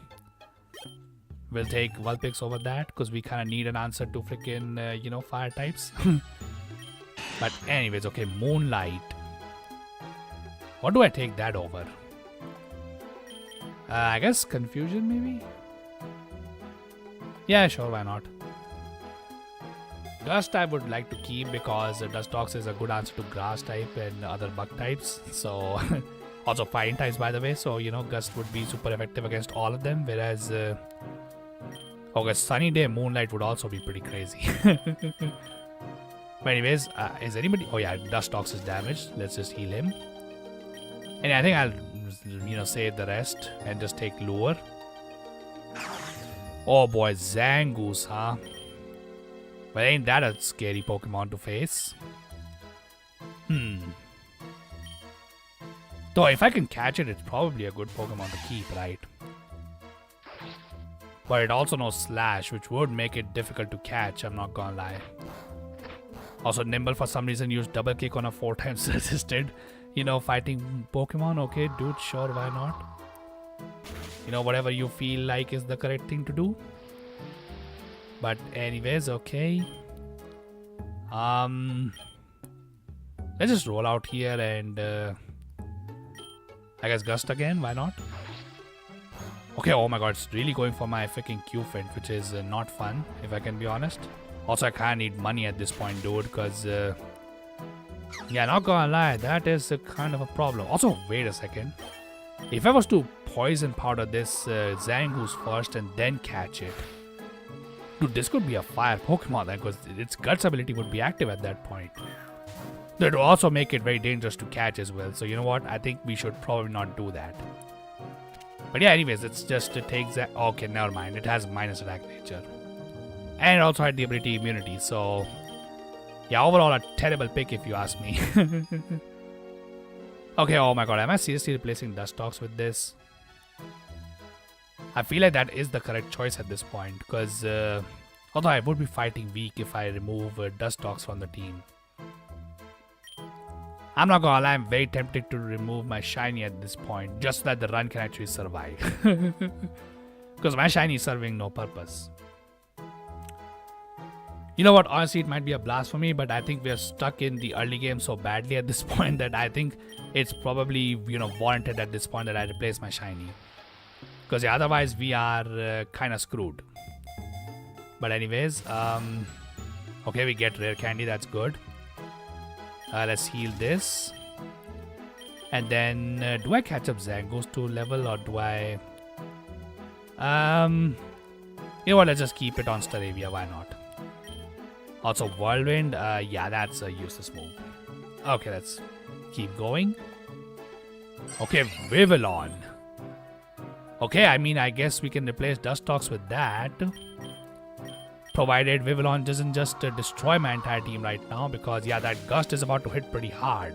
We'll take Vulpix over that, because we kind of need an answer to freaking, fire types. But anyways, okay, Moonlight. What do I take that over? I guess Confusion, maybe? Yeah, sure, why not? Gust I would like to keep, because Dustox is a good answer to Grass type and other Bug types. So, also Fire types, by the way. So, Gust would be super effective against all of them, whereas... Okay, Sunny Day Moonlight would also be pretty crazy. But anyways, is anybody... Oh yeah, Dustox is damaged. Let's just heal him. And I think I'll, save the rest and just take Lure. Oh boy, Zangoose, huh? But ain't that a scary Pokemon to face? Though if I can catch it, it's probably a good Pokemon to keep, right? But it also knows Slash, which would make it difficult to catch, I'm not gonna lie. Also, Nimble for some reason used double kick on a 4 times resisted, fighting Pokemon. Okay, dude, sure, why not? Whatever you feel like is the correct thing to do. But anyways, okay. Let's just roll out here and I guess Gust again, why not? Okay, oh my god, it's really going for my freaking Qfint, which is not fun, if I can be honest. Also, I kinda need money at this point, dude, because... yeah, not gonna lie, that is a kind of a problem. Also, wait a second. If I was to poison powder this Zangoose first and then catch it. Dude, this could be a fire Pokemon then, because its Guts ability would be active at that point. That will also make it very dangerous to catch as well. So you know what? I think we should probably not do that. But yeah, anyways, it's just to take that. Okay, never mind. It has minus attack nature. And it also had the ability immunity. So yeah, overall a terrible pick if you ask me. Okay, oh my god, am I seriously replacing Dustox with this? I feel like that is the correct choice at this point, because although I would be fighting weak if I remove Dustox from the team. I'm not gonna lie, I'm very tempted to remove my shiny at this point, just so that the run can actually survive. Because my shiny is serving no purpose. You know what, honestly it might be a blasphemy, but I think we are stuck in the early game so badly at this point that I think it's probably, you know, warranted at this point that I replace my shiny. Because yeah, otherwise we are kind of screwed. But anyways, okay, we get rare candy, that's good. Let's heal this. And then, do I catch up Zangoose to level or do I... you know what, let's just keep it on Staravia, why not? Also, Whirlwind, yeah, that's a useless move. Okay, let's keep going. Okay, Vivillon. Okay, I mean, I guess we can replace Dustox with that. Provided Vivillon doesn't just destroy my entire team right now, because yeah, that Gust is about to hit pretty hard.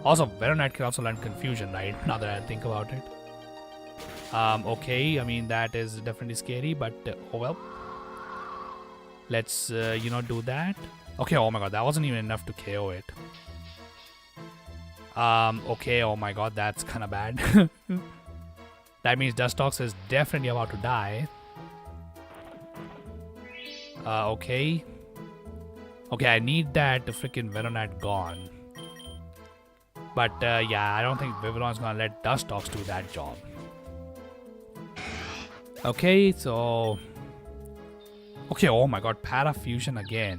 Also, Veronite can also learn Confusion, right? Now that I think about it. Okay, I mean, that is definitely scary, but oh well. Let's, you know, do that. Okay, oh my god, that wasn't even enough to KO it. Okay, oh my god, that's kind of bad. That means Dustox is definitely about to die. Okay. Okay, I need that freaking Veronite gone. But yeah, I don't think Vivillon's gonna let Dustox do that job. Okay, so... Okay, oh my god, Parafusion again.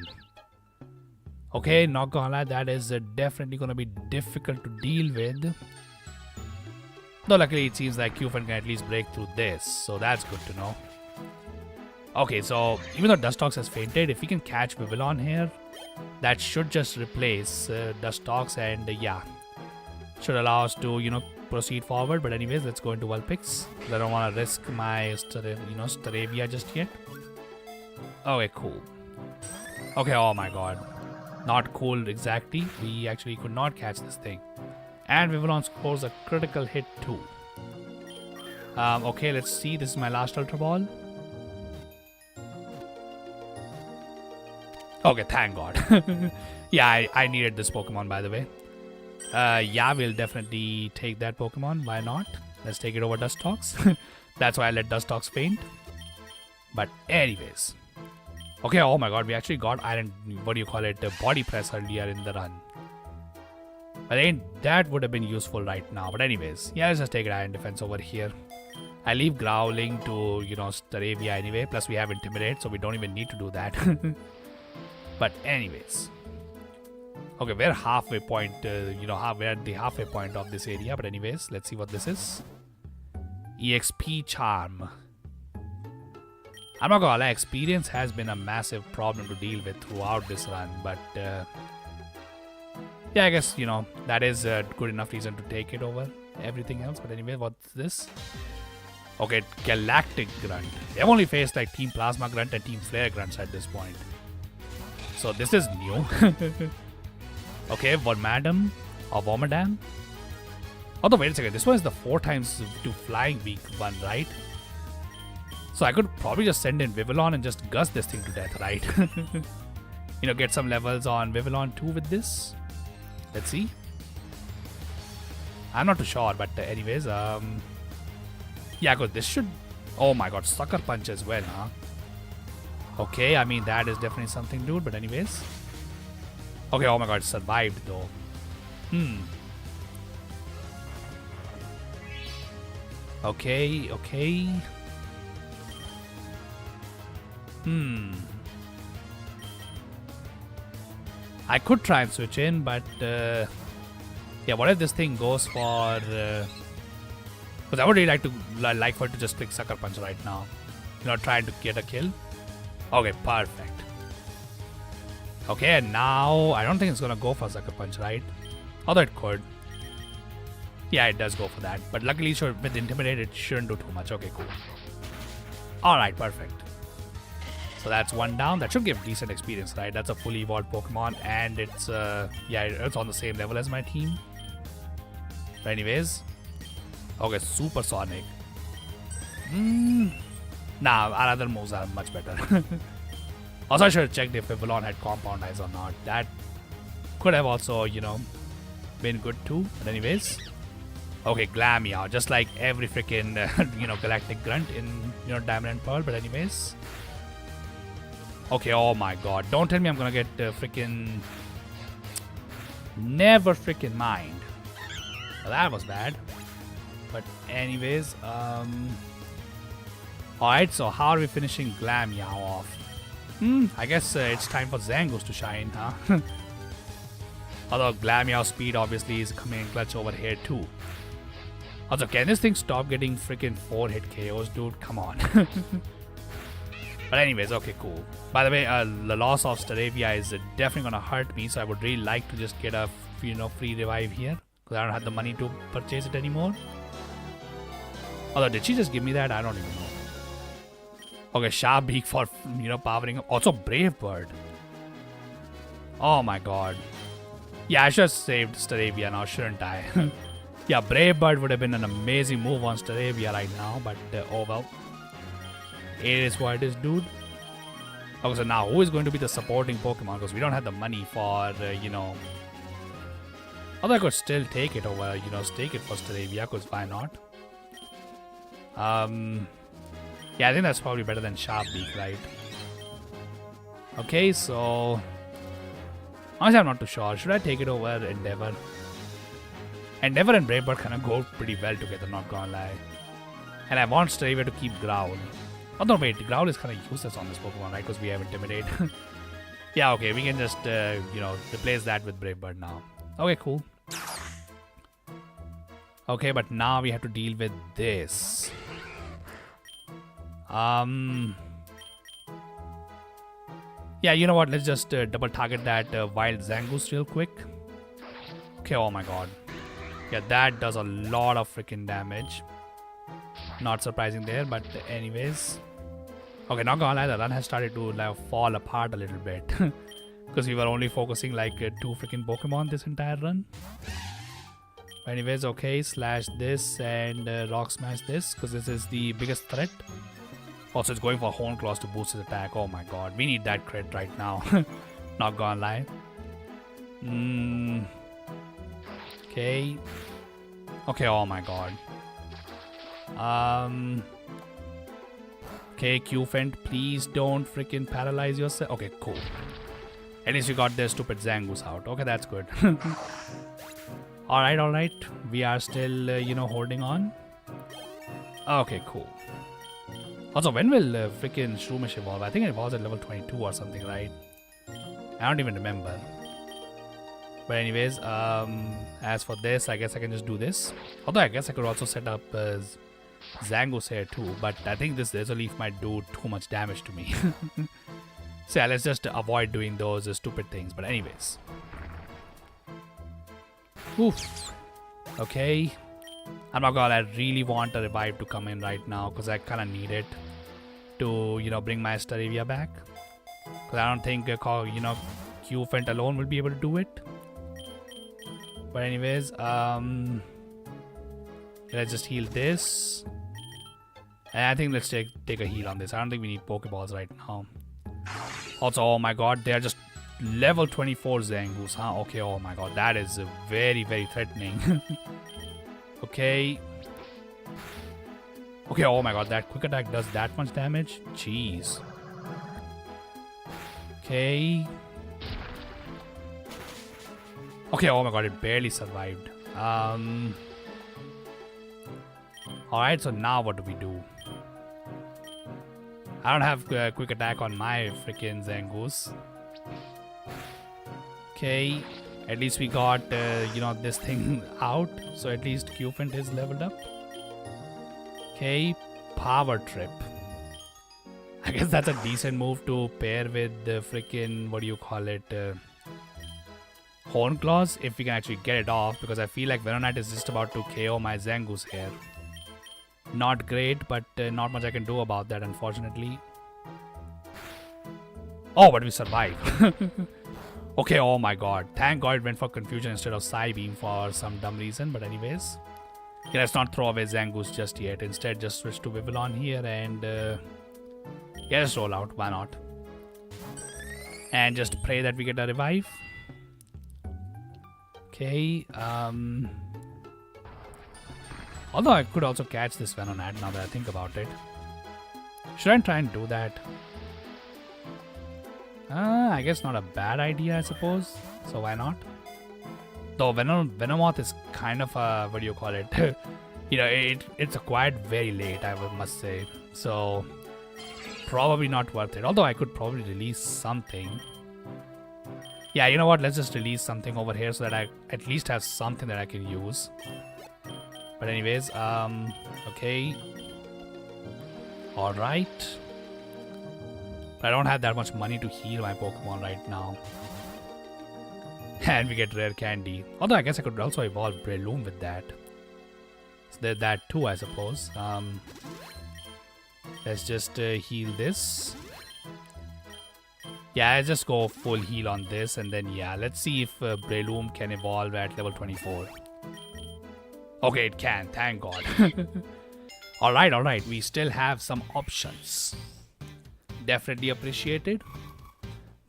Okay, not gonna lie, that is definitely gonna be difficult to deal with. Though luckily it seems like Qfen can at least break through this, so that's good to know. Okay, so even though Dustox has fainted, if we can catch Vivillon here, that should just replace Dustox and yeah, should allow us to, you know, proceed forward. But anyways, let's go into Vulpix. I don't want to risk my Staravia just yet. Okay, cool. Okay, oh my god. Not cool exactly. We actually could not catch this thing. And Vivillon scores a critical hit too. Okay, let's see. This is my last Ultra Ball. Okay, thank god. Yeah, I needed this Pokemon, by the way. Yeah, we'll definitely take that Pokemon. Why not? Let's take it over Dustox. That's why I let Dustox faint. But anyways. Okay, oh my god, we actually got Iron, what do you call it, Body Press earlier in the run. But that would have been useful right now. But anyways, yeah, let's just take Iron Defense over here. I leave Growling to, you know, Staravia anyway. Plus we have Intimidate, so we don't even need to do that. But anyways. Okay, we're halfway point, you know, we're at the halfway point of this area. But anyways, let's see what this is. EXP Charm. I'm not gonna lie, experience has been a massive problem to deal with throughout this run, but yeah, I guess, you know, that is a good enough reason to take it over everything else. But anyway, what's this? Okay, Galactic Grunt. They've only faced like Team Plasma Grunt and Team Flare Grunts at this point. So this is new. Okay, Wormadam or Wormadam. Although, wait a second, this one is the 4 times to flying weak one, right? So I could probably just send in Vivillon and just gust this thing to death, right? You know, get some levels on Vivillon too with this. Let's see. I'm not too sure, but anyways, yeah, because this should... Oh my god, Sucker Punch as well, huh? Okay, I mean, that is definitely something, dude, but anyways. Okay, oh my god, it survived though. Okay, okay. I could try and switch in, but yeah, what if this thing goes for Because I would really like for it to just click Sucker Punch right now. You know, trying to get a kill. Okay, perfect. Okay, and now I don't think it's gonna go for Sucker Punch, right? Although it could. Yeah, it does go for that. But luckily, with Intimidate, it shouldn't do too much. Okay, cool. Alright, perfect. So that's one down. That should give decent experience, right? That's a fully evolved Pokemon, and it's yeah, it's on the same level as my team. But anyways, okay, Supersonic. Nah, our other moves are much better. Also, I should have checked if Vivillon had Compound Eyes or not. That could have also, you know, been good too. But anyways, okay, Glameow, just like every freaking you know, Galactic Grunt in, you know, Diamond and Pearl. But anyways. Okay, oh my god. Don't tell me I'm gonna get freaking... Never freaking mind. Well, that was bad. But anyways, alright, so how are we finishing Glameow off? I guess it's time for Zangoose to shine, huh? Although Glameow's speed obviously is coming in clutch over here too. Also, can this thing stop getting freaking 4-hit KOs, dude? Come on. But anyways, okay, cool. By the way, the loss of Staravia is definitely gonna hurt me, so I would really like to just get a, you know, free revive here, because I don't have the money to purchase it anymore. Although, did she just give me that? I don't even know. Okay, Sharp Beak for, you know, powering up. Also, Brave Bird. Oh my god. Yeah, I should have saved Staravia now, shouldn't I? Yeah, Brave Bird would have been an amazing move on Staravia right now, but oh well. It is what it is, dude. Okay, so now who is going to be the supporting Pokemon? Because we don't have the money for, you know... Although I could still take it over, you know, stake it for Staravia, because why not? Yeah, I think that's probably better than Sharp Beak, right? Okay, so... Honestly, I'm not too sure. Should I take it over Endeavor? Endeavor and Brave Bird kind of go pretty well together, not gonna lie. And I want Staravia to keep Growl. Oh no, wait, Growl is kind of useless on this Pokemon, right? Because we have Intimidate. Yeah, okay, we can just, you know, replace that with Brave Bird now. Okay, cool. Okay, but now we have to deal with this. Yeah, you know what? Let's just double target that wild Zangoose real quick. Okay, oh my god. Yeah, that does a lot of freaking damage. Not surprising there, but anyways. Okay, not gonna lie, the run has started to like fall apart a little bit. Because we were only focusing like 2 freaking Pokemon this entire run. Anyways, okay, slash this and rock smash this, because this is the biggest threat. Also, it's going for Horn Claws to boost his attack. Oh my god, we need that crit right now. Not gonna lie. Okay. Okay, oh my god. Okay, Q-Fent, please don't freaking paralyze yourself. Okay, cool. At least we got the stupid Zangoose out. Okay, that's good. Alright. We are still, you know, holding on. Okay, cool. Also, when will freaking Shroomish evolve? I think it evolves at level 22 or something, right? I don't even remember. But anyways, as for this, I guess I can just do this. Although I guess I could also set up Zangoose here too. But I think this Razor Leaf might do too much damage to me. So yeah, let's just avoid doing those stupid things. But anyways. Oof. Okay. I'm not gonna, I really want a revive to come in right now because I kind of need it to, you know, bring my Staravia back. Because I don't think, you know, Q-Fent alone will be able to do it. But anyways, let's just heal this. And I think let's take a heal on this. I don't think we need Pokeballs right now. Also, oh my god, they are just level 24 Zangoose, huh? Okay, oh my god, that is very, very threatening. Okay. Okay, oh my god, that quick attack does that much damage? Jeez. Okay. Okay, oh my god, it barely survived. Alright, so now what do we do? I don't have quick attack on my freaking Zangoose. Okay, at least we got, you know, this thing out. So at least Q-Fent is leveled up. Okay, Power Trip. I guess that's a decent move to pair with the freaking, what do you call it, Horn Claws, if we can actually get it off, because I feel like Venonat is just about to KO my Zangoose here. Not great, but not much I can do about that, unfortunately. Oh, but we survived. Okay, oh my god. Thank god it went for Confusion instead of Psybeam for some dumb reason, but anyways. Yeah, let's not throw away Zangoose just yet. Instead, just switch to Vivillon here and... yeah, just roll out. Why not? And just pray that we get a revive. Okay, although I could also catch this Venonat now that I think about it. Should I try and do that? I guess not a bad idea, I suppose. So why not? Though Venomoth is kind of a, what do you call it? You know, it's acquired very late, I must say. So probably not worth it. Although I could probably release something. Yeah, you know what? Let's just release something over here so that I at least have something that I can use. But anyways, okay. Alright. But I don't have that much money to heal my Pokemon right now. And we get rare candy. Although I guess I could also evolve Breloom with that. So there's that too, I suppose. Let's just heal this. Yeah, I'll just go full heal on this, and then yeah, let's see if Breloom can evolve at level 24. Okay, it can, thank god. Alright, we still have some options. Definitely appreciated.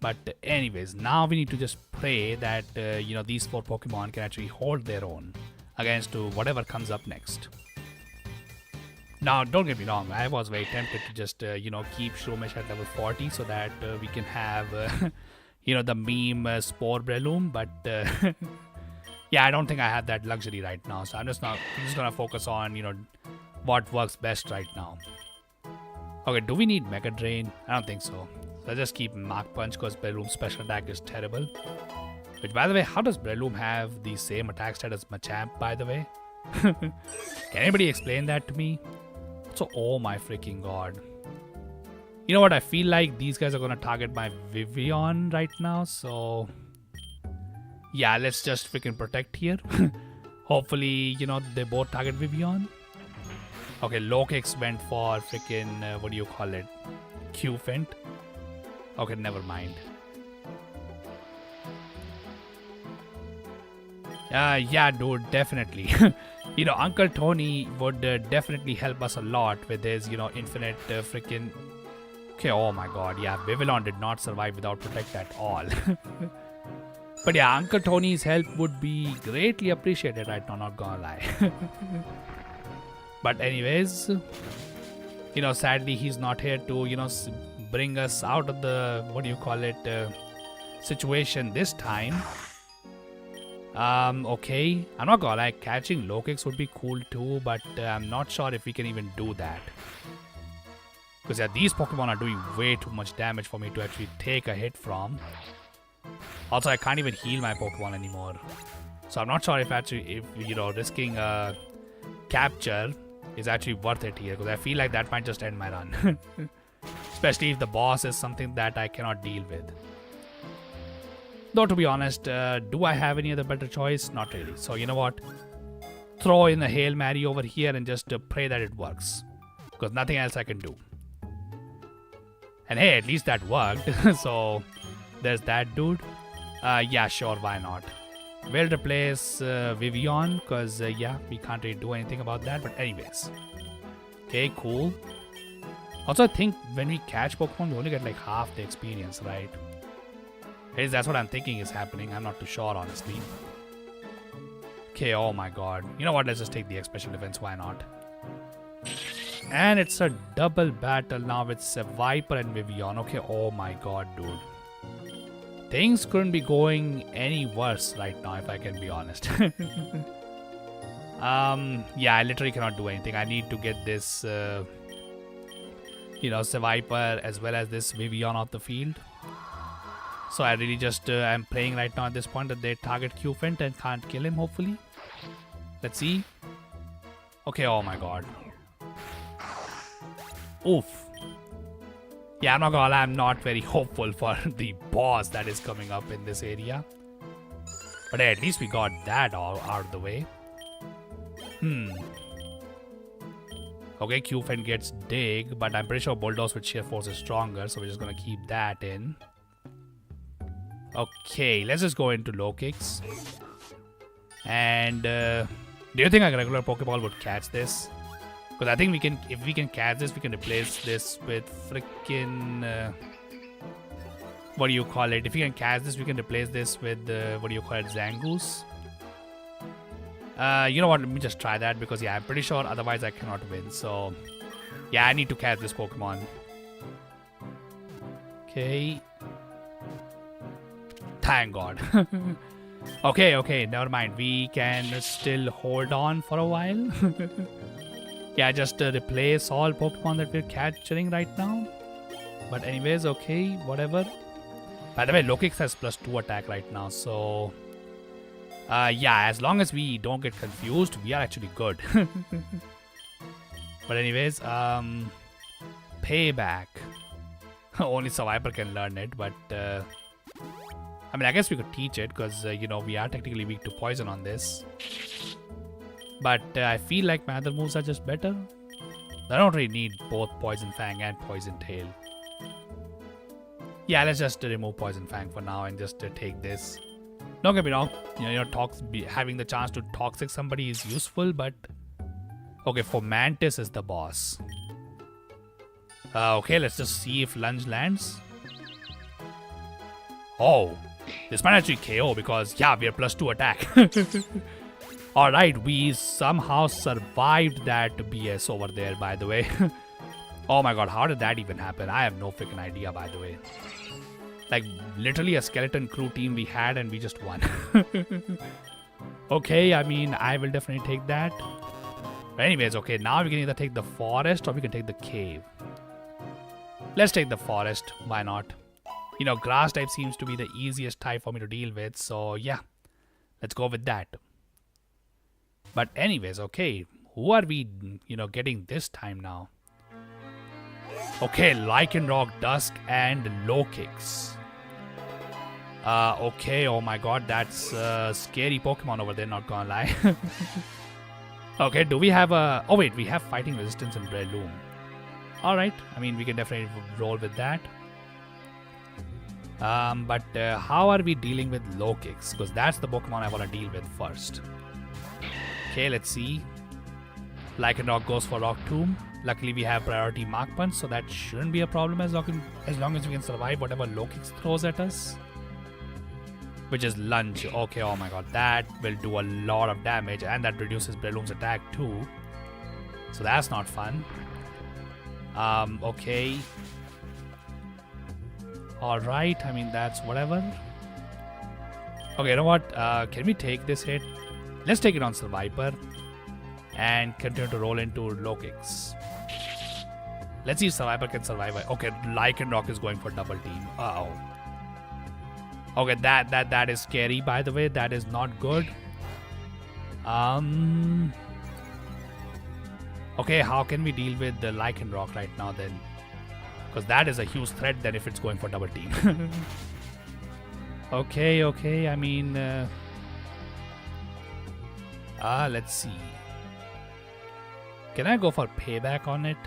But anyways, now we need to just pray that, you know, these 4 Pokemon can actually hold their own against whatever comes up next. Now, don't get me wrong, I was very tempted to just, you know, keep Shroomish at level 40 so that we can have, you know, the meme Spore Breloom, but yeah, I don't think I have that luxury right now, so I'm just gonna focus on, you know, what works best right now. Okay, do we need Mega Drain? I don't think so. Let's just keep Mach Punch because Breloom's special attack is terrible. Which, by the way, how does Breloom have the same attack stat as Machamp, by the way? Can anybody explain that to me? So, oh my freaking god. You know what? I feel like these guys are going to target my Vivillon right now. So, yeah, let's just freaking protect here. Hopefully, you know, they both target Vivillon. Okay, Lokix went for freaking, what do you call it? Q-Fint. Okay, never mind. Yeah, dude, definitely. You know, Uncle Tony would definitely help us a lot with his, you know, infinite freaking... Okay, oh my god, yeah, Vivillon did not survive without Protect at all. But yeah, Uncle Tony's help would be greatly appreciated right now, not gonna lie. But anyways, you know, sadly he's not here to, you know, bring us out of the, what do you call it, situation this time. Okay, I'm not gonna lie, catching Lokix would be cool too, but I'm not sure if we can even do that. Because yeah, these Pokemon are doing way too much damage for me to actually take a hit from. Also, I can't even heal my Pokemon anymore. So I'm not sure if you know, risking a capture is actually worth it here. Because I feel like that might just end my run. Especially if the boss is something that I cannot deal with. Though to be honest, do I have any other better choice? Not really. So you know what? Throw in a Hail Mary over here and just pray that it works. Because nothing else I can do. And hey, at least that worked. So there's that dude. Yeah, sure, why not? We'll replace Vivillon because yeah, we can't really do anything about that. But anyways. Okay, cool. Also, I think when we catch Pokemon, we only get like half the experience, right? At least that's what I'm thinking is happening. I'm not too sure, honestly. Okay, oh my god. You know what? Let's just take the special defense. Why not? And it's a double battle now with Viper and Vivillon. Okay, oh my god, dude. Things couldn't be going any worse right now, if I can be honest. Yeah, I literally cannot do anything. I need to get this, you know, Viper as well as this Vivillon off the field. So I really just am praying right now at this point that they target Q-Fint and can't kill him, hopefully. Let's see. Okay, oh my god. Oof. Yeah, I'm not gonna lie, I'm not very hopeful for the boss that is coming up in this area. But hey, at least we got that all out of the way. Okay, Q-Fen gets Dig, but I'm pretty sure Bulldoze with Sheer Force is stronger, so we're just gonna keep that in. Okay, let's just go into Low Kicks. And do you think a regular Pokeball would catch this? Because I think we can, if we can catch this, we can replace this with freaking what do you call it? If we can catch this, we can replace this with what do you call it, Zangoose. You know what? Let me just try that because yeah, I'm pretty sure otherwise I cannot win. So yeah, I need to catch this Pokemon. Okay. Thank God. Okay, never mind. We can still hold on for a while. Yeah, just replace all Pokemon that we're capturing right now. But anyways, okay, whatever. By the way, Lokix has +2 attack right now, so yeah, as long as we don't get confused, we are actually good. But anyways, Payback. Only Survivor can learn it, but I mean, I guess we could teach it because you know, we are technically weak to poison on this. But I feel like my other moves are just better. I don't really need both Poison Fang and Poison Tail. Yeah, let's just remove Poison Fang for now and just take this. Don't get me wrong, you know, having the chance to toxic somebody is useful, but okay, for Mantis is the boss. Okay, let's just see if Lunge lands. Oh, this might actually KO because yeah, we are +2 attack. Alright, we somehow survived that BS over there, by the way. Oh my god, how did that even happen? I have no freaking idea, by the way. Like, literally a skeleton crew team we had and we just won. Okay, I mean, I will definitely take that. But anyways, okay, now we can either take the forest or we can take the cave. Let's take the forest, why not? You know, grass type seems to be the easiest type for me to deal with, so yeah. Let's go with that. But anyways, okay, who are we, you know, getting this time now? Okay, Lycanroc, Dusk, and Low Kicks. Okay, oh my god, that's a scary Pokemon over there, not gonna lie. Okay, do we have a... Oh wait, we have Fighting Resistance in Breloom. Alright, I mean, we can definitely roll with that. But how are we dealing with Low Kicks? Because that's the Pokemon I want to deal with first. Okay, let's see. Lycanroc goes for Rock Tomb. Luckily, we have priority Mark Punch, so that shouldn't be a problem as long as we can survive whatever Low Kicks throws at us. Which is Lunge. Okay, oh my god, that will do a lot of damage, and that reduces Breloom's attack too. So that's not fun. Okay. Alright, I mean, that's whatever. Okay, you know what? Can we take this hit? Let's take it on Survivor and continue to roll into Low Kicks. Let's see if Survivor can survive. Okay, Lycanroc is going for double team. Uh-oh. Okay, that is scary, by the way. That is not good. Okay, how can we deal with the Lycanroc right now then? Because that is a huge threat then if it's going for double team. Okay, I mean... let's see. Can I go for Payback on it?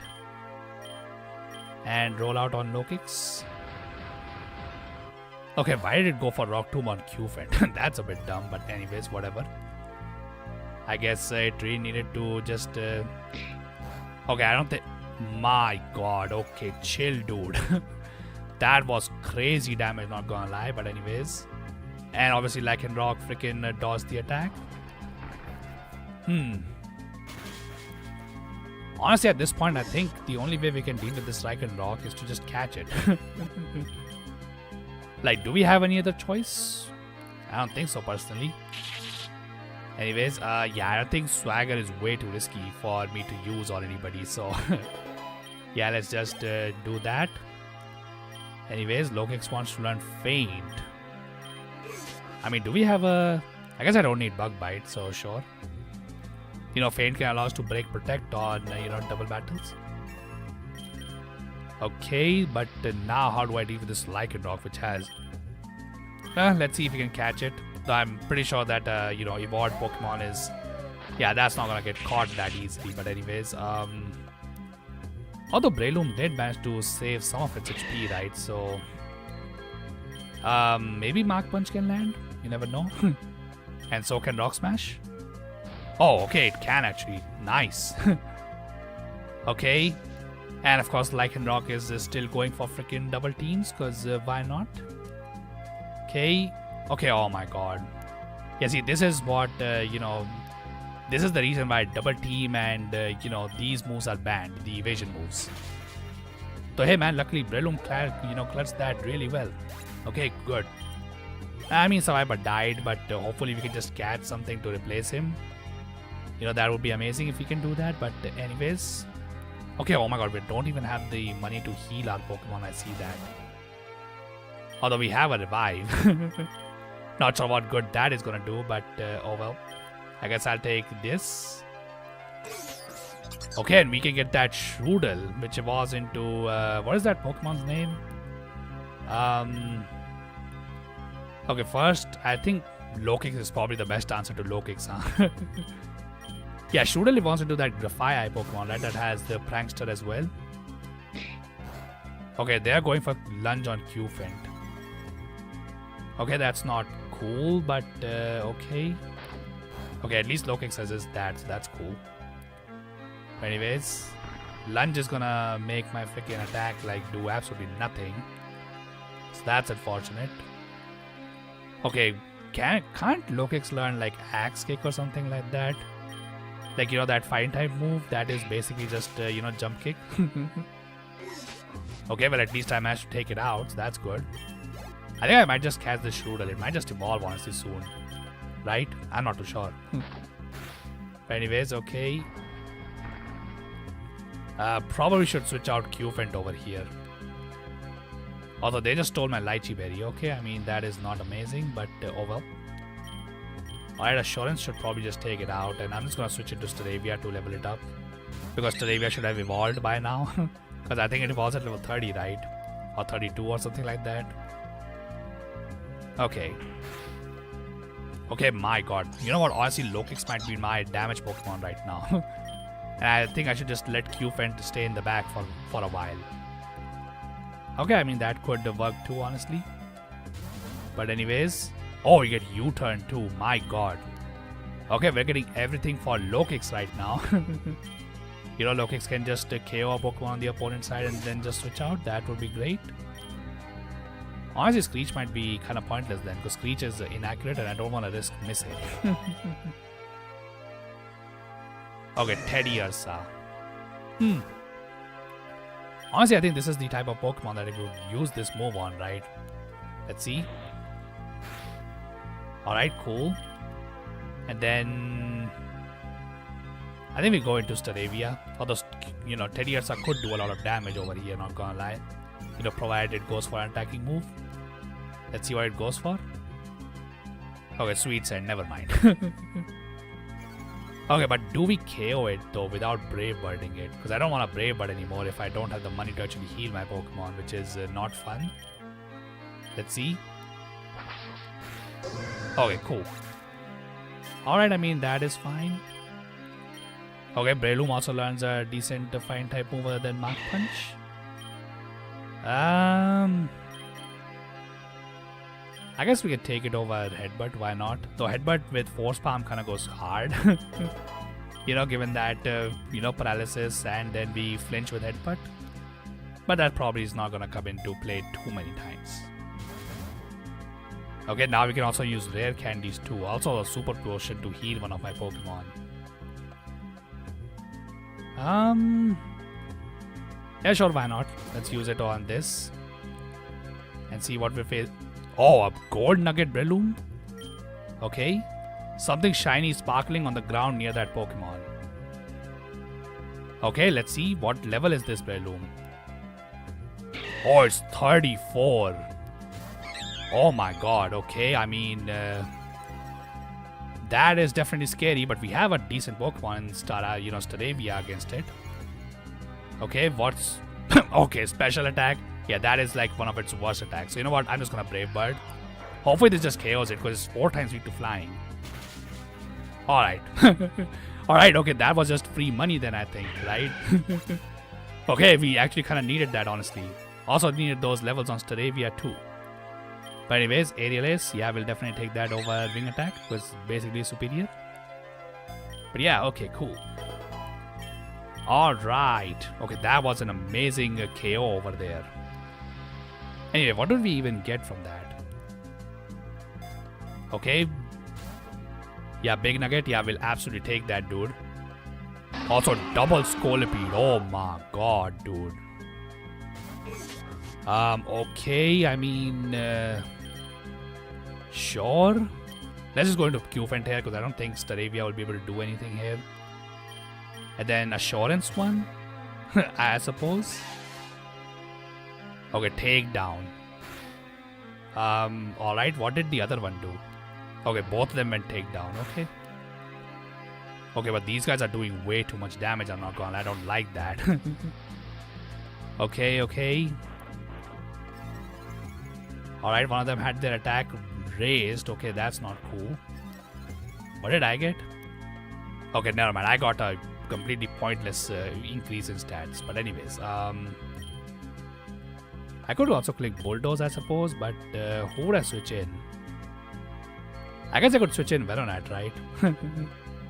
And roll out on Low Kicks? Okay, why did it go for Rock Tomb on Q-Fed? That's a bit dumb, but anyways, whatever. I guess it really needed to just... Okay, I don't think... My god, okay, chill, dude. That was crazy damage, not gonna lie, but anyways. And obviously Lycanroc freaking dodged the attack. Honestly, at this point, I think the only way we can deal with this Lycanroc is to just catch it. Like, do we have any other choice? I don't think so, personally. Anyways, yeah, I don't think Swagger is way too risky for me to use on anybody, so... Yeah, let's just do that. Anyways, Low Kicks wants to learn Faint. I mean, do we have a... I guess I don't need Bug Bite, so sure. You know, Faint can allow us to break Protect on, you know, double battles. Okay, but now how do I deal with this Lycanroc, which has... let's see if we can catch it. Though I'm pretty sure that, evolved Pokemon is... Yeah, that's not gonna get caught that easily. But anyways, although Breloom did manage to save some of its HP, right? So... maybe Mark Punch can land? You never know. And so can Rock Smash? Oh, okay, it can actually. Nice. Okay. And of course, Lycanroc is still going for freaking double teams, because why not? Okay. Okay, oh my god. Yeah, see, this is what, this is the reason why double team and, these moves are banned, the evasion moves. So, hey man, luckily Breloom, clutched that really well. Okay, good. I mean, Survivor died, but hopefully we can just catch something to replace him. That would be amazing if we can do that, but anyways. Okay, oh my god, we don't even have the money to heal our Pokemon, I see that. Although we have a revive. Not sure what good that is gonna do, but oh well. I guess I'll take this. Okay, and we can get that Shroodle, which evolves into, what is that Pokemon's name? Okay, first, I think Lokix is probably the best answer to Lokix, huh? Yeah, Shroodle evolves into that Grafai Pokemon, right? That has the Prankster as well. Okay, they're going for Lunge on Q-Fent. Okay, that's not cool, but okay. Okay, at least Lokix has his that, so that's cool. Anyways, Lunge is gonna make my freaking attack do absolutely nothing. So that's unfortunate. Okay, can't Lokix learn Axe Kick or something like that? That Fire type move that is basically just, jump kick. Okay, well at least I managed to take it out, so that's good. I think I might just catch the Shroodle. It might just evolve honestly soon. Right? I'm not too sure. But anyways, okay. Probably should switch out Q-Fent over here. Although they just stole my Lychee Berry. Okay, I mean that is not amazing, but oh well. Alright, Assurance should probably just take it out, and I'm just gonna switch it to Staravia to level it up. Because Staravia should have evolved by now. Because I think it evolves at level 30, right? Or 32 or something like that. Okay. Okay, my god. You know what? Honestly, Lokix might be my damage Pokemon right now. And I think I should just let Q-Fent stay in the back for a while. Okay, I mean that could work too, honestly. But anyways... Oh, you get U-turn too, my god. Okay, we're getting everything for Lokix right now. Lokix can just KO a Pokemon on the opponent's side and then just switch out. That would be great. Honestly, Screech might be kind of pointless then, because Screech is inaccurate and I don't want to risk missing. Okay, Teddiursa. Honestly, I think this is the type of Pokemon that it would use this move on, right? Let's see. Alright, cool. And then... I think we go into Staravia. Although, Teddiursa could do a lot of damage over here, not gonna lie. Provided it goes for an attacking move. Let's see what it goes for. Okay, Sweet Sand, never mind. Okay, but do we KO it though without Brave Birding it? Because I don't want to Brave Bird anymore if I don't have the money to actually heal my Pokemon, which is not fun. Let's see. Okay, cool. Alright, I mean, that is fine. Okay, Breloom also learns a decent Fine type move other than Mark Punch. I guess we could take it over Headbutt, why not? Though Headbutt with Force Palm kind of goes hard. Given that, paralysis and then we flinch with Headbutt. But that probably is not going to come into play too many times. Okay, now we can also use rare candies too. Also a super potion to heal one of my Pokemon. Yeah, sure, why not? Let's use it on this. And see what we face. Oh, a gold nugget Breloom? Okay. Something shiny sparkling on the ground near that Pokemon. Okay, let's see. What level is this Breloom? Oh, it's 34. Oh my god, okay. I mean, that is definitely scary, but we have a decent Pokemon in Staravia against it. Okay, what's... Okay, special attack. Yeah, that is like one of its worst attacks. So you know what? I'm just gonna Brave Bird. Hopefully this just KOs it because it's 4 times weak to flying. Alright. Alright, okay, that was just free money then I think, right? Okay, we actually kind of needed that honestly. Also needed those levels on Staravia too. But anyways, Aerial Ace, yeah, we'll definitely take that over Wing Attack because basically superior. But yeah, okay, cool. Alright. Okay, that was an amazing KO over there. Anyway, what did we even get from that? Okay. Yeah, Big Nugget. Yeah, we'll absolutely take that, dude. Also, double Scolipede. Oh my god, dude. Okay. I mean, sure. Let's just go into Q-Fent here because I don't think Staravia will be able to do anything here. And then Assurance one, I suppose. Okay, Takedown. Alright, what did the other one do? Okay, both of them went Takedown, okay. Okay, but these guys are doing way too much damage, I'm not gonna lie, I don't like that. Okay. Alright, one of them had their attack raised. Okay, that's not cool. What did I get? Okay, never mind, I got a completely pointless increase in stats. But anyways, I could also click Bulldoze, I suppose, but who would I switch in? I guess I could switch in Venonat, right?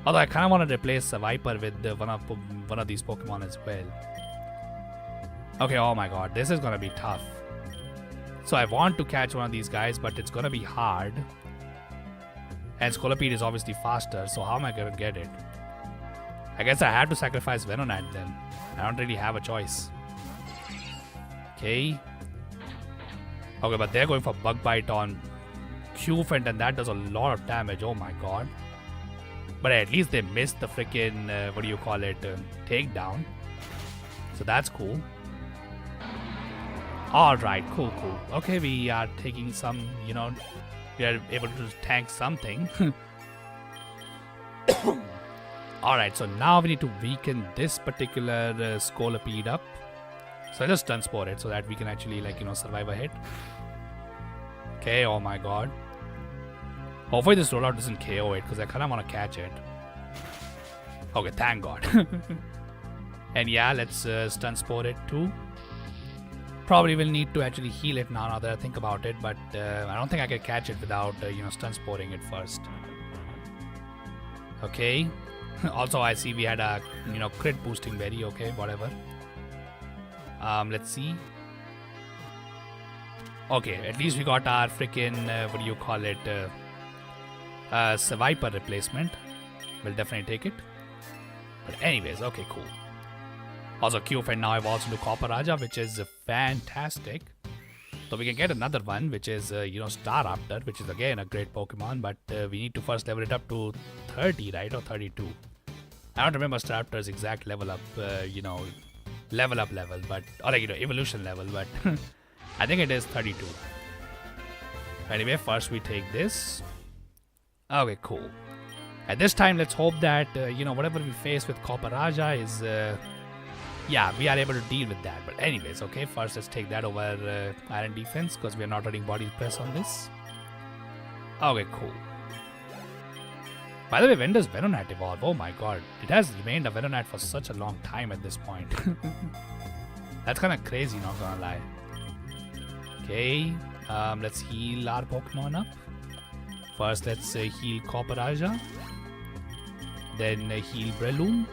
Although I kind of want to replace Viper with one of these Pokemon as well. Okay, oh my god, this is gonna be tough. So I want to catch one of these guys, but it's gonna be hard. And Scolipede is obviously faster, so how am I gonna get it? I guess I have to sacrifice Venonat then. I don't really have a choice. Okay. Okay, but they're going for Bug Bite on Q-Fent and that does a lot of damage. Oh my god. But at least they missed the freaking, takedown. So that's cool. Alright, cool. Okay, we are taking some, we are able to tank something. Alright, so now we need to weaken this particular Scolipede up. So I just stun spore it so that we can actually survive a hit. Okay, oh my god. Hopefully this rollout doesn't KO it because I kind of want to catch it. Okay, thank god. And yeah, let's stun spore it too. Probably will need to actually heal it now that I think about it, but I don't think I can catch it without stun sporing it first. Okay. Also, I see we had a crit boosting berry. Okay, whatever. Let's see. Okay, at least we got our freaking Viper replacement. We'll definitely take it. But anyways, okay, cool. Also, Q-Fent now evolves into Copper Raja, which is fantastic. So we can get another one, which is Staraptor, which is again a great Pokemon, but we need to first level it up to 30, right, or 32. I don't remember Staraptor's exact level up, but evolution level, but I think it is 32. Anyway, first we take this. Okay, cool. At this time, let's hope that whatever we face with Copper Raja is we are able to deal with that. But anyways, okay, first let's take that over Iron Defense because we are not running Body Press on this. Okay, cool. By the way, when does Venonat evolve? Oh my god, it has remained a Venonat for such a long time at this point. That's kind of crazy, not gonna lie. Okay, let's heal our Pokemon up. First, let's heal Copper Raja. Then heal Breloom.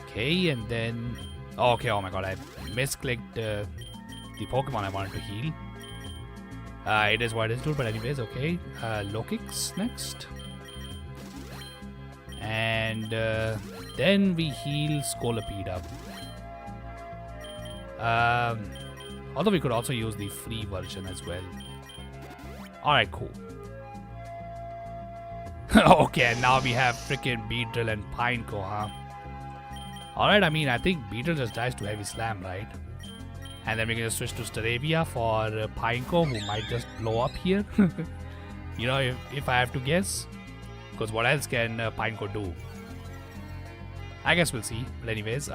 Okay, and then... okay, oh my god, I misclicked the Pokemon I wanted to heal. It is what it is, dude, but anyways, okay. Lokix next. And then we heal Scolipede up. Although we could also use the free version as well. Alright, cool. Okay, now we have freaking Beedrill and Pineco, huh? Alright, I mean, I think Beedrill just dies to Heavy Slam, right? And then we can just switch to Staravia for Pineco, who might just blow up here. If I have to guess. Because what else can Pineco do? I guess we'll see. But anyways,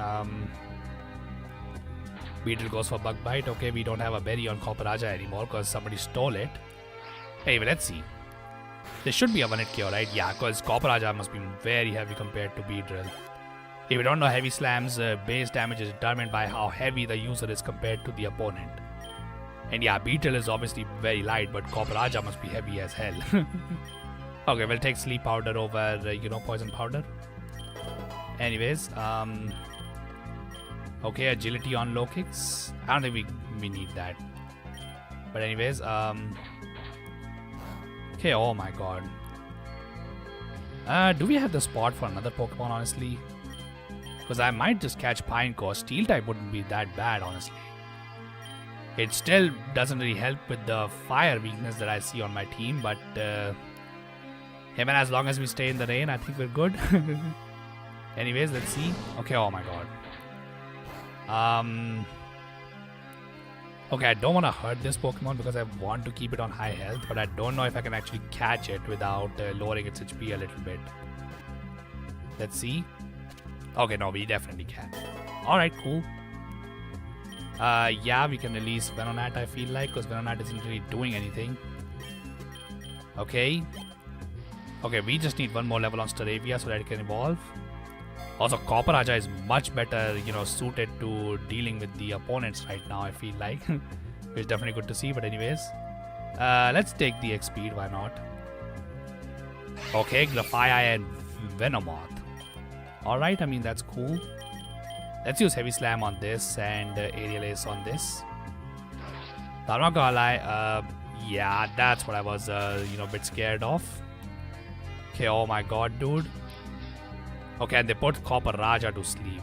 Beetle goes for Bug Bite. Okay, we don't have a berry on Copper Raja anymore because somebody stole it. Hey, but let's see. There should be a 1-hit KO, right? Yeah, because Copper Raja must be very heavy compared to Beedrill. If you don't know, Heavy Slam's base damage is determined by how heavy the user is compared to the opponent. And yeah, Beetle is obviously very light, but Copper Raja must be heavy as hell. Okay, we'll take Sleep Powder over, Poison Powder. Anyways, okay, Agility on low kicks. I don't think we need that. But anyways, okay, oh my god. Do we have the spot for another Pokemon, honestly? Because I might just catch Pineco. Steel type wouldn't be that bad, honestly. It still doesn't really help with the fire weakness that I see on my team, but hey man, as long as we stay in the rain, I think we're good. Anyways, let's see. Okay, oh my god. Okay, I don't want to hurt this Pokemon because I want to keep it on high health, but I don't know if I can actually catch it without lowering its HP a little bit. Let's see. Okay, no, we definitely can. Alright, cool. Yeah, we can release Venonat, I feel like, because Venonat isn't really doing anything. Okay. Okay, we just need one more level on Staravia so that it can evolve. Also, Copper Raja is much better, suited to dealing with the opponents right now, I feel like. Which is definitely good to see, but anyways. Let's take the X speed, why not? Okay, Glafai and Venomoth. Alright, I mean, that's cool. Let's use Heavy Slam on this and Aerial Ace on this. I'm not gonna lie, yeah, that's what I was, a bit scared of. Okay, oh my god, dude. Okay, and they put Copper Raja to sleep.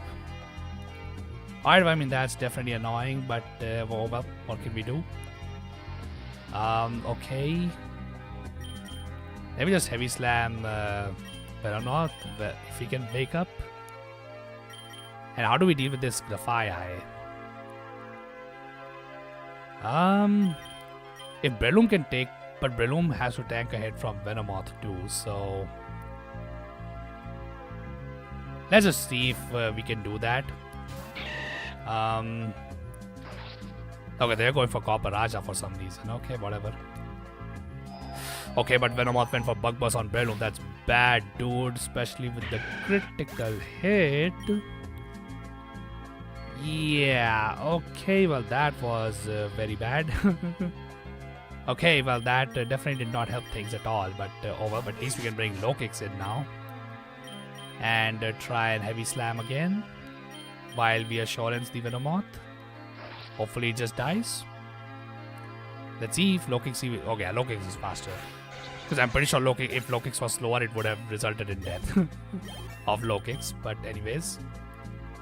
Alright, I mean, that's definitely annoying, but well, what can we do? Okay. Let me just Heavy Slam, but I'm not, if he can wake up. And how do we deal with this Glafai? If Breloom can take, but Breloom has to tank a hit from Venomoth too, so let's just see if we can do that. Okay, they're going for Copper Raja for some reason. Okay, whatever. Okay, but Venomoth went for Bug Buzz on Breloom. That's bad, dude, especially with the critical hit. Yeah, okay, well, that was very bad. Okay, well, that definitely did not help things at all, but but at least we can bring low kicks in now. And try and Heavy Slam again while we assurance the Venomoth. Hopefully it just dies. Let's see if low kicks... Okay, low kicks is faster. Because I'm pretty sure if low kicks was slower, it would have resulted in death of low kicks. But anyways.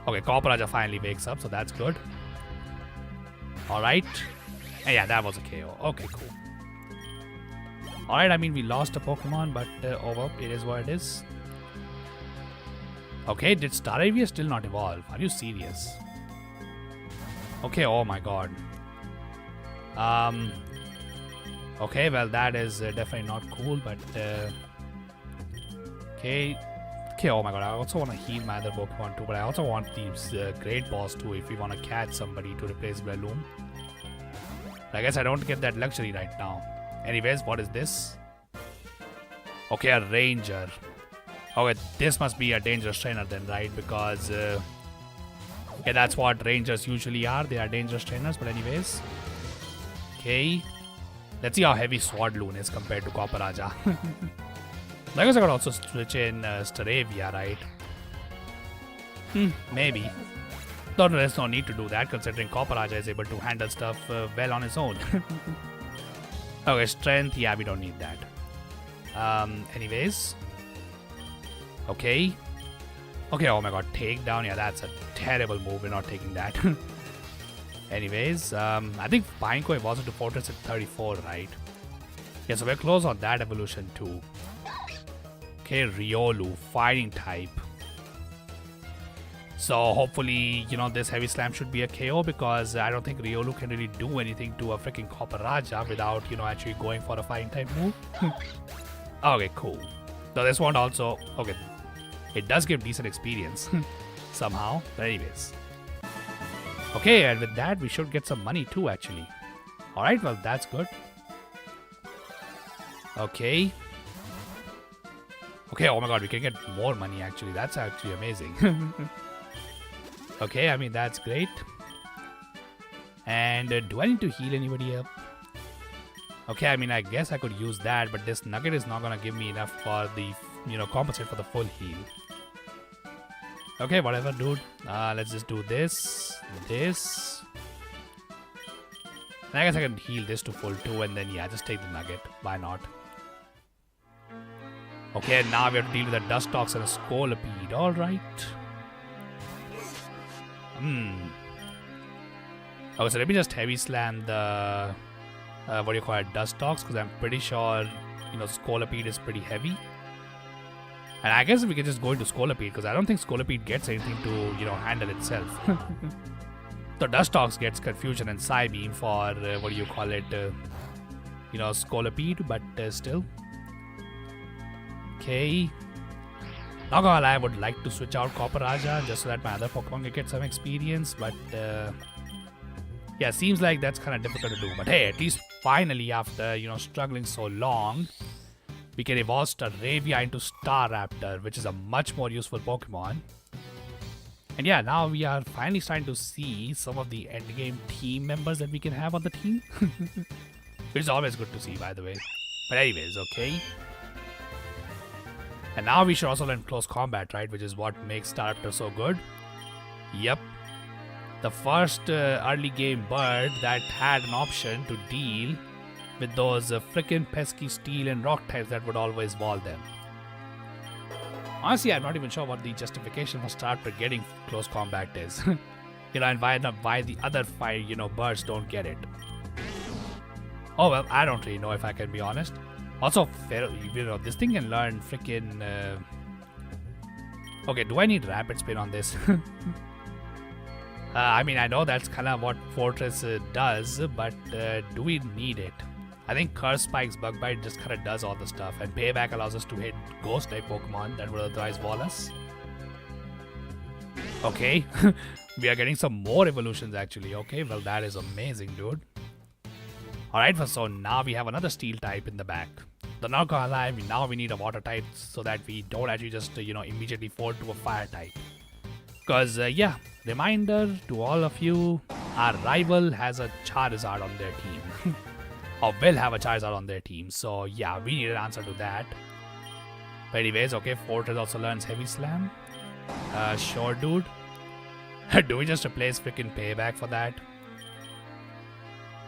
Okay, Copper Raja finally wakes up, so that's good. Alright. And yeah, that was a KO. Okay, cool. Alright, I mean, we lost a Pokemon, but well, it is what it is. Okay, did Staravia still not evolve? Are you serious? Okay, oh my god. Okay, well, that is definitely not cool, but okay. Okay, oh my god, I also want to heal my other Pokemon too, but I also want these Great Balls too if we want to catch somebody to replace Breloom. I guess I don't get that luxury right now. Anyways, what is this? Okay, a Ranger. Okay, this must be a dangerous trainer then, right? Because, yeah, that's what Rangers usually are. They are dangerous trainers, but anyways. Okay. Let's see how heavy Swadloon is compared to Copper Raja. I guess I could also switch in Staravia, right? Maybe. No, there's no need to do that considering Copper Raja is able to handle stuff well on his own. Okay, Strength, yeah, we don't need that. Anyways. Okay. Okay, oh my god, Takedown, yeah, that's a terrible move, we're not taking that. Anyways, I think Pineco evolves into Fortress at 34, right? Yeah, so we're close on that evolution too. Okay, Riolu, Fighting type. So hopefully, this Heavy Slam should be a KO because I don't think Riolu can really do anything to a freaking Copper Raja without, actually going for a Fighting type move. Okay, cool. So this one also, okay, it does give decent experience somehow, but anyways. Okay, and with that, we should get some money too, actually. Alright, well, that's good. Okay. Okay, oh my god, we can get more money, actually. That's actually amazing. Okay, I mean, that's great. And do I need to heal anybody up? Okay, I mean, I guess I could use that, but this nugget is not gonna give me enough for the, compensate for the full heal. Okay, whatever, dude. Let's just do this. And I guess I can heal this to full too, and then, yeah, just take the nugget. Why not? Okay, now we have to deal with a Dustox and a Scolipede. Alright. Okay, so let me just heavy slam the what do you call it, Dustox, because I'm pretty sure Scolipede is pretty heavy. And I guess we can just go into Scolipede, because I don't think Scolipede gets anything to handle itself. So Dustox gets Confusion and Psybeam for what do you call it, Scolipede, but still. Okay. Not gonna lie, I would like to switch out Copperaja just so that my other Pokemon can get some experience, but yeah, seems like that's kind of difficult to do. But hey, at least finally, after struggling so long, we can evolve Staravia into Staraptor, which is a much more useful Pokemon. And yeah, now we are finally starting to see some of the endgame team members that we can have on the team. Which is always good to see, by the way. But anyways, okay. And now we should also learn Close Combat, right? Which is what makes Staraptor so good. Yep. The first early game bird that had an option to deal with those frickin' pesky steel and rock types that would always wall them. Honestly, I'm not even sure what the justification for Staraptor getting Close Combat is. And why the other 5, birds don't get it. Oh well, I don't really know, if I can be honest. Also, this thing can learn frickin' okay, do I need Rapid Spin on this? I mean, I know that's kind of what Fortress does, but do we need it? I think Curse Spike's Bug Bite just kind of does all the stuff, and Payback allows us to hit Ghost-type Pokemon that would otherwise wall us. Okay, we are getting some more evolutions actually. Okay, well that is amazing, dude. Alright, so now we have another Steel type in the back. But not gonna lie, now we need a Water type so that we don't actually just, immediately fall to a Fire type. Because, yeah, reminder to all of you, our rival has a Charizard on their team. Or will have a Charizard on their team. So, yeah, we need an answer to that. But anyways, okay, Fortress also learns Heavy Slam. Sure, dude. Do we just replace freaking Payback for that?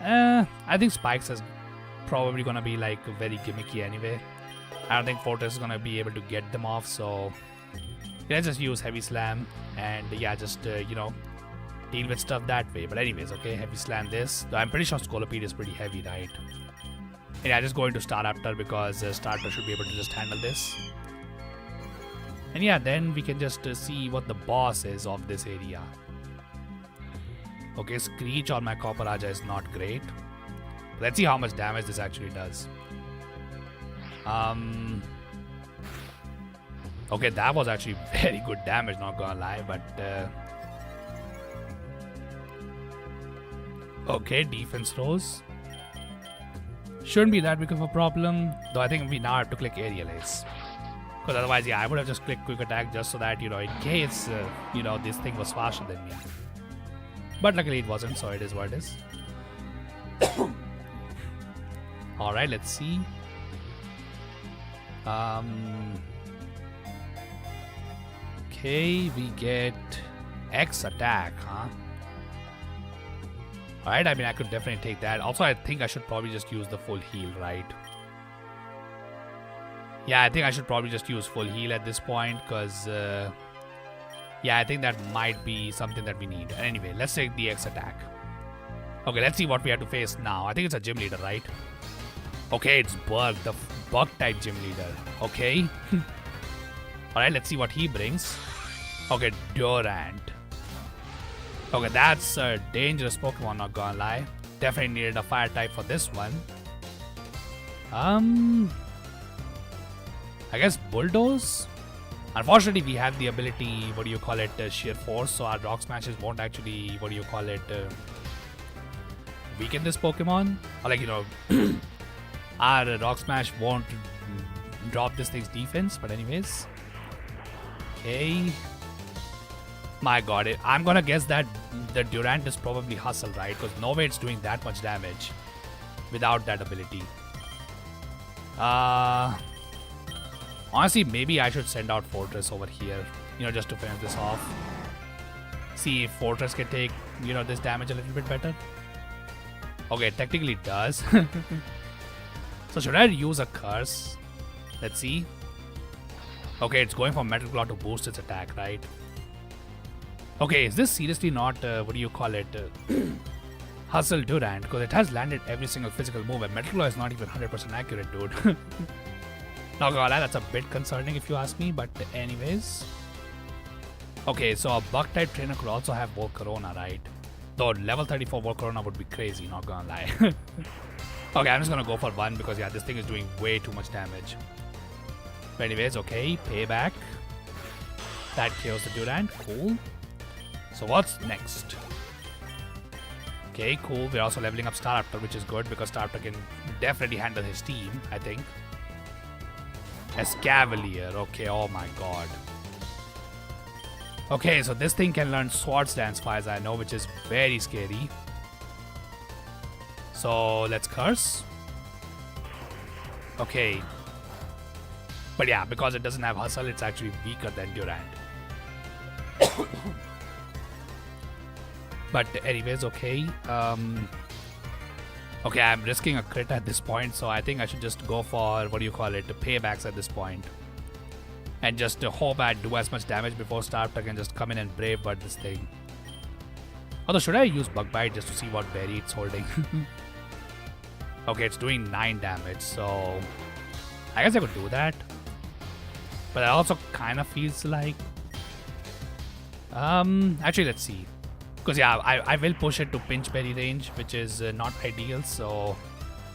I think Spikes is probably gonna be like very gimmicky anyway. I don't think Fortress is gonna be able to get them off, so let's just use Heavy Slam and yeah, just deal with stuff that way. But anyways, okay, Heavy Slam this. Though I'm pretty sure Scolipede is pretty heavy, right? And yeah, just go into Staraptor because Staraptor should be able to just handle this. And yeah, then we can just see what the boss is of this area. Okay, Screech on my Copperaja is not great. Let's see how much damage this actually does. Okay, that was actually very good damage, not gonna lie, but okay, defense rose. Shouldn't be that big of a problem, though I think we now have to click Aerial Ace. Because otherwise, yeah, I would have just clicked Quick Attack just so that, in case, this thing was faster than me. But luckily it wasn't, so it is what it is. Alright, let's see. Okay, we get X attack, huh? Alright, I mean, I could definitely take that. Also, I think I should probably just use the full heal, right? Yeah, I think I should probably just use full heal at this point, because yeah, I think that might be something that we need. And anyway, let's take the X attack. Okay, let's see what we have to face now. I think it's a gym leader, right? Okay, it's Bug, the bug type gym leader. Okay. Alright, let's see what he brings. Okay, Durant. Okay, that's a dangerous Pokemon, not gonna lie. Definitely needed a fire type for this one. I guess Bulldoze? Unfortunately, we have the ability, what do you call it, sheer force, so our rock smashes won't actually, what do you call it, weaken this Pokemon. Or like, our rock smash won't drop this thing's defense, but anyways. Okay. My god, I'm gonna guess that the Durant is probably Hustle, right? Because no way it's doing that much damage without that ability. Honestly, maybe I should send out Fortress over here, just to finish this off. See if Fortress can take, this damage a little bit better. Okay, it technically does. So should I use a Curse? Let's see. Okay, it's going for Metal Claw to boost its attack, right? Okay, is this seriously not, Hustle Durant? Because it has landed every single physical move and Metal Claw is not even 100% accurate, dude. Not gonna lie, that's a bit concerning if you ask me, but anyways. Okay, so a Bug-type trainer could also have Volcarona, right? Though level 34 Volcarona would be crazy, not gonna lie. Okay, I'm just gonna go for one because, yeah, this thing is doing way too much damage. But anyways, okay, payback. That kills the Durant, cool. So what's next? Okay, cool, we're also leveling up Staraptor, which is good because Staraptor can definitely handle his team, I think. Escavalier, okay, oh my god. Okay, so this thing can learn Swords Dance far as I know, which is very scary. So let's curse. Okay. But yeah, because it doesn't have Hustle, it's actually weaker than Durant. But anyways, okay. Okay, I'm risking a crit at this point, so I think I should just go for, paybacks at this point. And just hope I do as much damage before Staraptor can just come in and Brave Bird this thing. Although, should I use Bug Bite just to see what berry it's holding? Okay, it's doing 9 damage, so I guess I could do that. But it also kind of feels like... Actually, let's see. Because, yeah, I will push it to Pinch Berry range, which is not ideal. So,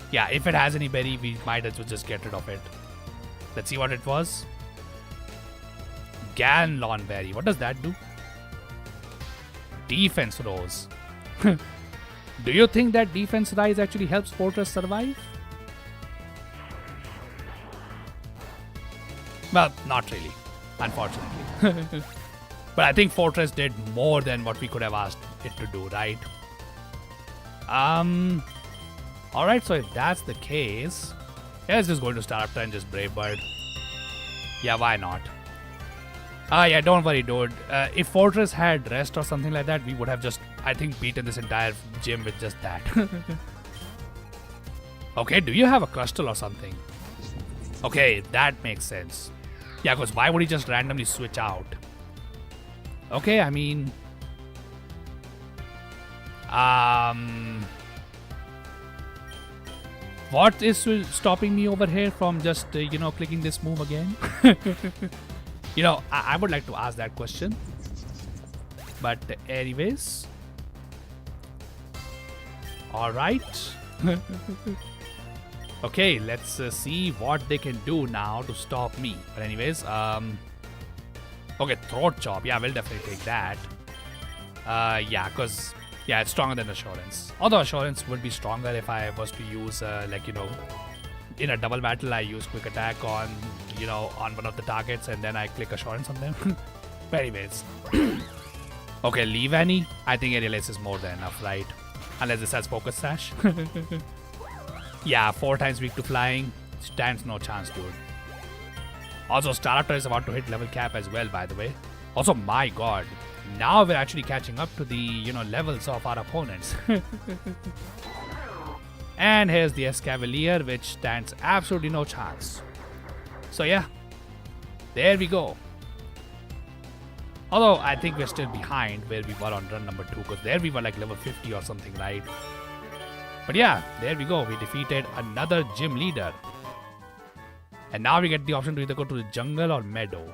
yeah, if it has any berry, we might as well just get rid of it. Let's see what it was. Ganlon Berry. What does that do? Defense Rose. Do you think that Defense Rise actually helps Fortress survive? Well, not really, unfortunately. But I think Fortress did more than what we could have asked it to do, right? Alright, so if that's the case, let's just go to Staraptor and just Brave Bird. Yeah, why not? Yeah, don't worry, dude. If Fortress had Rest or something like that, we would have just, I think, beaten this entire gym with just that. Okay, do you have a Crustle or something? Okay, that makes sense. Yeah, because why would he just randomly switch out? Okay, I mean... what is stopping me over here from just, clicking this move again? I would like to ask that question. But anyways. Alright. Okay, let's see what they can do now to stop me. But anyways, okay, Throat Chop. Yeah, we'll definitely take that. Yeah, because, yeah, it's stronger than Assurance. Although Assurance would be stronger if I was to use, in a double battle, I use Quick Attack on, on one of the targets and then I click Assurance on them. But anyways. Okay, leave Annie. I think Aerial Ace is more than enough, right? Unless this has Focus Sash. Yeah, 4 times weak to flying. Stands no chance, dude. Also, Staraptor is about to hit level cap as well, by the way. Also, my god. Now we're actually catching up to the, levels of our opponents. And here's the Escavalier, which stands absolutely no chance. So yeah, there we go. Although I think we're still behind where we were on run number 2, because there we were like level 50 or something, right? But yeah, there we go. We defeated another gym leader. And now we get the option to either go to the jungle or meadow.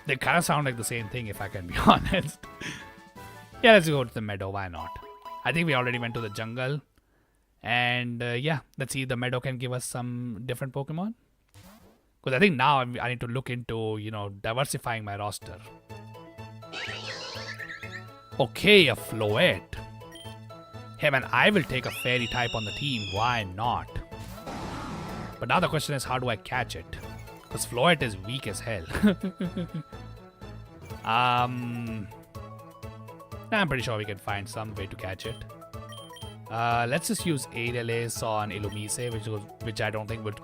They kind of sound like the same thing, if I can be honest. Yeah, let's go to the meadow. Why not? I think we already went to the jungle. And yeah, let's see if the meadow can give us some different Pokemon. Because I think now I need to look into, diversifying my roster. Okay, a Floette. Hey man, I will take a fairy type on the team. Why not? But now the question is, how do I catch it? Because Floette is weak as hell. I'm pretty sure we can find some way to catch it. Let's just use Aerial Ace on Illumise, which I don't think would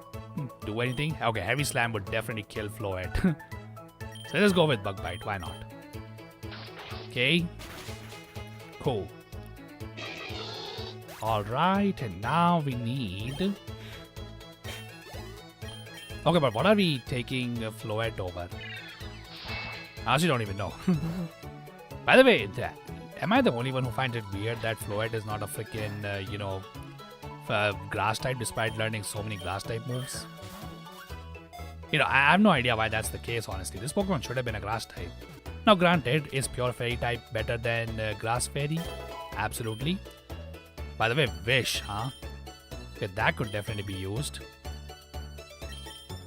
do anything. Okay, Heavy Slam would definitely kill Floette. So let's go with Bug Bite. Why not? Okay. Cool. Alright, and now we need... Okay, but what are we taking Floette over? I actually don't even know. By the way, am I the only one who finds it weird that Floette is not a freaking, grass type despite learning so many grass type moves? I have no idea why that's the case, honestly. This Pokemon should have been a grass type. Now, granted, is pure fairy type better than grass fairy? Absolutely. By the way, Wish, huh? Okay, that could definitely be used.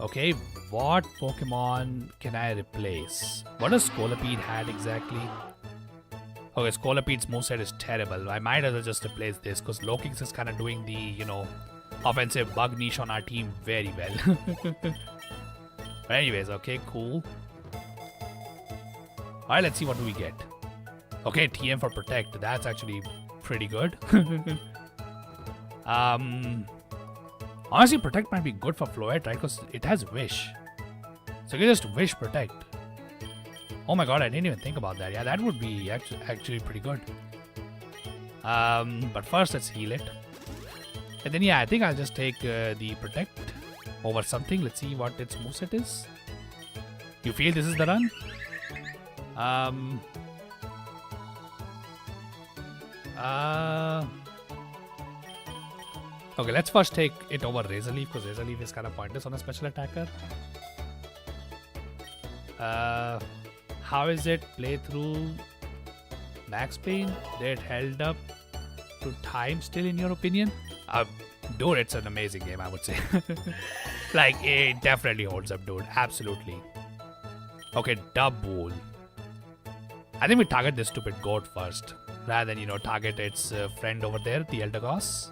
Okay, what Pokemon can I replace? What does Scolipede had exactly? Okay, Scolipede's moveset is terrible. I might as well just replace this because Lokix is kind of doing the, offensive bug niche on our team very well. But anyways, okay, cool. Alright, let's see what do we get. Okay, TM for Protect. That's actually pretty good. Honestly, Protect might be good for Floette, right? Because it has Wish. So you can just Wish Protect. Oh my god, I didn't even think about that. Yeah, that would be actually pretty good. But first, let's heal it. And then, yeah, I think I'll just take the Protect over something. Let's see what its moveset is. You feel this is the run? Okay, let's first take it over Razor Leaf because Razor Leaf is kind of pointless on a special attacker. How is it play through Max Payne? Did it held up to time still in your opinion? Dude, it's an amazing game, I would say. Like, it definitely holds up, dude. Absolutely. Okay, Double. I think we target this stupid goat first, rather than, target its friend over there, the Eldegoss.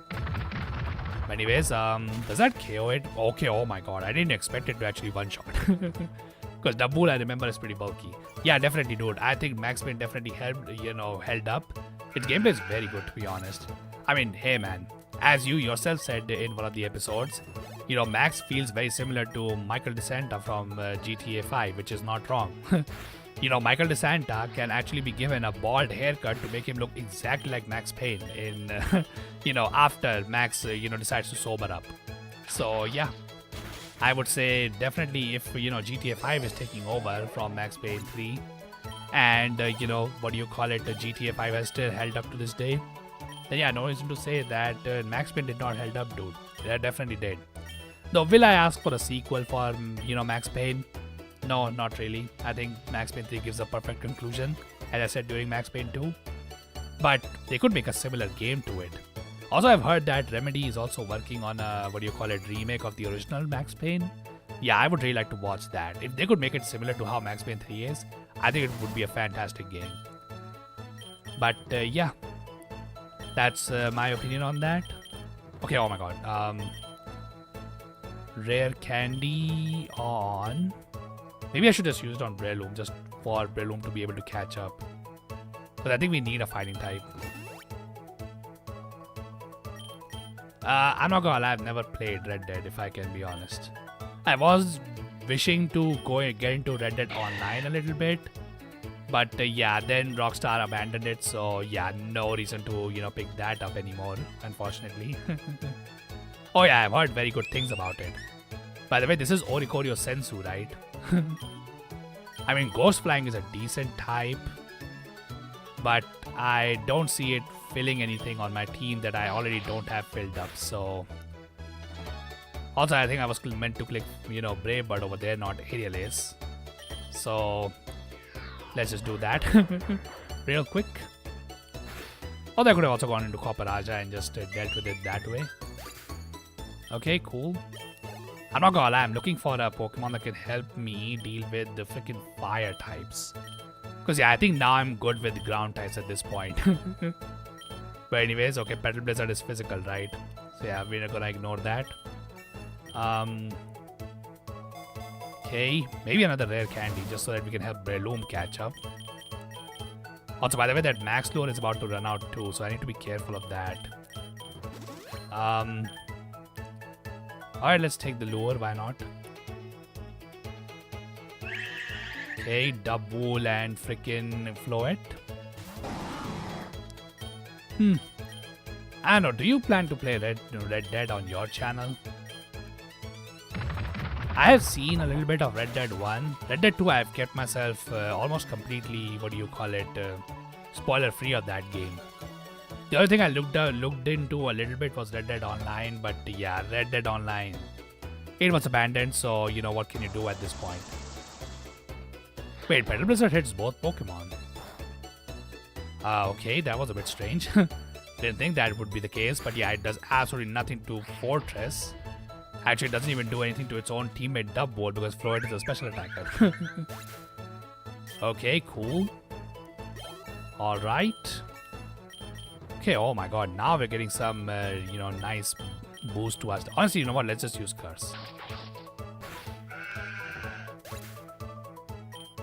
Anyways, does that KO it? Okay, oh my god, I didn't expect it to actually one-shot. Because Double, I remember, is pretty bulky. Yeah, definitely, dude. I think Max Payne definitely held up. Its gameplay is very good, to be honest. I mean, hey man, as you yourself said in one of the episodes, Max feels very similar to Michael DeSanta from GTA 5, which is not wrong. Michael DeSanta can actually be given a bald haircut to make him look exactly like Max Payne in, after Max, decides to sober up. So, yeah. I would say definitely if, GTA 5 is taking over from Max Payne 3 and, GTA 5 has still held up to this day, then yeah, no reason to say that Max Payne did not held up, dude. It definitely did. Though, will I ask for a sequel for, Max Payne? No, not really. I think Max Payne 3 gives a perfect conclusion, as I said during Max Payne 2. But they could make a similar game to it. Also, I've heard that Remedy is also working on a, remake of the original Max Payne. Yeah, I would really like to watch that. If they could make it similar to how Max Payne 3 is, I think it would be a fantastic game. But, yeah. That's my opinion on that. Okay, oh my god. Rare Candy on... Maybe I should just use it on Breloom, just for Breloom to be able to catch up. But I think we need a fighting type. I'm not gonna lie, I've never played Red Dead, if I can be honest. I was wishing to get into Red Dead Online a little bit. But yeah, then Rockstar abandoned it, so yeah, no reason to, pick that up anymore, unfortunately. Oh yeah, I've heard very good things about it. By the way, this is Oricorio Sensu, right? I mean, Ghost Flying is a decent type, but I don't see it filling anything on my team that I already don't have filled up, so... Also, I think I was meant to click, Brave Bird over there, not Aerial Ace. So, let's just do that real quick. Although I could have also gone into Copper Raja and just dealt with it that way. Okay, cool. I'm not gonna lie, I'm looking for a Pokemon that can help me deal with the freaking fire types. Because yeah, I think now I'm good with ground types at this point. But anyways, okay, Petal Blizzard is physical, right? So yeah, we're gonna ignore that. Okay, maybe another rare candy just so that we can help Breloom catch up. Also, by the way, that max lure is about to run out too, so I need to be careful of that. Alright, let's take the lure, why not? Okay, Dubwool and freaking Floet. I don't know, do you plan to play Red Dead on your channel? I have seen a little bit of Red Dead 1. Red Dead 2, I have kept myself almost completely, spoiler free of that game. The other thing I looked into a little bit was Red Dead Online, but yeah, Red Dead Online, it was abandoned, so you know, what can you do at this point? Wait, Petal Blizzard hits both Pokemon. Okay, that was a bit strange. Didn't think that would be the case, but yeah, it does absolutely nothing to Fortress. Actually, it doesn't even do anything to its own teammate Dubwool because Floyd is a special attacker. Okay, cool. Alright. Okay, oh my god, now we're getting some, nice boost to us. Honestly, you know what, let's just use Curse.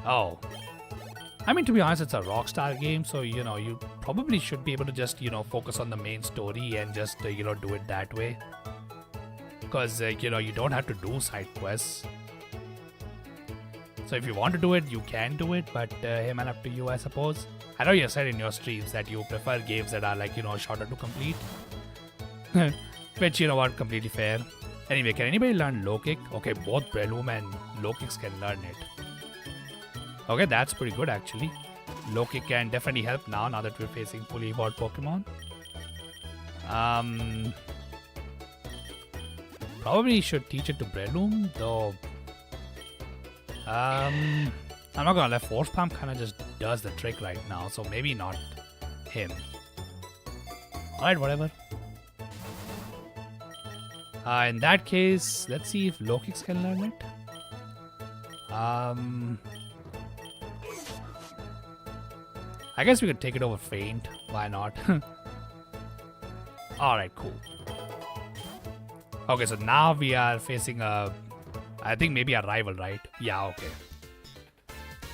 Oh. I mean, to be honest, it's a Rockstar game, so, you know, you probably should be able to just, focus on the main story and just, do it that way. Because, you don't have to do side quests. So if you want to do it, you can do it, but, hey man, up to you, I suppose. I know you said in your streams that you prefer games that are like, shorter to complete. Which, you know what, completely fair. Anyway, can anybody learn Low Kick? Okay, both Breloom and Low Kicks can learn it. Okay, that's pretty good actually. Low Kick can definitely help now that we're facing fully evolved Pokemon. Probably should teach it to Breloom, though. I'm not gonna let Force Palm kind of just does the trick right now, so maybe not him. Alright, whatever. In that case, let's see if Low Kicks can learn it. I guess we could take it over Faint. Why not? Alright, cool. Okay, so now we are facing I think maybe a rival, right? Yeah, okay.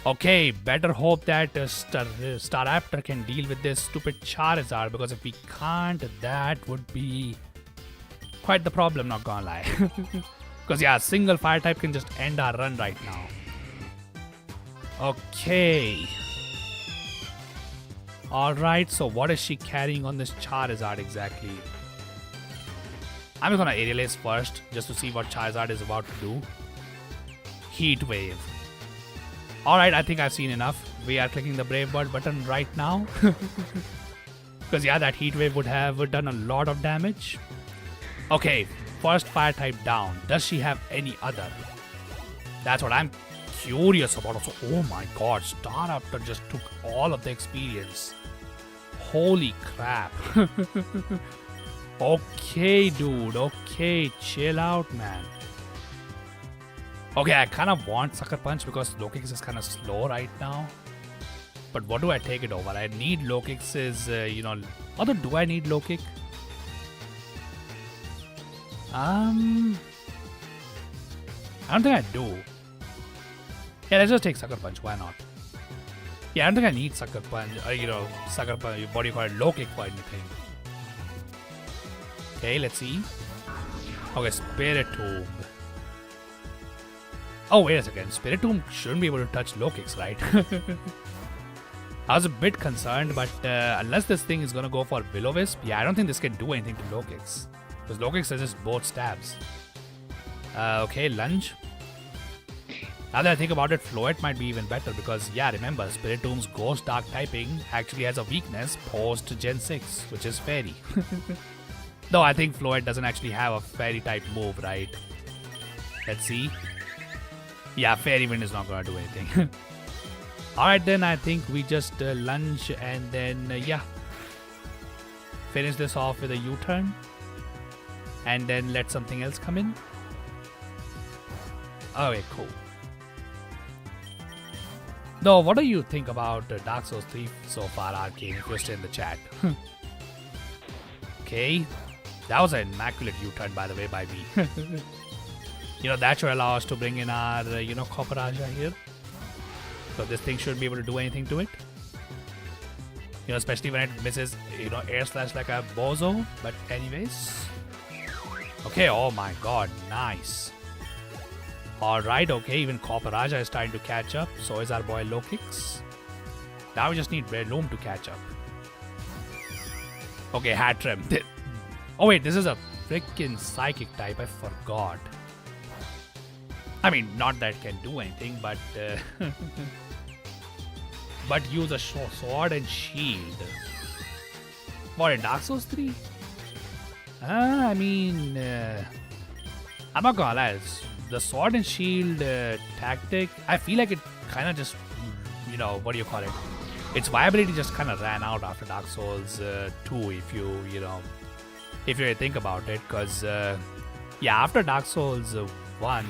Okay, better hope that Staraptor can deal with this stupid Charizard, because if we can't, that would be quite the problem, not gonna lie. Because yeah, a single fire type can just end our run right now. Okay. Alright, so what is she carrying on this Charizard exactly? I'm just gonna Aerial Ace first, just to see what Charizard is about to do. Heat Wave. Alright, I think I've seen enough. We are clicking the Brave Bird button right now. Because yeah, that Heat Wave would have done a lot of damage. Okay, first fire type down. Does she have any other? That's what I'm curious about. Also, oh my god, Staraptor just took all of the experience. Holy crap. Okay, dude. Okay, chill out, man. Okay, I kind of want Sucker Punch because Low Kicks is kind of slow right now. But what do I take it over? I need Low Kicks although do I need Low Kick? I don't think I do. Yeah, let's just take Sucker Punch. Why not? Yeah, I don't think I need Sucker Punch. Sucker Punch, what do you call it? Low Kick for anything. Okay, let's see. Okay, Spiritomb. Oh, wait a second. Spiritomb shouldn't be able to touch Low Kicks, right? I was a bit concerned, but unless this thing is going to go for Will-O-Wisp, yeah, I don't think this can do anything to Low Kicks. Because Low Kicks is just both stabs. Okay, Lunge. Now that I think about it, Floet might be even better because, yeah, remember, Spiritomb's Ghost Dark typing actually has a weakness post Gen 6, which is Fairy. Though I think Floet doesn't actually have a Fairy type move, right? Let's see. Yeah, Fairy Wind is not going to do anything. Alright then, I think we just lunge and then, finish this off with a U-turn. And then let something else come in. Okay, cool. No, what do you think about Dark Souls 3 so far, Arcane? If you're still in the chat. Okay. That was an immaculate U-turn, by the way, by me. That should allow us to bring in our, Pokerogue here. So this thing shouldn't be able to do anything to it. Especially when it misses, air slash like a bozo. But anyways. Okay, oh my god, nice. Alright, okay, even Pokerogue is starting to catch up. So is our boy Lokix. Now we just need Breloom to catch up. Okay, Hatrim. Oh wait, this is a freaking psychic type, I forgot. I mean, not that it can do anything, but but use a sword and shield. What, in Dark Souls 3? I mean, I'm not gonna lie, the sword and shield tactic, I feel like it kind of just, what do you call it? Its viability just kind of ran out after Dark Souls 2, if you think about it, because after Dark Souls 1,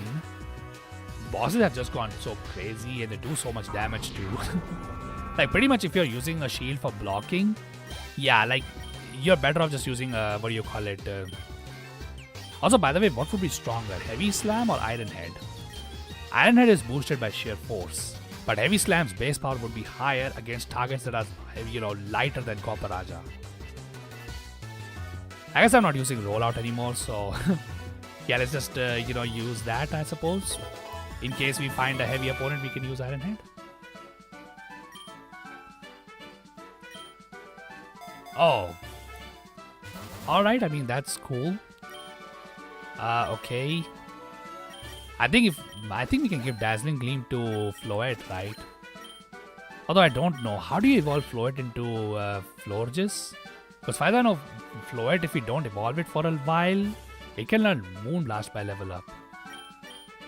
bosses have just gone so crazy and they do so much damage too. Like pretty much if you're using a shield for blocking, like you're better off just using also, by the way, what would be stronger, Heavy Slam or Iron Head? Iron Head is boosted by sheer force, but Heavy Slam's base power would be higher against targets that are, lighter than Pokerogue. I guess I'm not using rollout anymore, so let's just use that, I suppose. In case we find a heavy opponent, we can use Iron Head. Oh. Alright, I mean, that's cool. Okay. I think we can give Dazzling Gleam to Floette, right? Although I don't know. How do you evolve Floette into Florges? Because far as I know, Floette, if we don't evolve it for a while, it can learn Moonblast by level up.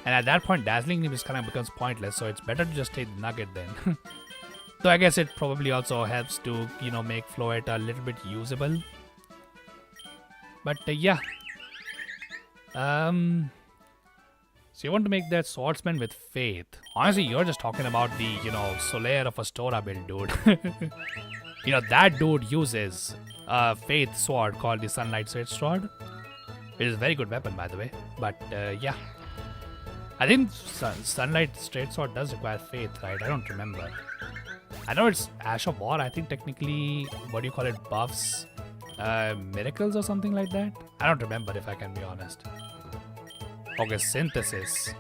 And at that point, Dazzling Gleam just kind of becomes pointless, so it's better to just take the Nugget then. Though I guess it probably also helps to, make Floette a little bit usable. But yeah. So you want to make that Swordsman with Faith. Honestly, you're just talking about the, Solaire of Astora build, dude. That dude uses a Faith sword called the Sunlight Straight Sword. It is a very good weapon, by the way. But yeah. I think Sunlight Straight Sword does require Faith, right? I don't remember. I know it's Ash of War. I think technically, buffs miracles or something like that. I don't remember, if I can be honest. Okay, Synthesis.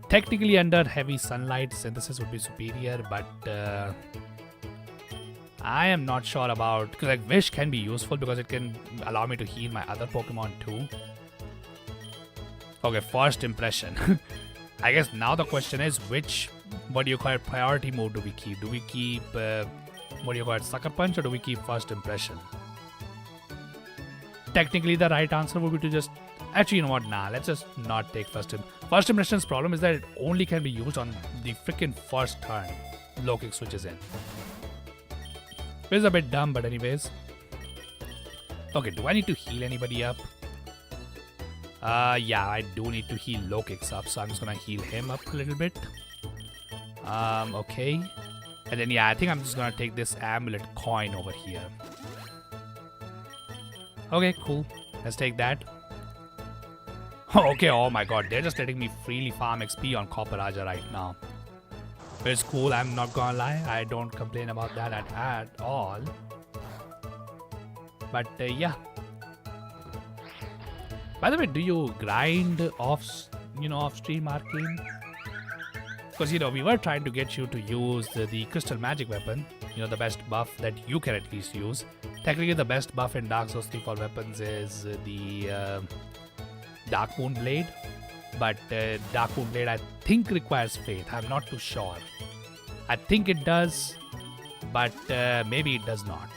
Technically under Heavy Sunlight, Synthesis would be superior, but I am not sure about, because like Wish can be useful because it can allow me to heal my other Pokemon too. Okay, First Impression. I guess now the question is which, priority mode do we keep? Do we keep, Sucker Punch, or do we keep First Impression? Technically the right answer would be to just, actually, you know what, nah, let's just not take First Impression's problem is that it only can be used on the freaking first turn Lokix switches in. Which is a bit dumb, but anyways. Okay, do I need to heal anybody up? Yeah, I do need to heal Lokix up, so I'm just gonna heal him up a little bit. Okay. And then, I think I'm just gonna take this amulet coin over here. Okay, cool. Let's take that. Okay, oh my god, they're just letting me freely farm XP on Pokerogue right now. It's cool, I'm not gonna lie. I don't complain about that at all. But, yeah. By the way, do you grind off stream, Arcane? Because, we were trying to get you to use the Crystal Magic weapon. The best buff that you can at least use. Technically, the best buff in Dark Souls 3 for weapons is the Dark Moon Blade. But Dark Moon Blade, I think, requires Faith. I'm not too sure. I think it does, but maybe it does not.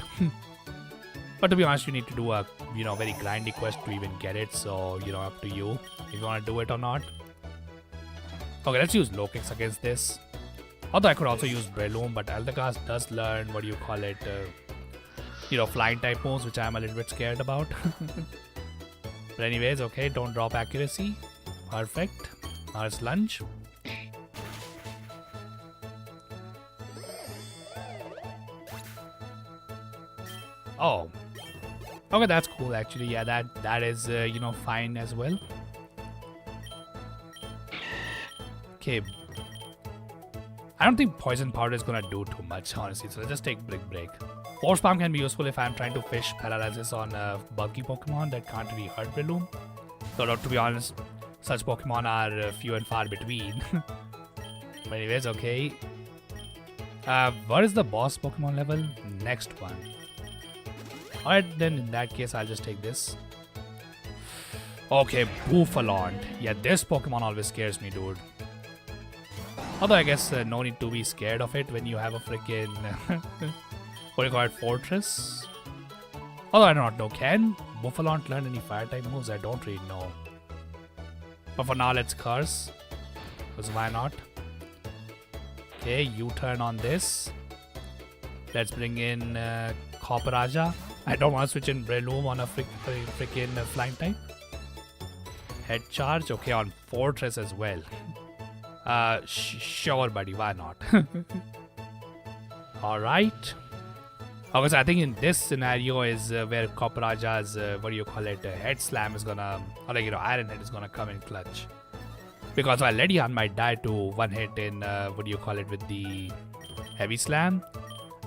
But to be honest, you need to do a very grindy quest to even get it. So, up to you if you want to do it or not. Okay, let's use Lokix against this. Although I could also use Breloom, but Eldegoss does learn, flying type moves, which I'm a little bit scared about. But anyways, okay, don't drop accuracy. Perfect. Now it's lunge. Oh. Okay, that's cool actually. Yeah, that is, fine as well. Okay. I don't think poison powder is gonna do too much, honestly. So let's just take Brick Break. Force Palm can be useful if I'm trying to fish paralysis on bulky Pokemon that can't really hurt Breloom. Though, to be honest, such Pokemon are few and far between. But anyways, okay. What is the boss Pokemon level? Next one. Alright, then in that case, I'll just take this. Okay, Bouffalont. Yeah, this Pokemon always scares me, dude. Although I guess no need to be scared of it when you have a freaking what do you call it, fortress. Although I do not know, can Bouffalont learn any fire type moves? I don't really know. But for now, let's curse. Because why not? Okay, U-turn on this. Let's bring in Copperaja. I don't want to switch in Breloom on a freaking flying type. Head charge. Okay, on fortress as well. Sure, buddy. Why not? Alright. Okay, so I think in this scenario is where Copperaja's, head slam is gonna, or Iron Head is gonna come in clutch. Because while Ledian might die to one hit in, with the heavy slam,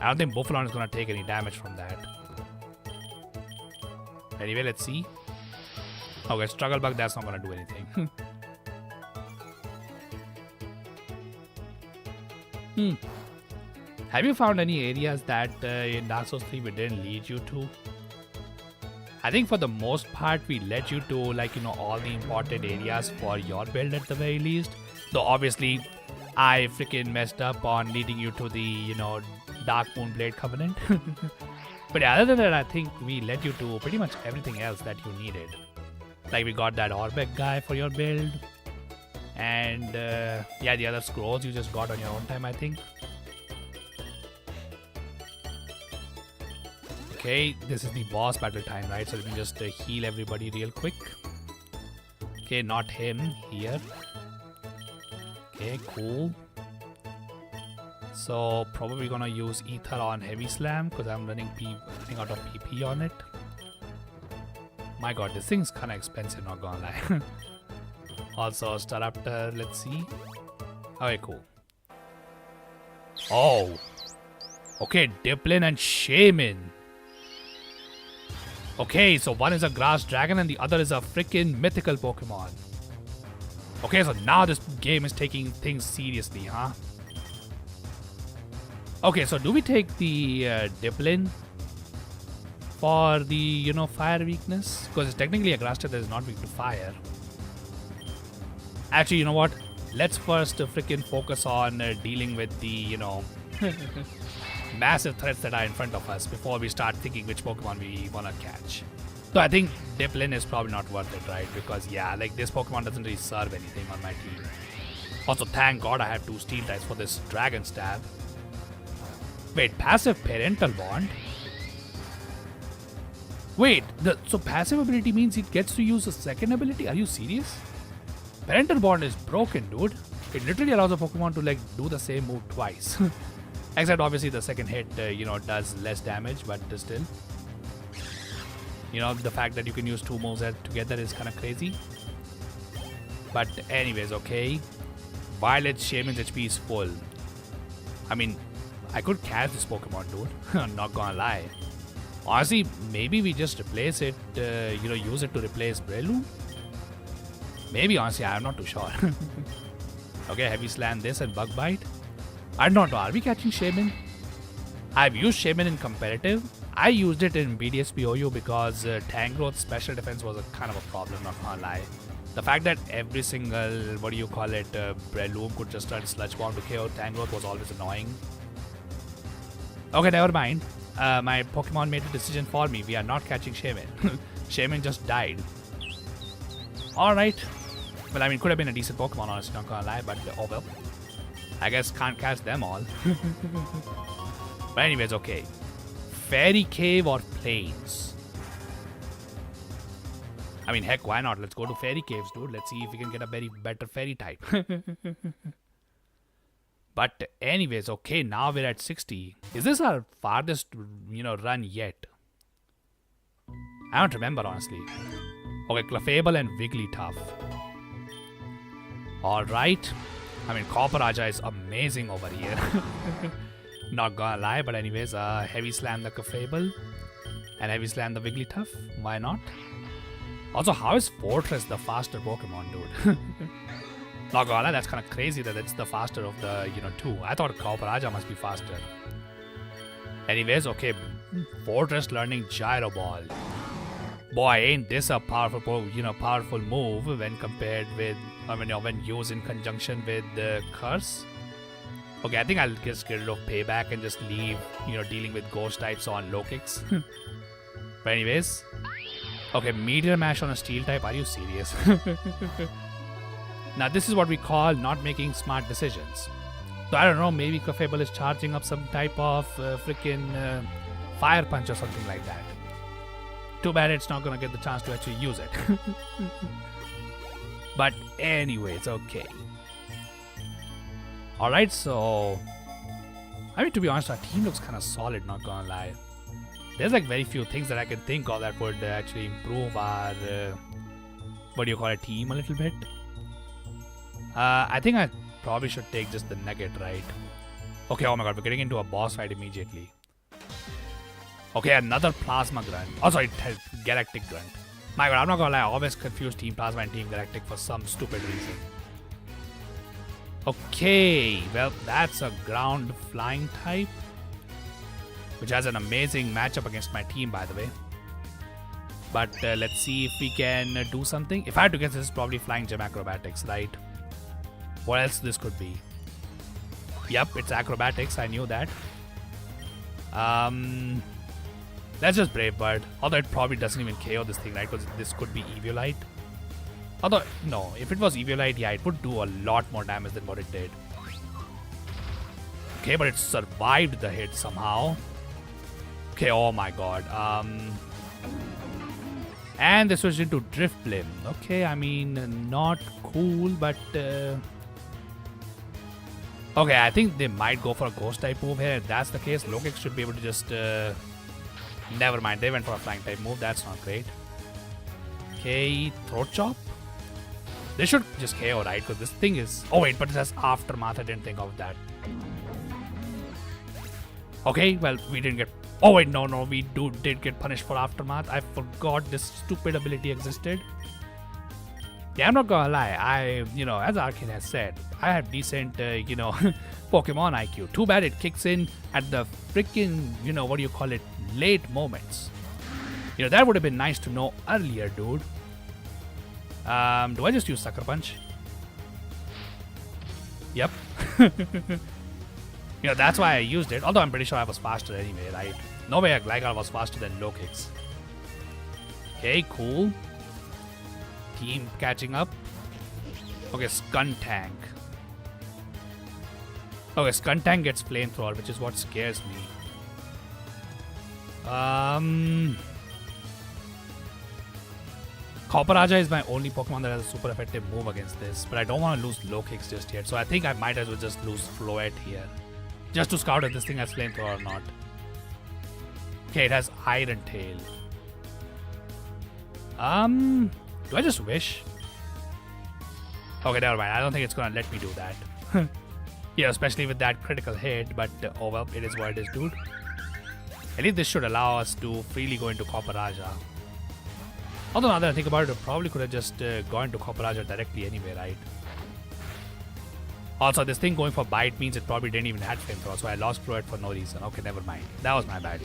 I don't think Bouffalont is gonna take any damage from that. Anyway, let's see. Okay, Struggle Bug, that's not gonna do anything. Have you found any areas that in Dark Souls 3 we didn't lead you to? I think for the most part we led you to all the important areas for your build at the very least. Though obviously I freaking messed up on leading you to the Dark Moonblade Covenant. But yeah, other than that, I think we led you to pretty much everything else that you needed. Like we got that Orbeck guy for your build. And yeah, the other scrolls you just got on your own time, I think. Okay, this is the boss battle time, right? So let me just heal everybody real quick. Okay, not him, here. Okay, cool. So probably gonna use Ether on Heavy Slam because I'm running out of PP on it. My god, this thing's kinda expensive, not gonna lie. Also, Staraptor, let's see. Okay, cool. Oh! Okay, Diplin and Shaman. Okay, so one is a grass dragon and the other is a freaking mythical Pokemon. Okay, so now this game is taking things seriously, huh? Okay, so do we take the Diplin for the, fire weakness? Because it's technically a grass type that is not weak to fire. Actually, you know what? Let's first freaking focus on dealing with the, massive threats that are in front of us before we start thinking which Pokemon we want to catch. So I think Diplin is probably not worth it, right? Because yeah, this Pokemon doesn't really serve anything on my team. Also, thank god I have 2 Steel types for this Dragon Stab. Wait, passive Parental Bond? Wait, so passive ability means it gets to use a second ability? Are you serious? Parental Bond is broken, dude. It literally allows a Pokemon to do the same move twice. Except obviously the second hit, does less damage, but still. The fact that you can use 2 moves together is kind of crazy. But anyways, okay. Violet Shaman's HP is full. I mean, I could catch this Pokemon, dude. I'm not gonna lie. Honestly, maybe we just replace it, use it to replace Breloom? Maybe, honestly, I'm not too sure. Okay, Heavy Slam this and Bug Bite. I don't know, are we catching Shaman? I've used Shaman in competitive. I used it in BDSPOU because Tangrowth's special defense was a kind of a problem, not gonna lie. The fact that every single, Breloom could just turn Sludge Bomb to KO Tangrowth was always annoying. Okay, never mind. My Pokemon made a decision for me. We are not catching Shaman. Shaman just died. Alright. Well, I mean, could have been a decent Pokemon, honestly, not gonna lie, but oh well. I guess can't catch them all. But anyways, okay. Fairy Cave or Plains? I mean, heck, why not? Let's go to fairy caves, dude. Let's see if we can get a very better fairy type. But anyways, okay, now we're at 60. Is this our farthest, run yet? I don't remember, honestly. Okay, Clefable and Wigglytuff. Alright. I mean, Copperajah is amazing over here. Not gonna lie, but anyways, Heavy Slam the Clefable and Heavy Slam the Wigglytuff. Why not? Also, how is Fortress the faster Pokemon, dude? Not gonna lie, that's kind of crazy that it's the faster of the, two. I thought Copperajah must be faster. Anyways, okay, Fortress learning Gyro Ball. Boy, ain't this a powerful, powerful move when compared with, when used in conjunction with the Curse. Okay, I think I'll just get rid of Payback and just leave, dealing with Ghost types on low kicks. But anyways, okay, Meteor Mash on a Steel type. Are you serious? Now this is what we call not making smart decisions. So I don't know, maybe Clefable is charging up some type of freaking Fire Punch or something like that. Too bad it's not gonna get the chance to actually use it. But anyways, okay. Alright, so I mean, to be honest, our team looks kind of solid, not gonna lie. There's like very few things that I can think of that would actually improve our team a little bit. I think I probably should take just the Nugget, right? Okay, oh my god, we're getting into a boss fight immediately. Okay, another Plasma Grunt. Oh, sorry, Galactic Grunt. My god, I'm not gonna lie, I always confuse Team Plasma and Team Galactic for some stupid reason. Okay, well, that's a ground flying type, which has an amazing matchup against my team, by the way. But let's see if we can do something. If I had to guess, this is probably Flying Gem Acrobatics, right? What else this could be? Yep, it's Acrobatics, I knew that. That's just Brave Bird. Although it probably doesn't even KO this thing, right? Because this could be Eviolite. Although, no, if it was Eviolite, yeah, it would do a lot more damage than what it did. Okay, but it survived the hit somehow. Okay, oh my god. And they switched into Drift Blim. Okay, I mean, not cool, but... Okay, I think they might go for a Ghost type move here. If that's the case, Logex should be able to just... Never mind, they went for a Flying type move. That's not great. Okay, Throat Chop. They should just KO, right? Because this thing is... Oh wait, but it has Aftermath. I didn't think of that. Okay, well, we didn't get... Oh wait, no, we did get punished for Aftermath. I forgot this stupid ability existed. Yeah, I'm not gonna lie. As Arcane has said, I have decent, Pokemon IQ. Too bad it kicks in at the freaking, late moments. That would have been nice to know earlier, dude. Do I just use Sucker Punch? Yep. That's why I used it. Although I'm pretty sure I was faster anyway, right? No way Gligar was faster than Low Kicks. Okay, cool. Team catching up. Okay, Skuntank. Okay, Skuntank gets Flamethrower, which is what scares me. Copperajah is my only Pokemon that has a super effective move against this, but I don't want to lose Low Kicks just yet, so I think I might as well just lose Floette here. Just to scout if this thing has Flamethrower or not. Okay, it has Iron Tail. Do I just wish? Okay, never mind. I don't think it's gonna let me do that. Yeah, especially with that critical hit, but oh well, it is what it is, dude. At least this should allow us to freely go into Copperajah. Although now that I think about it, I probably could have just gone to Copperajah directly anyway, right? Also, this thing going for Bite means it probably didn't even have Flamethrower, so I lost Floette for no reason. Okay, never mind. That was my bad.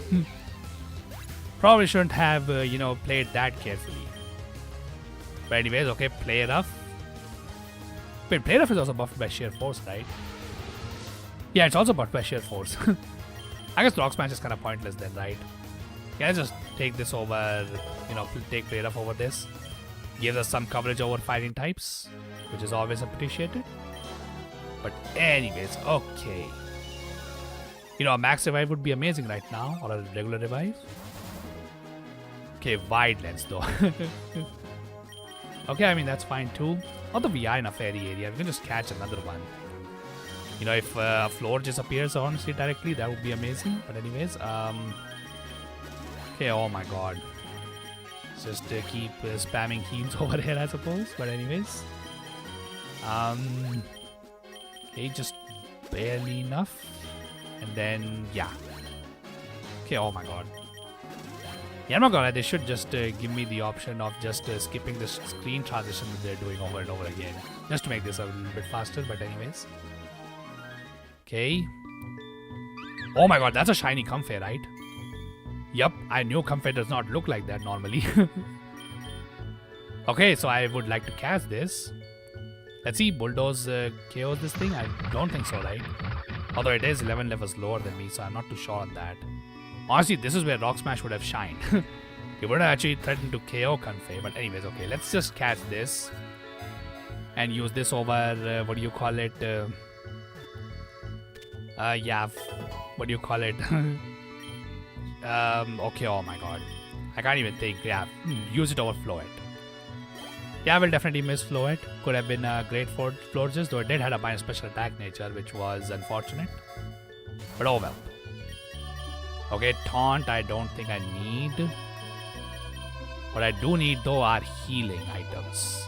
Probably shouldn't have, played that carefully. But anyways, okay, Play Rough. Wait, Play Rough is also buffed by Sheer Force, right? Yeah, it's also buffed by Sheer Force. I guess Rock Smash is kind of pointless then, right? Yeah, let's just take this over, take Play Rough over this. Gives us some coverage over fighting types, which is always appreciated. But anyways, okay. A Max Revive would be amazing right now, or a regular revive. Okay, Wide Lens though. Okay, I mean, that's fine too. Although we are in a fairy area, we can just catch another one. You know, if a floor just appears honestly directly, that would be amazing. But anyways, okay, oh my god. Just keep spamming heals over here, I suppose. But anyways, okay, just barely enough. And then, yeah. Okay, oh my god. Yeah, I'm not gonna lie, they should just give me the option of just skipping the screen transition that they're doing over and over again. Just to make this a little bit faster, but anyways. Okay. Oh my god, that's a shiny Comfey, right? Yep, I knew Comfey does not look like that normally. Okay, so I would like to cast this. Let's see, Bulldoze KOs this thing? I don't think so, right? Although it is 11 levels lower than me, so I'm not too sure on that. Honestly, this is where Rock Smash would have shined. It would have actually threatened to KO Comfey. But anyways, okay, let's just catch this. And use this over, what do you call it? Yeah, what do you call it? Okay, oh my god. I can't even think. Yeah, use it over Floet. Yeah, I will definitely miss Floet. Could have been a great Florges, though it did have a minor special attack nature, which was unfortunate. But oh well. Okay, Taunt I don't think I need. What I do need though are healing items.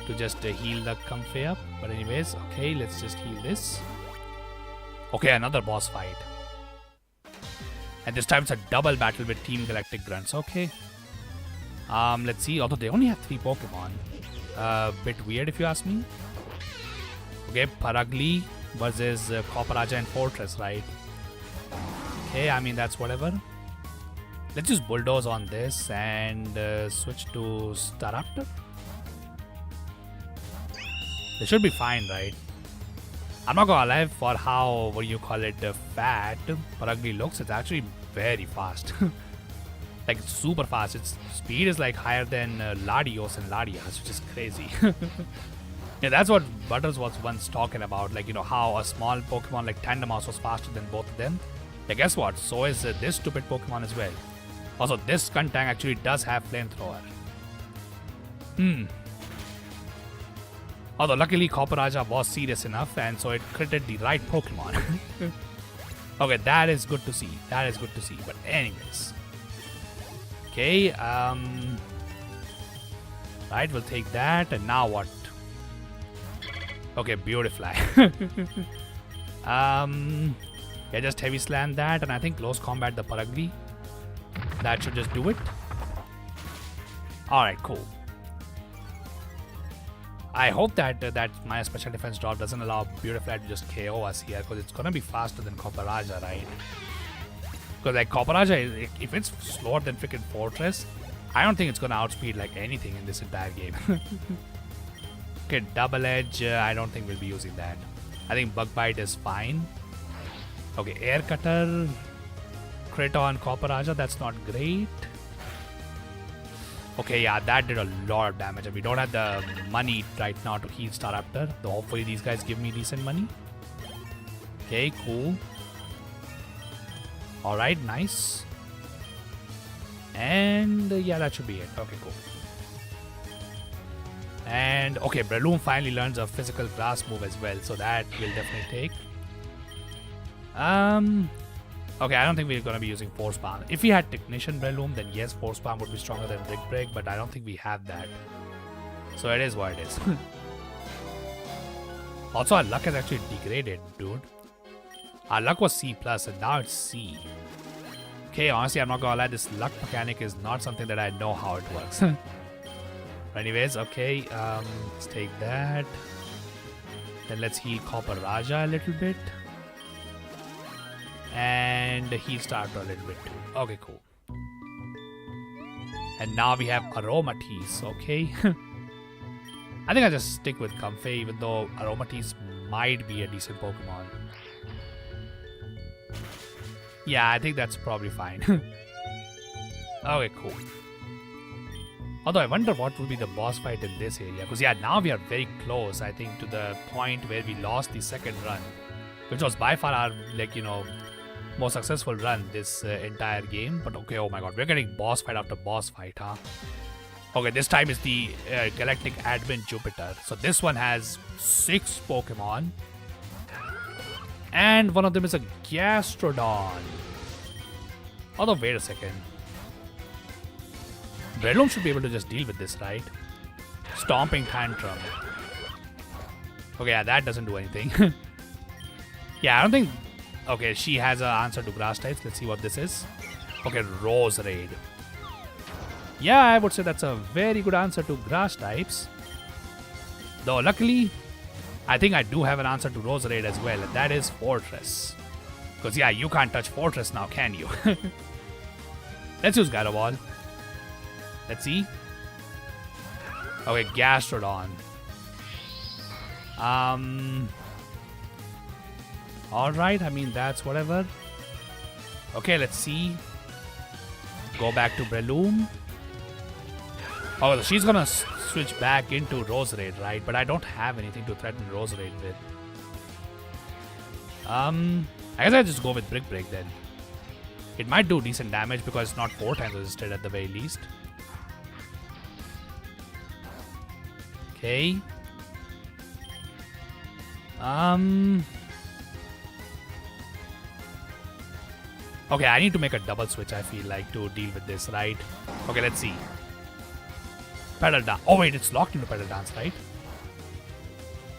To just heal the Comfey up. But anyways, okay, let's just heal this. Okay, another boss fight. And this time it's a double battle with Team Galactic Grunts. Okay. Let's see. Although they only have 3 Pokemon. Bit weird if you ask me. Okay, Paragli versus Copperaja and Fortress, right? Okay, I mean, that's whatever. Let's just Bulldoze on this and switch to Staraptor. They should be fine, right? I'm not gonna lie, for how, what do you call it, fat Paragli looks, it's actually very fast. Like, it's super fast. Its speed is like higher than Ladios and Ladias, which is crazy. Yeah, that's what Butters was once talking about. Like, you know, how a small Pokemon like Tandemaus was faster than both of them. Yeah, guess what? So is this stupid Pokemon as well. Also, this Skuntang actually does have Flamethrower. Although, luckily, Copperaja was serious enough, and so it critted the right Pokemon. Okay, that is good to see. That is good to see. But anyways. Okay, right, we'll take that. And now what? Okay, Beautifly. Yeah, just Heavy Slam that, and I think Close Combat the Paragli. That should just do it. Alright, cool. I hope that my special defense drop doesn't allow Beautifly to just KO us here, because it's gonna be faster than Copperaja, right? Because like Copperaja, if it's slower than freaking Fortress, I don't think it's gonna outspeed like anything in this entire game. Okay, Double Edge, I don't think we'll be using that. I think Bug Bite is fine. Okay, Air Cutter, crit on Copperaja, that's not great. Okay, yeah, that did a lot of damage, and we don't have the money right now to heal Staraptor, though hopefully these guys give me decent money. Okay, cool. Alright, nice. And yeah, that should be it. Okay, cool. And okay, Breloom finally learns a physical grass move as well, so that will definitely take. Okay, I don't think we're gonna be using Force Palm. If we had Technician Breloom, then yes, Force Palm would be stronger than Brick Break, but I don't think we have that. So it is what it is. Also, our luck has actually degraded, dude. Our luck was C+, and now it's C. Okay, honestly, I'm not gonna lie, this luck mechanic is not something that I know how it works. Anyways, okay, let's take that. Then let's heal Copperaja a little bit. And heal Starter a little bit too. Okay, cool. And now we have Aromatisse, okay? I think I'll just stick with Comfey, even though Aromatisse might be a decent Pokemon. Yeah, I think that's probably fine. Okay, cool. Although I wonder what would be the boss fight in this area. Because yeah, now we are very close, I think, to the point where we lost the second run. Which was by far our, like, you know, most successful run this entire game. But okay, oh my god, we're getting boss fight after boss fight, huh? Okay, this time is the Galactic Admin Jupiter. So this one has 6 Pokemon. And one of them is a Gastrodon. Although, wait a second. Breloom should be able to just deal with this, right? Stomping Tantrum. Okay, yeah, that doesn't do anything. Yeah, I don't think... Okay, she has an answer to grass types. Let's see what this is. Okay, Rose Raid. Yeah, I would say that's a very good answer to grass types. Though, luckily, I think I do have an answer to Rose Raid as well. And that is Fortress. Because, yeah, you can't touch Fortress now, can you? Let's use Gyro Ball. Let's see. Okay, Gastrodon. Alright, I mean, that's whatever. Okay, let's see. Go back to Breloom. Oh, so she's gonna switch back into Rose Raid, right? But I don't have anything to threaten Rose Raid with. I guess I'll just go with Brick Break then. It might do decent damage because it's not 4 times resisted at the very least. Okay. Okay, I need to make a double switch, I feel like, to deal with this, right? Okay, let's see. Pedal Dance. Oh, wait, it's locked into Pedal Dance, right?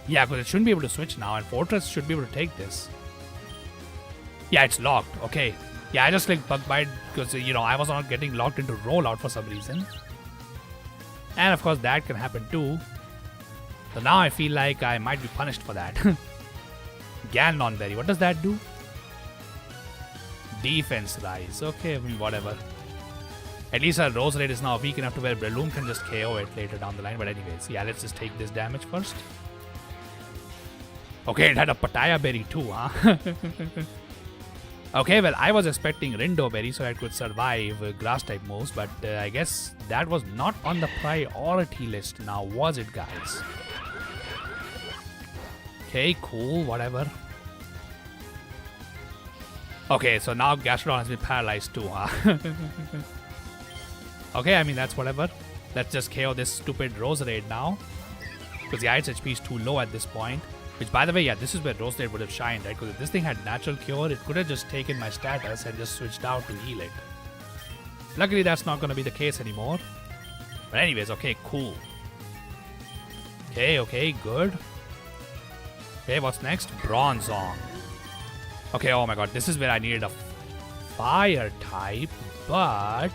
Yeah, because it shouldn't be able to switch now, and Fortress should be able to take this. Yeah, it's locked. Okay. Yeah, I just clicked Bug Bite because, you know, I was not getting locked into Rollout for some reason. And, of course, that can happen too. So now I feel like I might be punished for that. Ganon Berry. What does that do? Defense Rise. Okay, I mean, whatever. At least our Rose Raid is now weak enough to where Breloom can just KO it later down the line. But anyways, yeah, let's just take this damage first. Okay, it had a Pattaya Berry too, huh? Okay, well, I was expecting Rindo Berry so I could survive grass type moves, but I guess that was not on the priority list now, was it, guys? Okay, cool, whatever. Okay, so now Gastrodon has been paralyzed too, huh? Okay, I mean, that's whatever. Let's just KO this stupid Rose Raid now. Because the its HP is too low at this point. Which, by the way, yeah, this is where Rose Raid would have shined, right? Because if this thing had Natural Cure, it could have just taken my status and just switched out to heal it. Luckily, that's not going to be the case anymore. But anyways, okay, cool. Okay, good. Okay, what's next? Bronzong. Okay, oh my god, this is where I needed a fire type, but...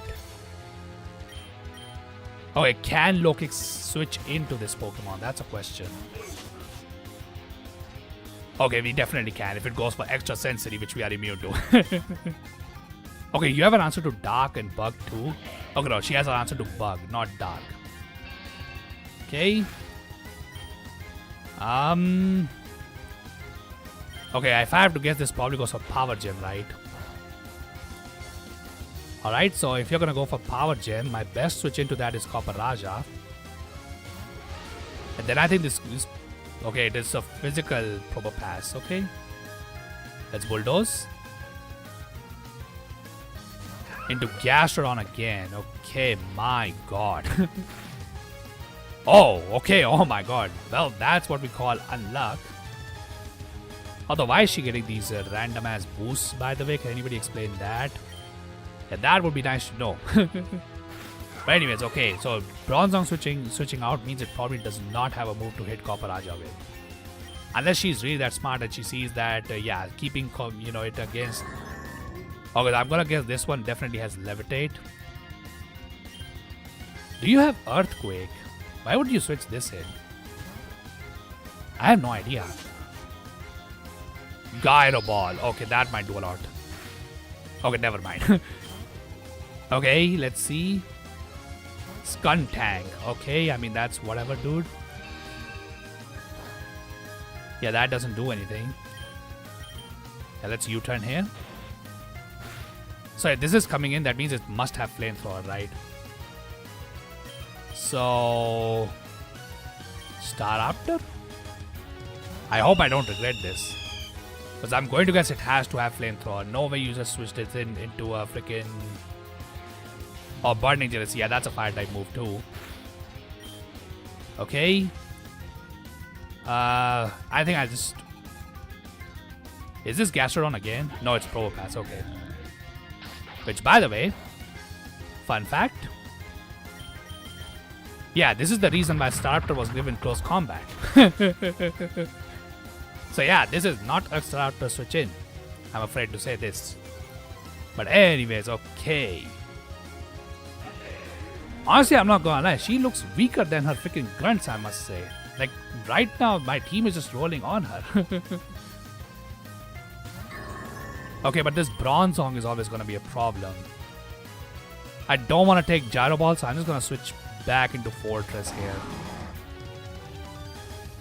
Okay, can Lokix switch into this Pokemon? That's a question. Okay, we definitely can if it goes for extra sensory, which we are immune to. Okay, you have an answer to Dark and Bug too. Okay, no, she has an answer to Bug, not Dark. Okay. Okay, if I have to guess, this probably goes for Power Gem, right? Alright, so if you're gonna go for Power Gem, my best switch into that is Copper Raja. And then I think this is... Okay, it is a physical Probo Pass, okay? Let's Bulldoze. Into Gastrodon again. Okay, my god. Oh, okay, oh my god. Well, that's what we call unluck. Although, why is she getting these random ass boosts, by the way? Can anybody explain that? Yeah, that would be nice to know. But anyways, okay, so Bronzong switching out means it probably does not have a move to hit Copper Raja with. Unless she's really that smart and she sees that, yeah, keeping, you know, it against... Okay, I'm gonna guess this one definitely has Levitate. Do you have Earthquake? Why would you switch this in? I have no idea. Gyro Ball. Okay, that might do a lot. Okay, never mind. Okay, let's see. Skuntank. Okay, I mean, that's whatever, dude. Yeah, that doesn't do anything. Yeah, let's U-turn here. So if this is coming in, that means it must have Flamethrower, right? So... Staraptor? I hope I don't regret this. Because I'm going to guess it has to have Flamethrower. No way you just switched it into a freaking... Oh, Burning Jealousy. Yeah, that's a fire type move too. Okay. I think I just... Is this Gastrodon again? No, it's Probopass. Okay. Which, by the way, fun fact. Yeah, this is the reason why Staraptor was given close combat. So yeah, this is not a Staraptor switch in. I'm afraid to say this. But anyways, okay. Honestly, I'm not gonna lie. She looks weaker than her freaking grunts, I must say. Like, right now, my team is just rolling on her. Okay, but this Bronze Song is always gonna be a problem. I don't want to take Gyro Ball, so I'm just gonna switch back into Fortress here.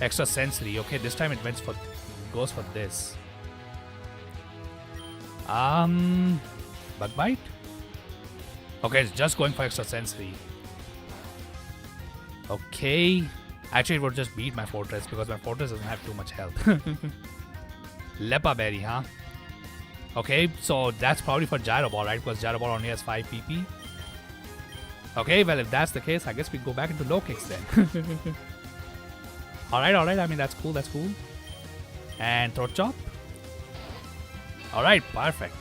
Extra Sensory. Okay, this time it goes for this. Bug Bite? Okay, it's just going for Extra Sensory. Okay. Actually, it would just beat my Fortress because my Fortress doesn't have too much health. Lepa Berry, huh? Okay, so that's probably for Gyro Ball, right? Because Gyro Ball only has 5 PP. Okay, well, if that's the case, I guess we go back into low kicks then. Alright, I mean, that's cool, And Throat Chop. Alright, perfect.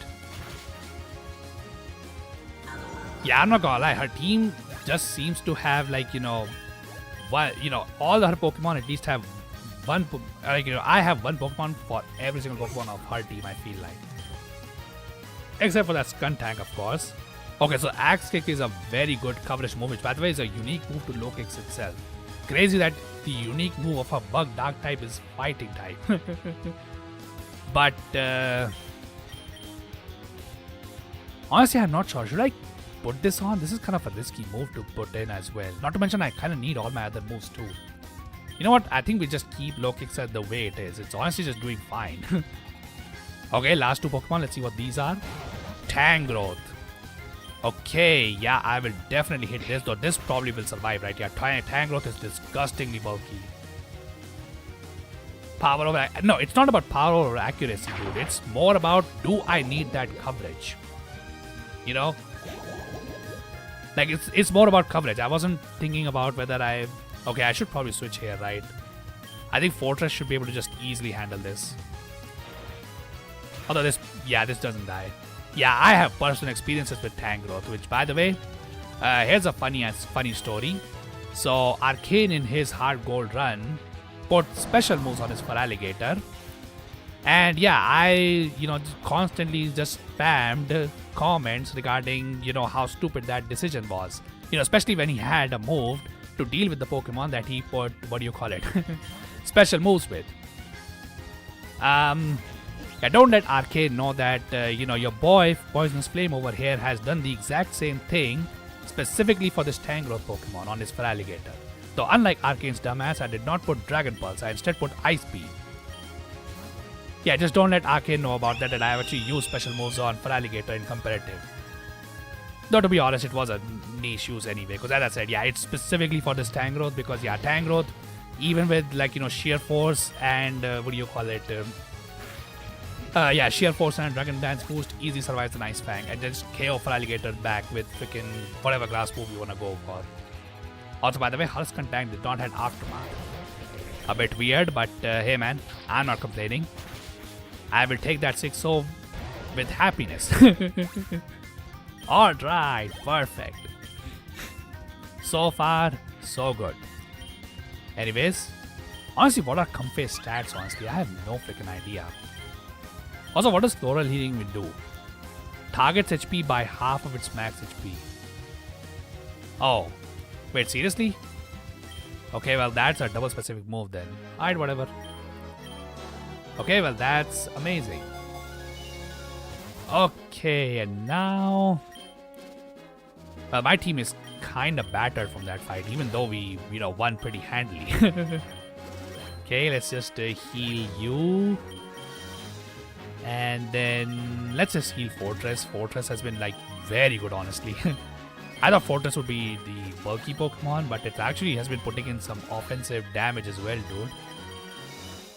Yeah, I'm not gonna lie, her team just seems to have, like, all her Pokemon at least have one, I have one Pokemon for every single Pokemon of her team, I feel like. Except for that Skuntank, of course. Okay, so Axe Kick is a very good coverage move, which by the way is a unique move to low kicks itself. Crazy that the unique move of a Bug Dark type is fighting type. But honestly, I'm not sure. Should I put this on? This is kind of a risky move to put in as well. Not to mention I kind of need all my other moves too. You know what? I think we just keep low kicks at the way it is. It's honestly just doing fine. Okay, last two Pokemon. Let's see what these are. Tangrowth. Okay, yeah, I will definitely hit this, though this probably will survive, right? Yeah, Tangrowth is disgustingly bulky. Power over... No, it's not about power over accuracy, dude. It's more about, do I need that coverage? You know? Like, it's more about coverage. I wasn't thinking about whether I... Okay, I should probably switch here, right? I think Fortress should be able to just easily handle this. Although this... Yeah, this doesn't die. Yeah, I have personal experiences with Tangrowth, which, by the way, here's a funny story. So, Arcane in his Hard Gold run put special moves on his Feraligatr. And yeah, I, constantly just spammed comments regarding, how stupid that decision was. Especially when he had a move to deal with the Pokemon that he put, special moves with. Yeah, don't let Arcane know that, your boy, Poisonous Flame over here, has done the exact same thing specifically for this Tangrowth Pokemon on his Feraligatr. Though unlike Arcane's dumbass, I did not put Dragon Pulse, I instead put Ice Beam. Yeah, just don't let Arcane know about that I have actually used special moves on Feraligatr in competitive. Though to be honest, it was a niche use anyway, because as I said, yeah, it's specifically for this Tangrowth, because yeah, Tangrowth, even with Sheer Force and, Sheer Force and Dragon Dance boost easily survives the Nice Fang and just KO Feraligatr back with freaking whatever grass move you wanna go for. Also, by the way, her Skuntank did not have Aftermath. A bit weird, but hey man, I'm not complaining. I will take that 6-0 with happiness. Alright, perfect. So far, so good. Anyways, honestly, what are Comfey's stats, honestly? I have no freaking idea. Also, what does Floral Healing will do? Targets HP by half of its max HP. Oh. Wait, seriously? Okay, well, that's a double specific move then. Alright, whatever. Okay, well, that's amazing. Okay, and now... Well, my team is kind of battered from that fight, even though we, won pretty handily. Okay, let's just heal you. And then let's just heal Fortress. Fortress has been very good, honestly. I thought Fortress would be the bulky Pokemon, but it actually has been putting in some offensive damage as well, dude.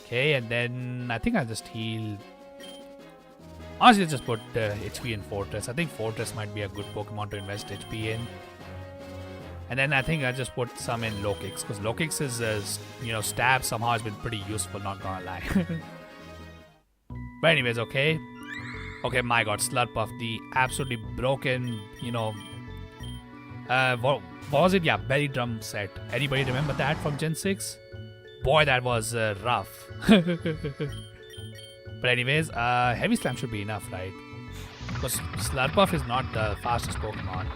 Okay, and then I think I'll just heal Honestly, let's just put HP in Fortress. I think Fortress might be a good Pokemon to invest HP in. And then I think I'll just put some in Lokix, because Lokix's, stab somehow has been pretty useful, not gonna lie. But anyways, okay. Okay, my god, Slurpuff, the absolutely broken, what was it? Yeah, Berry Drum set. Anybody remember that from Gen 6? Boy, that was rough. But anyways, Heavy Slam should be enough, right? Because Slurpuff is not the fastest Pokemon.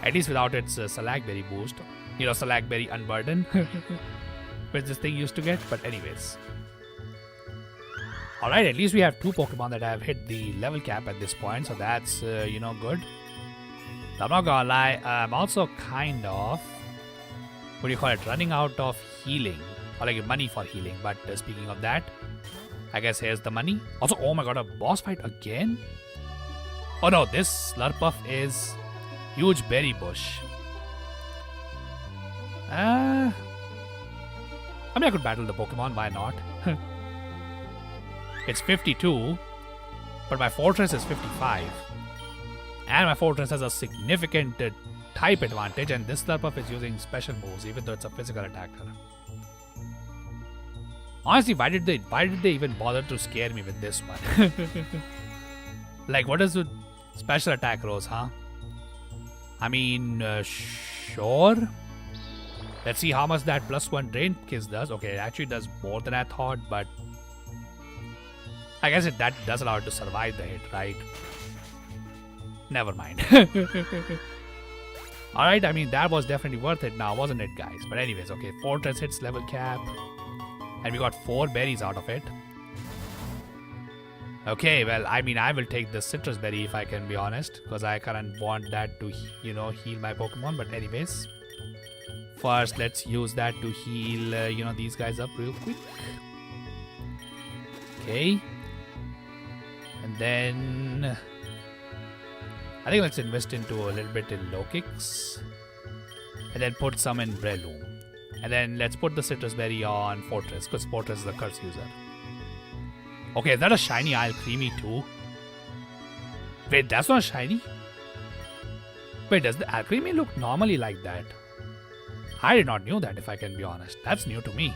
At least without its Salakberry boost. Salakberry Unburden. Which this thing used to get. But anyways. Alright, at least we have 2 Pokemon that have hit the level cap at this point. So that's, good. I'm not gonna lie. I'm also kind of, what do you call it? Running out of healing. Or like money for healing. But speaking of that, I guess here's the money. Also, oh my god, a boss fight again? Oh no, this Slurpuff is huge berry bush. I mean, I could battle the Pokemon, why not? It's 52, but my Fortress is 55. And my Fortress has a significant type advantage, and this Slurpuff is using special moves, even though it's a physical attacker. Honestly, why did they even bother to scare me with this one? Like, what is the special attack rolls, huh? I mean, sure. Let's see how much that +1 Drain Kiss does. Okay, it actually does more than I thought, but I guess that does allow it to survive the hit, right? Never mind. Alright, I mean, that was definitely worth it now, wasn't it, guys? But anyways, okay, Fortress hits level cap. And we got 4 berries out of it. Okay, well, I mean, I will take the citrus berry if I can be honest. Because I kind of want that to, heal my Pokemon. But anyways. First, let's use that to heal, these guys up real quick. Okay. And then I think let's invest into a little bit in Lokix. And then put some in Breloom. And then let's put the citrus berry on Fortress, because Fortress is a curse user. Okay, is that a shiny Alcremie too? Wait, that's not shiny? Wait, does the Alcremie look normally like that? I did not know that, if I can be honest. That's new to me.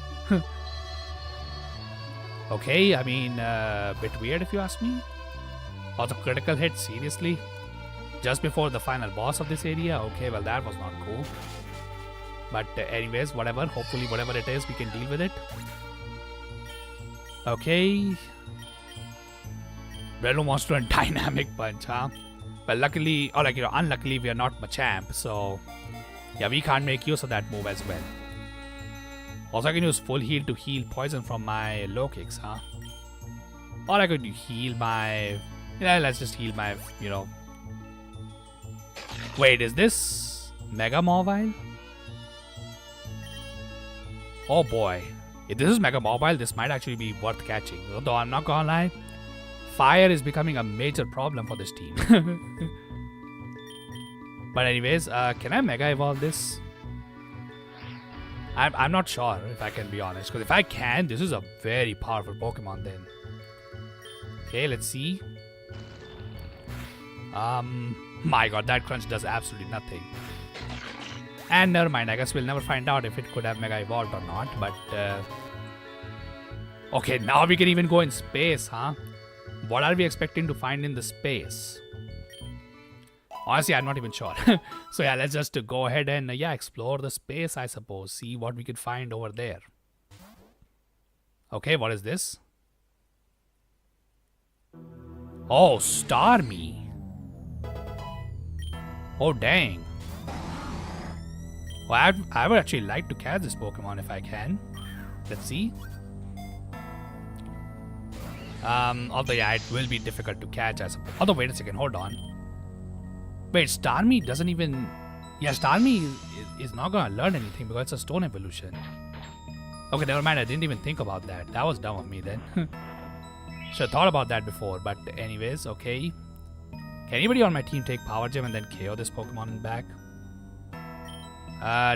Okay, I mean, bit weird if you ask me. Also, critical hit, seriously? Just before the final boss of this area? Okay, well, that was not cool. But anyways, whatever. Hopefully, whatever it is, we can deal with it. Okay. Breloom wants to run Dynamic Punch, huh? Well, luckily, or unluckily, we are not Machamp, so yeah, we can't make use of that move as well. Also, I can use full heal to heal poison from my Lokix, huh? Or I could heal my... Yeah, let's just heal my, Wait, is this Mega Mobile? Oh boy. If this is Mega Mobile, this might actually be worth catching. Though I'm not gonna lie, fire is becoming a major problem for this team. But anyways, can I Mega Evolve this? I'm not sure, if I can be honest. Because if I can, this is a very powerful Pokemon then. Okay, let's see. My god, that crunch does absolutely nothing. And never mind, I guess we'll never find out if it could have Mega Evolved or not, but... Okay, now we can even go in space, huh? What are we expecting to find in the space? Honestly, I'm not even sure. So yeah, let's just go ahead and, explore the space, I suppose. See what we could find over there. Okay, what is this? Oh, Starmie. Oh, dang. Well, I would actually like to catch this Pokemon if I can. Let's see. Although, yeah, it will be difficult to catch. Although, wait a second, hold on. Wait, Starmie doesn't even... Yeah, Starmie is not gonna learn anything because it's a stone evolution. Okay, never mind, I didn't even think about that. That was dumb of me then. Should have thought about that before, but anyways, okay. Can anybody on my team take Power Gem and then KO this Pokemon back?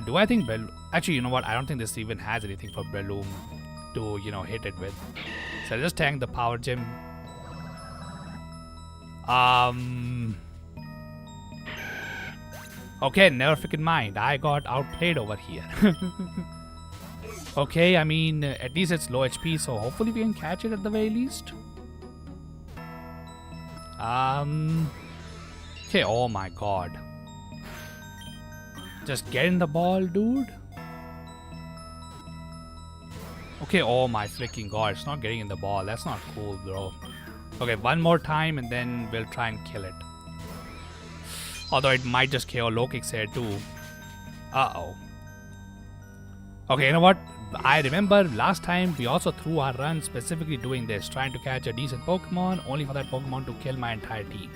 Do I think actually, you know what? I don't think this even has anything for Breloom to, hit it with. So I'll just tank the Power Gem. Okay, never freaking mind. I got outplayed over here. Okay, I mean, at least it's low HP, so hopefully we can catch it at the very least. Okay, oh my god. Just get in the ball, dude. Okay, oh my freaking god, it's not getting in the ball. That's not cool, bro. Okay, one more time and then we'll try and kill it. Although it might just KO low kicks here too. Uh-oh. Okay, you know what? I remember last time we also threw our run specifically doing this, trying to catch a decent Pokemon, only for that Pokemon to kill my entire team.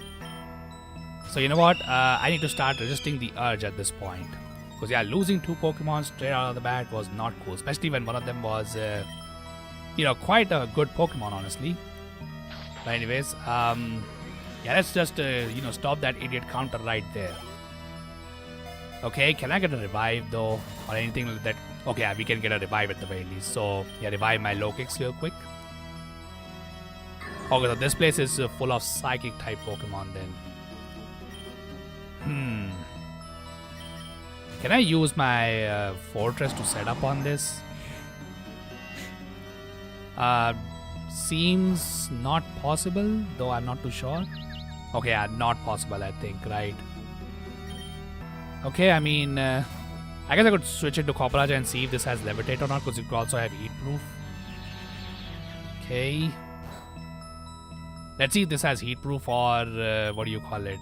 So you know what? I need to start resisting the urge at this point. Because yeah, losing 2 Pokemon straight out of the bat was not cool, especially when one of them was, quite a good Pokemon, honestly. But anyways, yeah, let's just, stop that idiot counter right there. Okay, can I get a revive though? Or anything like that? Okay, yeah, we can get a revive at the very least. So, yeah, revive my low kicks real quick. Okay, so this place is full of psychic type Pokemon then. Can I use my fortress to set up on this? Seems not possible, though I'm not too sure. Okay, yeah, not possible, I think, right? Okay, I mean, I guess I could switch it to Copperaja and see if this has Levitate or not, because it could also have Heat Proof. Okay. Let's see if this has Heat Proof or, what do you call it?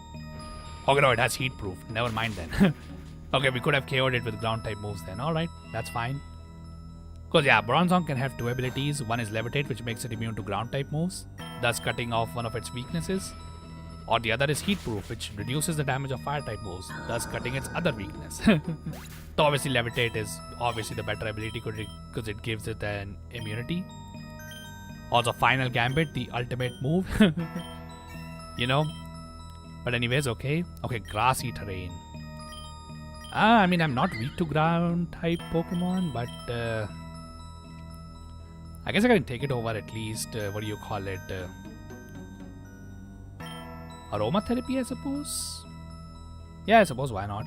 Okay, no, it has Heat Proof. Never mind then. Okay, we could have KO'd it with ground type moves then. Alright, that's fine. Because yeah, Bronzong can have 2 abilities. One is Levitate, which makes it immune to ground type moves, thus cutting off one of its weaknesses. Or the other is Heat Proof, which reduces the damage of fire type moves, thus cutting its other weakness. So obviously Levitate is obviously the better ability because it gives it an immunity. Also Final Gambit, the ultimate move. You know. But anyways, okay. Okay, grassy terrain. I mean, I'm not weak to ground type Pokemon, but I guess I can take it over at least. What do you call it? Aromatherapy, I suppose? Yeah, I suppose, why not?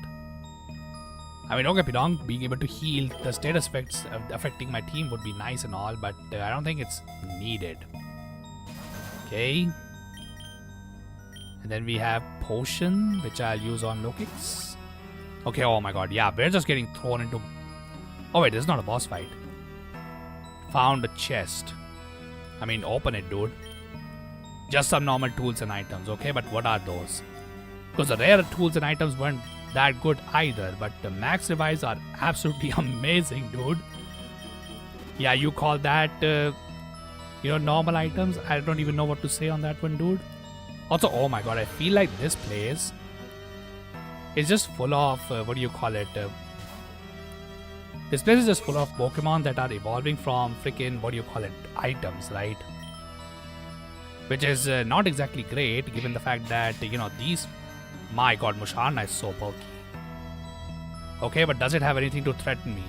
I mean, don't get me wrong, being able to heal the status effects affecting my team would be nice and all, but I don't think it's needed. Okay. And then we have Potion, which I'll use on Lokix. Okay, oh my god, yeah, we're just getting thrown into... Oh wait, this is not a boss fight. Found a chest. I mean, open it, dude. Just some normal tools and items, okay? But what are those? Because the rare tools and items weren't that good either, but the max revives are absolutely amazing, dude. Yeah, you call that, normal items? I don't even know what to say on that one, dude. Also, oh my god, I feel like this place is just full of, this place is just full of Pokemon that are evolving from freaking, items, right? Which is not exactly great, given the fact that, these... My god, Musharna is so bulky. Okay, but does it have anything to threaten me?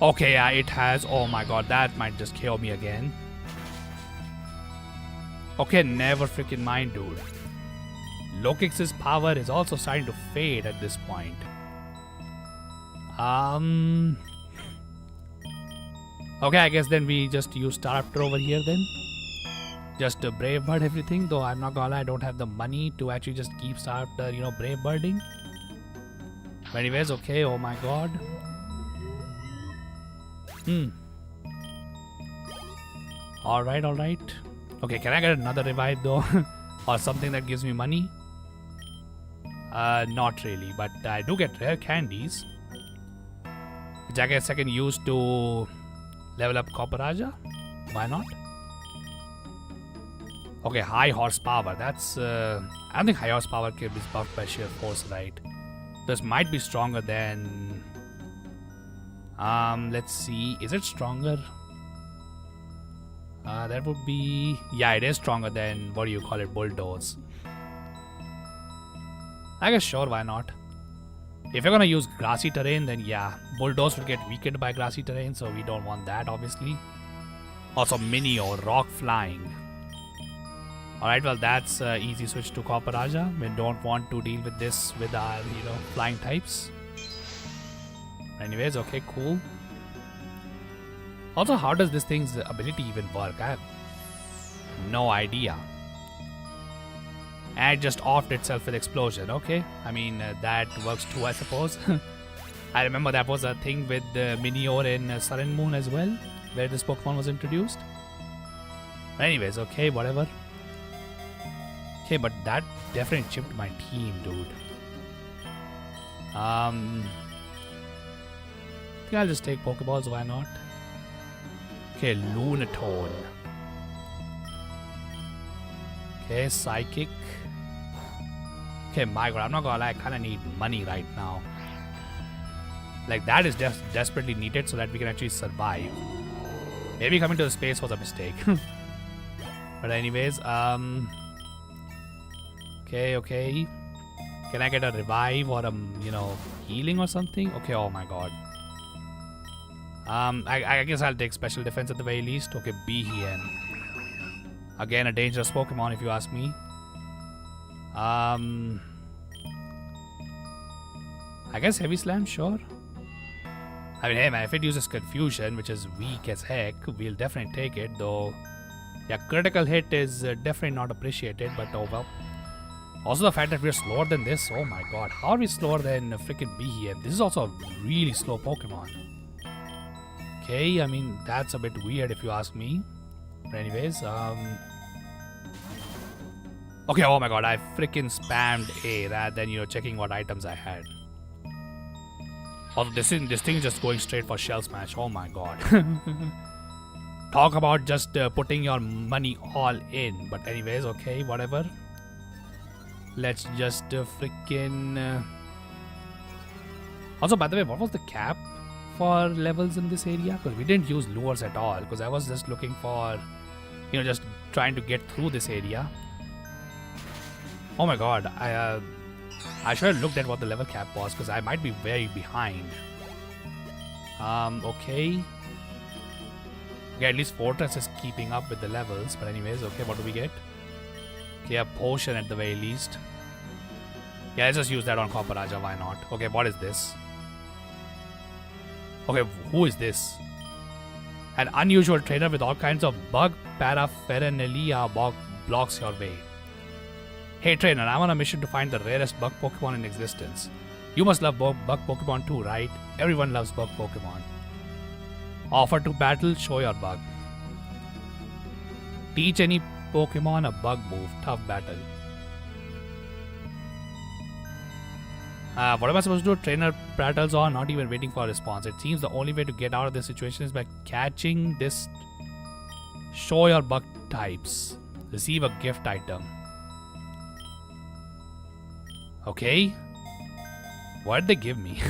Okay, yeah, it has. Oh my god, that might just kill me again. Okay, never freaking mind, dude. Lokix's power is also starting to fade at this point. Okay, I guess then we just use Staraptor over here then. Just to Brave Bird everything, though I'm not gonna lie, I don't have the money to actually just keep Staraptor, Brave Birding. But anyways, okay, oh my god. Alright. Okay, can I get another revive though? Or something that gives me money? Not really, but I do get rare candies, which I guess I can use to level up Copperaja. Why not? Okay, high horsepower. That's I don't think high horsepower can be buffed by sheer force, right? This might be stronger than... let's see. Is it stronger? That would be... Yeah, it is stronger than, Bulldoze. I guess sure, why not? If you're gonna use grassy terrain, then yeah, Bulldoze would get weakened by grassy terrain, so we don't want that, obviously. Also, Mini or Rock Flying. Alright, well that's easy switch to Copper-Raja. We don't want to deal with this with our, flying types. Anyways, okay, cool. Also, how does this thing's ability even work? I have no idea. And it just offed itself with explosion. Okay, I mean that works too, I suppose. I remember that was a thing with Minior in Sun and Moon as well, where this Pokemon was introduced. Anyways, okay, whatever. Okay, but that definitely chipped my team, dude. I think I'll just take Pokeballs, why not? Okay, Lunatone. Okay, Psychic. Okay, my god, I'm not gonna lie, I kinda need money right now. Like, that is desperately needed so that we can actually survive. Maybe coming to the space was a mistake. But anyways, okay. Can I get a revive or a, healing or something? Okay, oh my god. I guess I'll take special defense at the very least. Okay, Beehien. Again, a dangerous Pokemon if you ask me. I guess Heavy Slam, sure. I mean, hey man, if it uses Confusion, which is weak as heck, we'll definitely take it, though. Yeah, critical hit is definitely not appreciated, but oh well. Also, the fact that we're slower than this, oh my god, how are we slower than freaking Beehien? This is also a really slow Pokemon. Okay, I mean, that's a bit weird if you ask me. But anyways, okay, oh my god, I freaking spammed A rather than, checking what items I had. Also, this thing is just going straight for Shell Smash, oh my god. Talk about just putting your money all in. But anyways, okay, whatever. Let's just freaking... Also, by the way, what was the cap for levels in this area? Because we didn't use lures at all. Because I was just looking for, just trying to get through this area. Oh my god, I should have looked at what the level cap was, because I might be very behind. Okay. Okay, at least Fortress is keeping up with the levels. But anyways, okay, what do we get? Okay, a potion at the very least. Yeah, let's just use that on Copper-Raja, why not? Okay, what is this? Okay, who is this? An unusual trainer with all kinds of bug paraphernalia blocks your way. Hey trainer, I'm on a mission to find the rarest bug Pokemon in existence. You must love bug Pokemon too, right? Everyone loves bug Pokemon. Offer to battle, show your bug. Teach any Pokemon a bug move, tough battle. What am I supposed to do? Trainer prattles on, not even waiting for a response. It seems the only way to get out of this situation is by catching this. Show your bug types. Receive a gift item. Okay. What did they give me?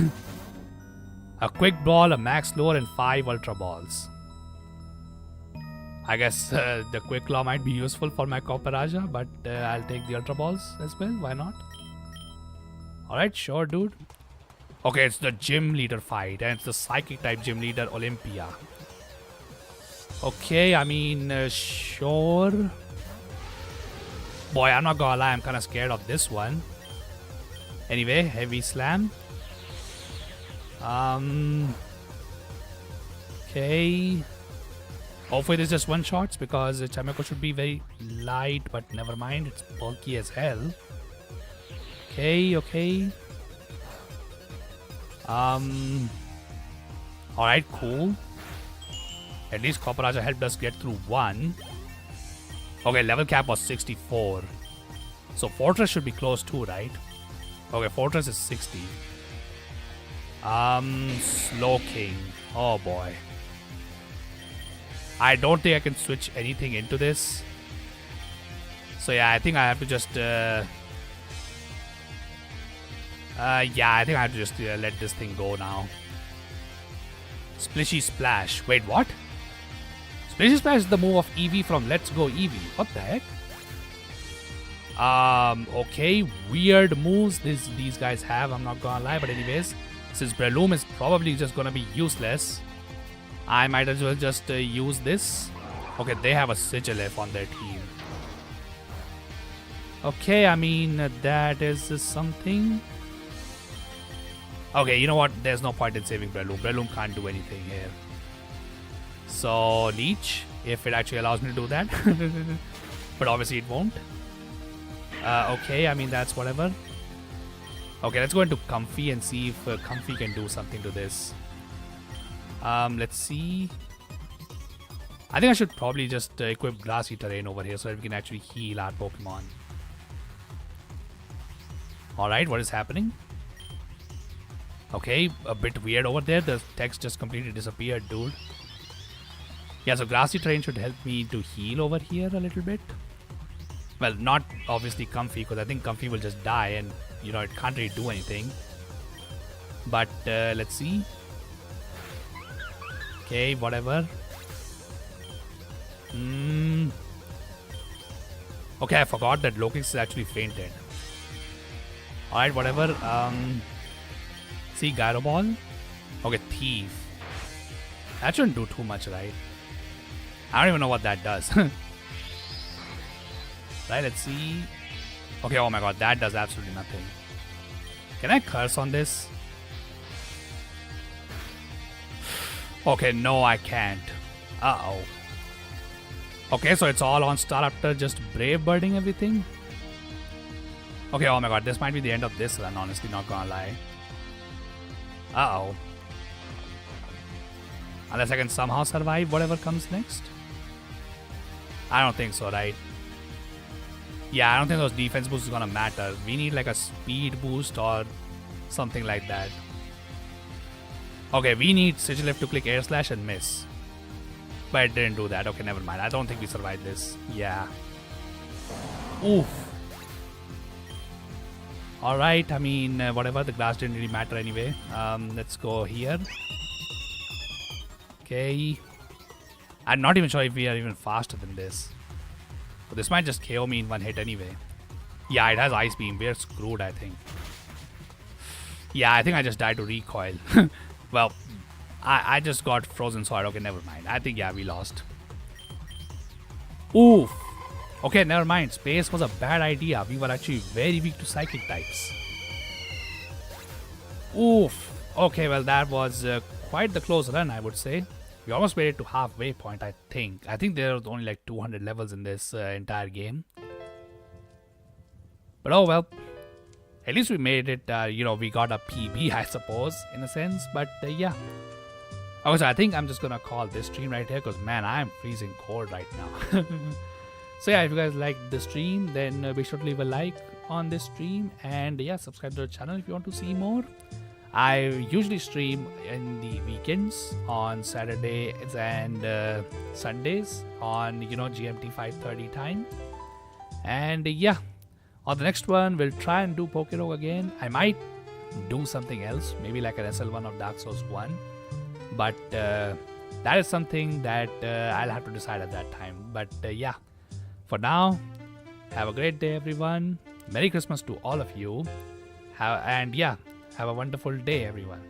A quick ball, a max lure, and 5 ultra balls. I guess the quick claw might be useful for my Copper-Raja, but I'll take the ultra balls as well. Why not? Alright, sure, dude. Okay, it's the gym leader fight, and it's the psychic type gym leader, Olympia. Okay, I mean, sure. Boy, I'm not gonna lie, I'm kind of scared of this one. Anyway, Heavy Slam. Okay. Hopefully there's just one shots because Chameko should be very light, but never mind, it's bulky as hell. Okay. Alright, cool. At least Copper-Raja helped us get through one. Okay, level cap was 64. So Fortress should be close too, right? Okay, Fortress is 60. Slow King. Oh boy. I don't think I can switch anything into this. So yeah, I think I have to just yeah, I think I have to just let this thing go now. Splishy Splash. Wait, what? Splishy Splash is the move of Eevee from Let's Go Eevee. What the heck? Okay, weird moves these guys have, I'm not gonna lie, but anyways, since Breloom is probably just gonna be useless, I might as well just use this. Okay, they have a Sigilif on their team. Okay, I mean, that is something. Okay, you know what? There's no point in saving Breloom. Breloom can't do anything here. So, Leech, if it actually allows me to do that. But obviously it won't. Okay, I mean, that's whatever. Okay, let's go into Comfy and see if Comfy can do something to this. Let's see. I think I should probably just equip Grassy Terrain over here so that we can actually heal our Pokemon. Alright, what is happening? Okay, a bit weird over there. The text just completely disappeared, dude. Yeah, so Grassy Terrain should help me to heal over here a little bit. Well, not obviously Comfy, because I think Comfy will just die and, you know, it can't really do anything. But, let's see. Okay, whatever. Okay, I forgot that Lokix actually fainted. Alright, whatever. See, Gyro Ball. Okay, Thief. That shouldn't do too much, right? I don't even know what that does. Right, let's see. Okay, oh my god, that does absolutely nothing. Can I curse on this? Okay, no, I can't. Uh-oh. Okay, so it's all on Staraptor just brave birding everything? Okay, oh my god, this might be the end of this run, honestly, not gonna lie. Uh-oh. Unless I can somehow survive whatever comes next? I don't think so, right? Yeah, I don't think those defense boosts is gonna matter. We need like a speed boost or something like that. Okay, we need Sigilyph to click Air Slash and miss. But it didn't do that. Okay, never mind. I don't think we survived this. Yeah. Oof. Alright, I mean, whatever. The glass didn't really matter anyway. Let's go here. Okay. I'm not even sure if we are even faster than this. But this might just KO me in one hit anyway. Yeah, it has Ice Beam. We're screwed, I think. Yeah, I think I just died to recoil. Well, I just got Frozen Sword. Okay, never mind. I think, yeah, we lost. Oof. Okay, never mind. Space was a bad idea. We were actually very weak to Psychic types. Oof. Okay, well, that was quite the close run, I would say. We almost made it to halfway point, I think. I think there was only like 200 levels in this entire game. But oh well. At least we made it, you know, we got a PB, I suppose, in a sense. But yeah. Okay, so I think I'm just gonna call this stream right here because, man, I'm freezing cold right now. So yeah, if you guys liked the stream, then be sure to leave a like on this stream. And yeah, subscribe to the channel if you want to see more. I usually stream in the weekends on Saturdays and Sundays on, you know, GMT 5:30 time. And yeah, on the next one, we'll try and do Pokerogue again. I might do something else, maybe like an SL1 of Dark Souls 1. But that is something that I'll have to decide at that time. But yeah, for now, have a great day, everyone. Merry Christmas to all of you. And yeah, have a wonderful day, everyone.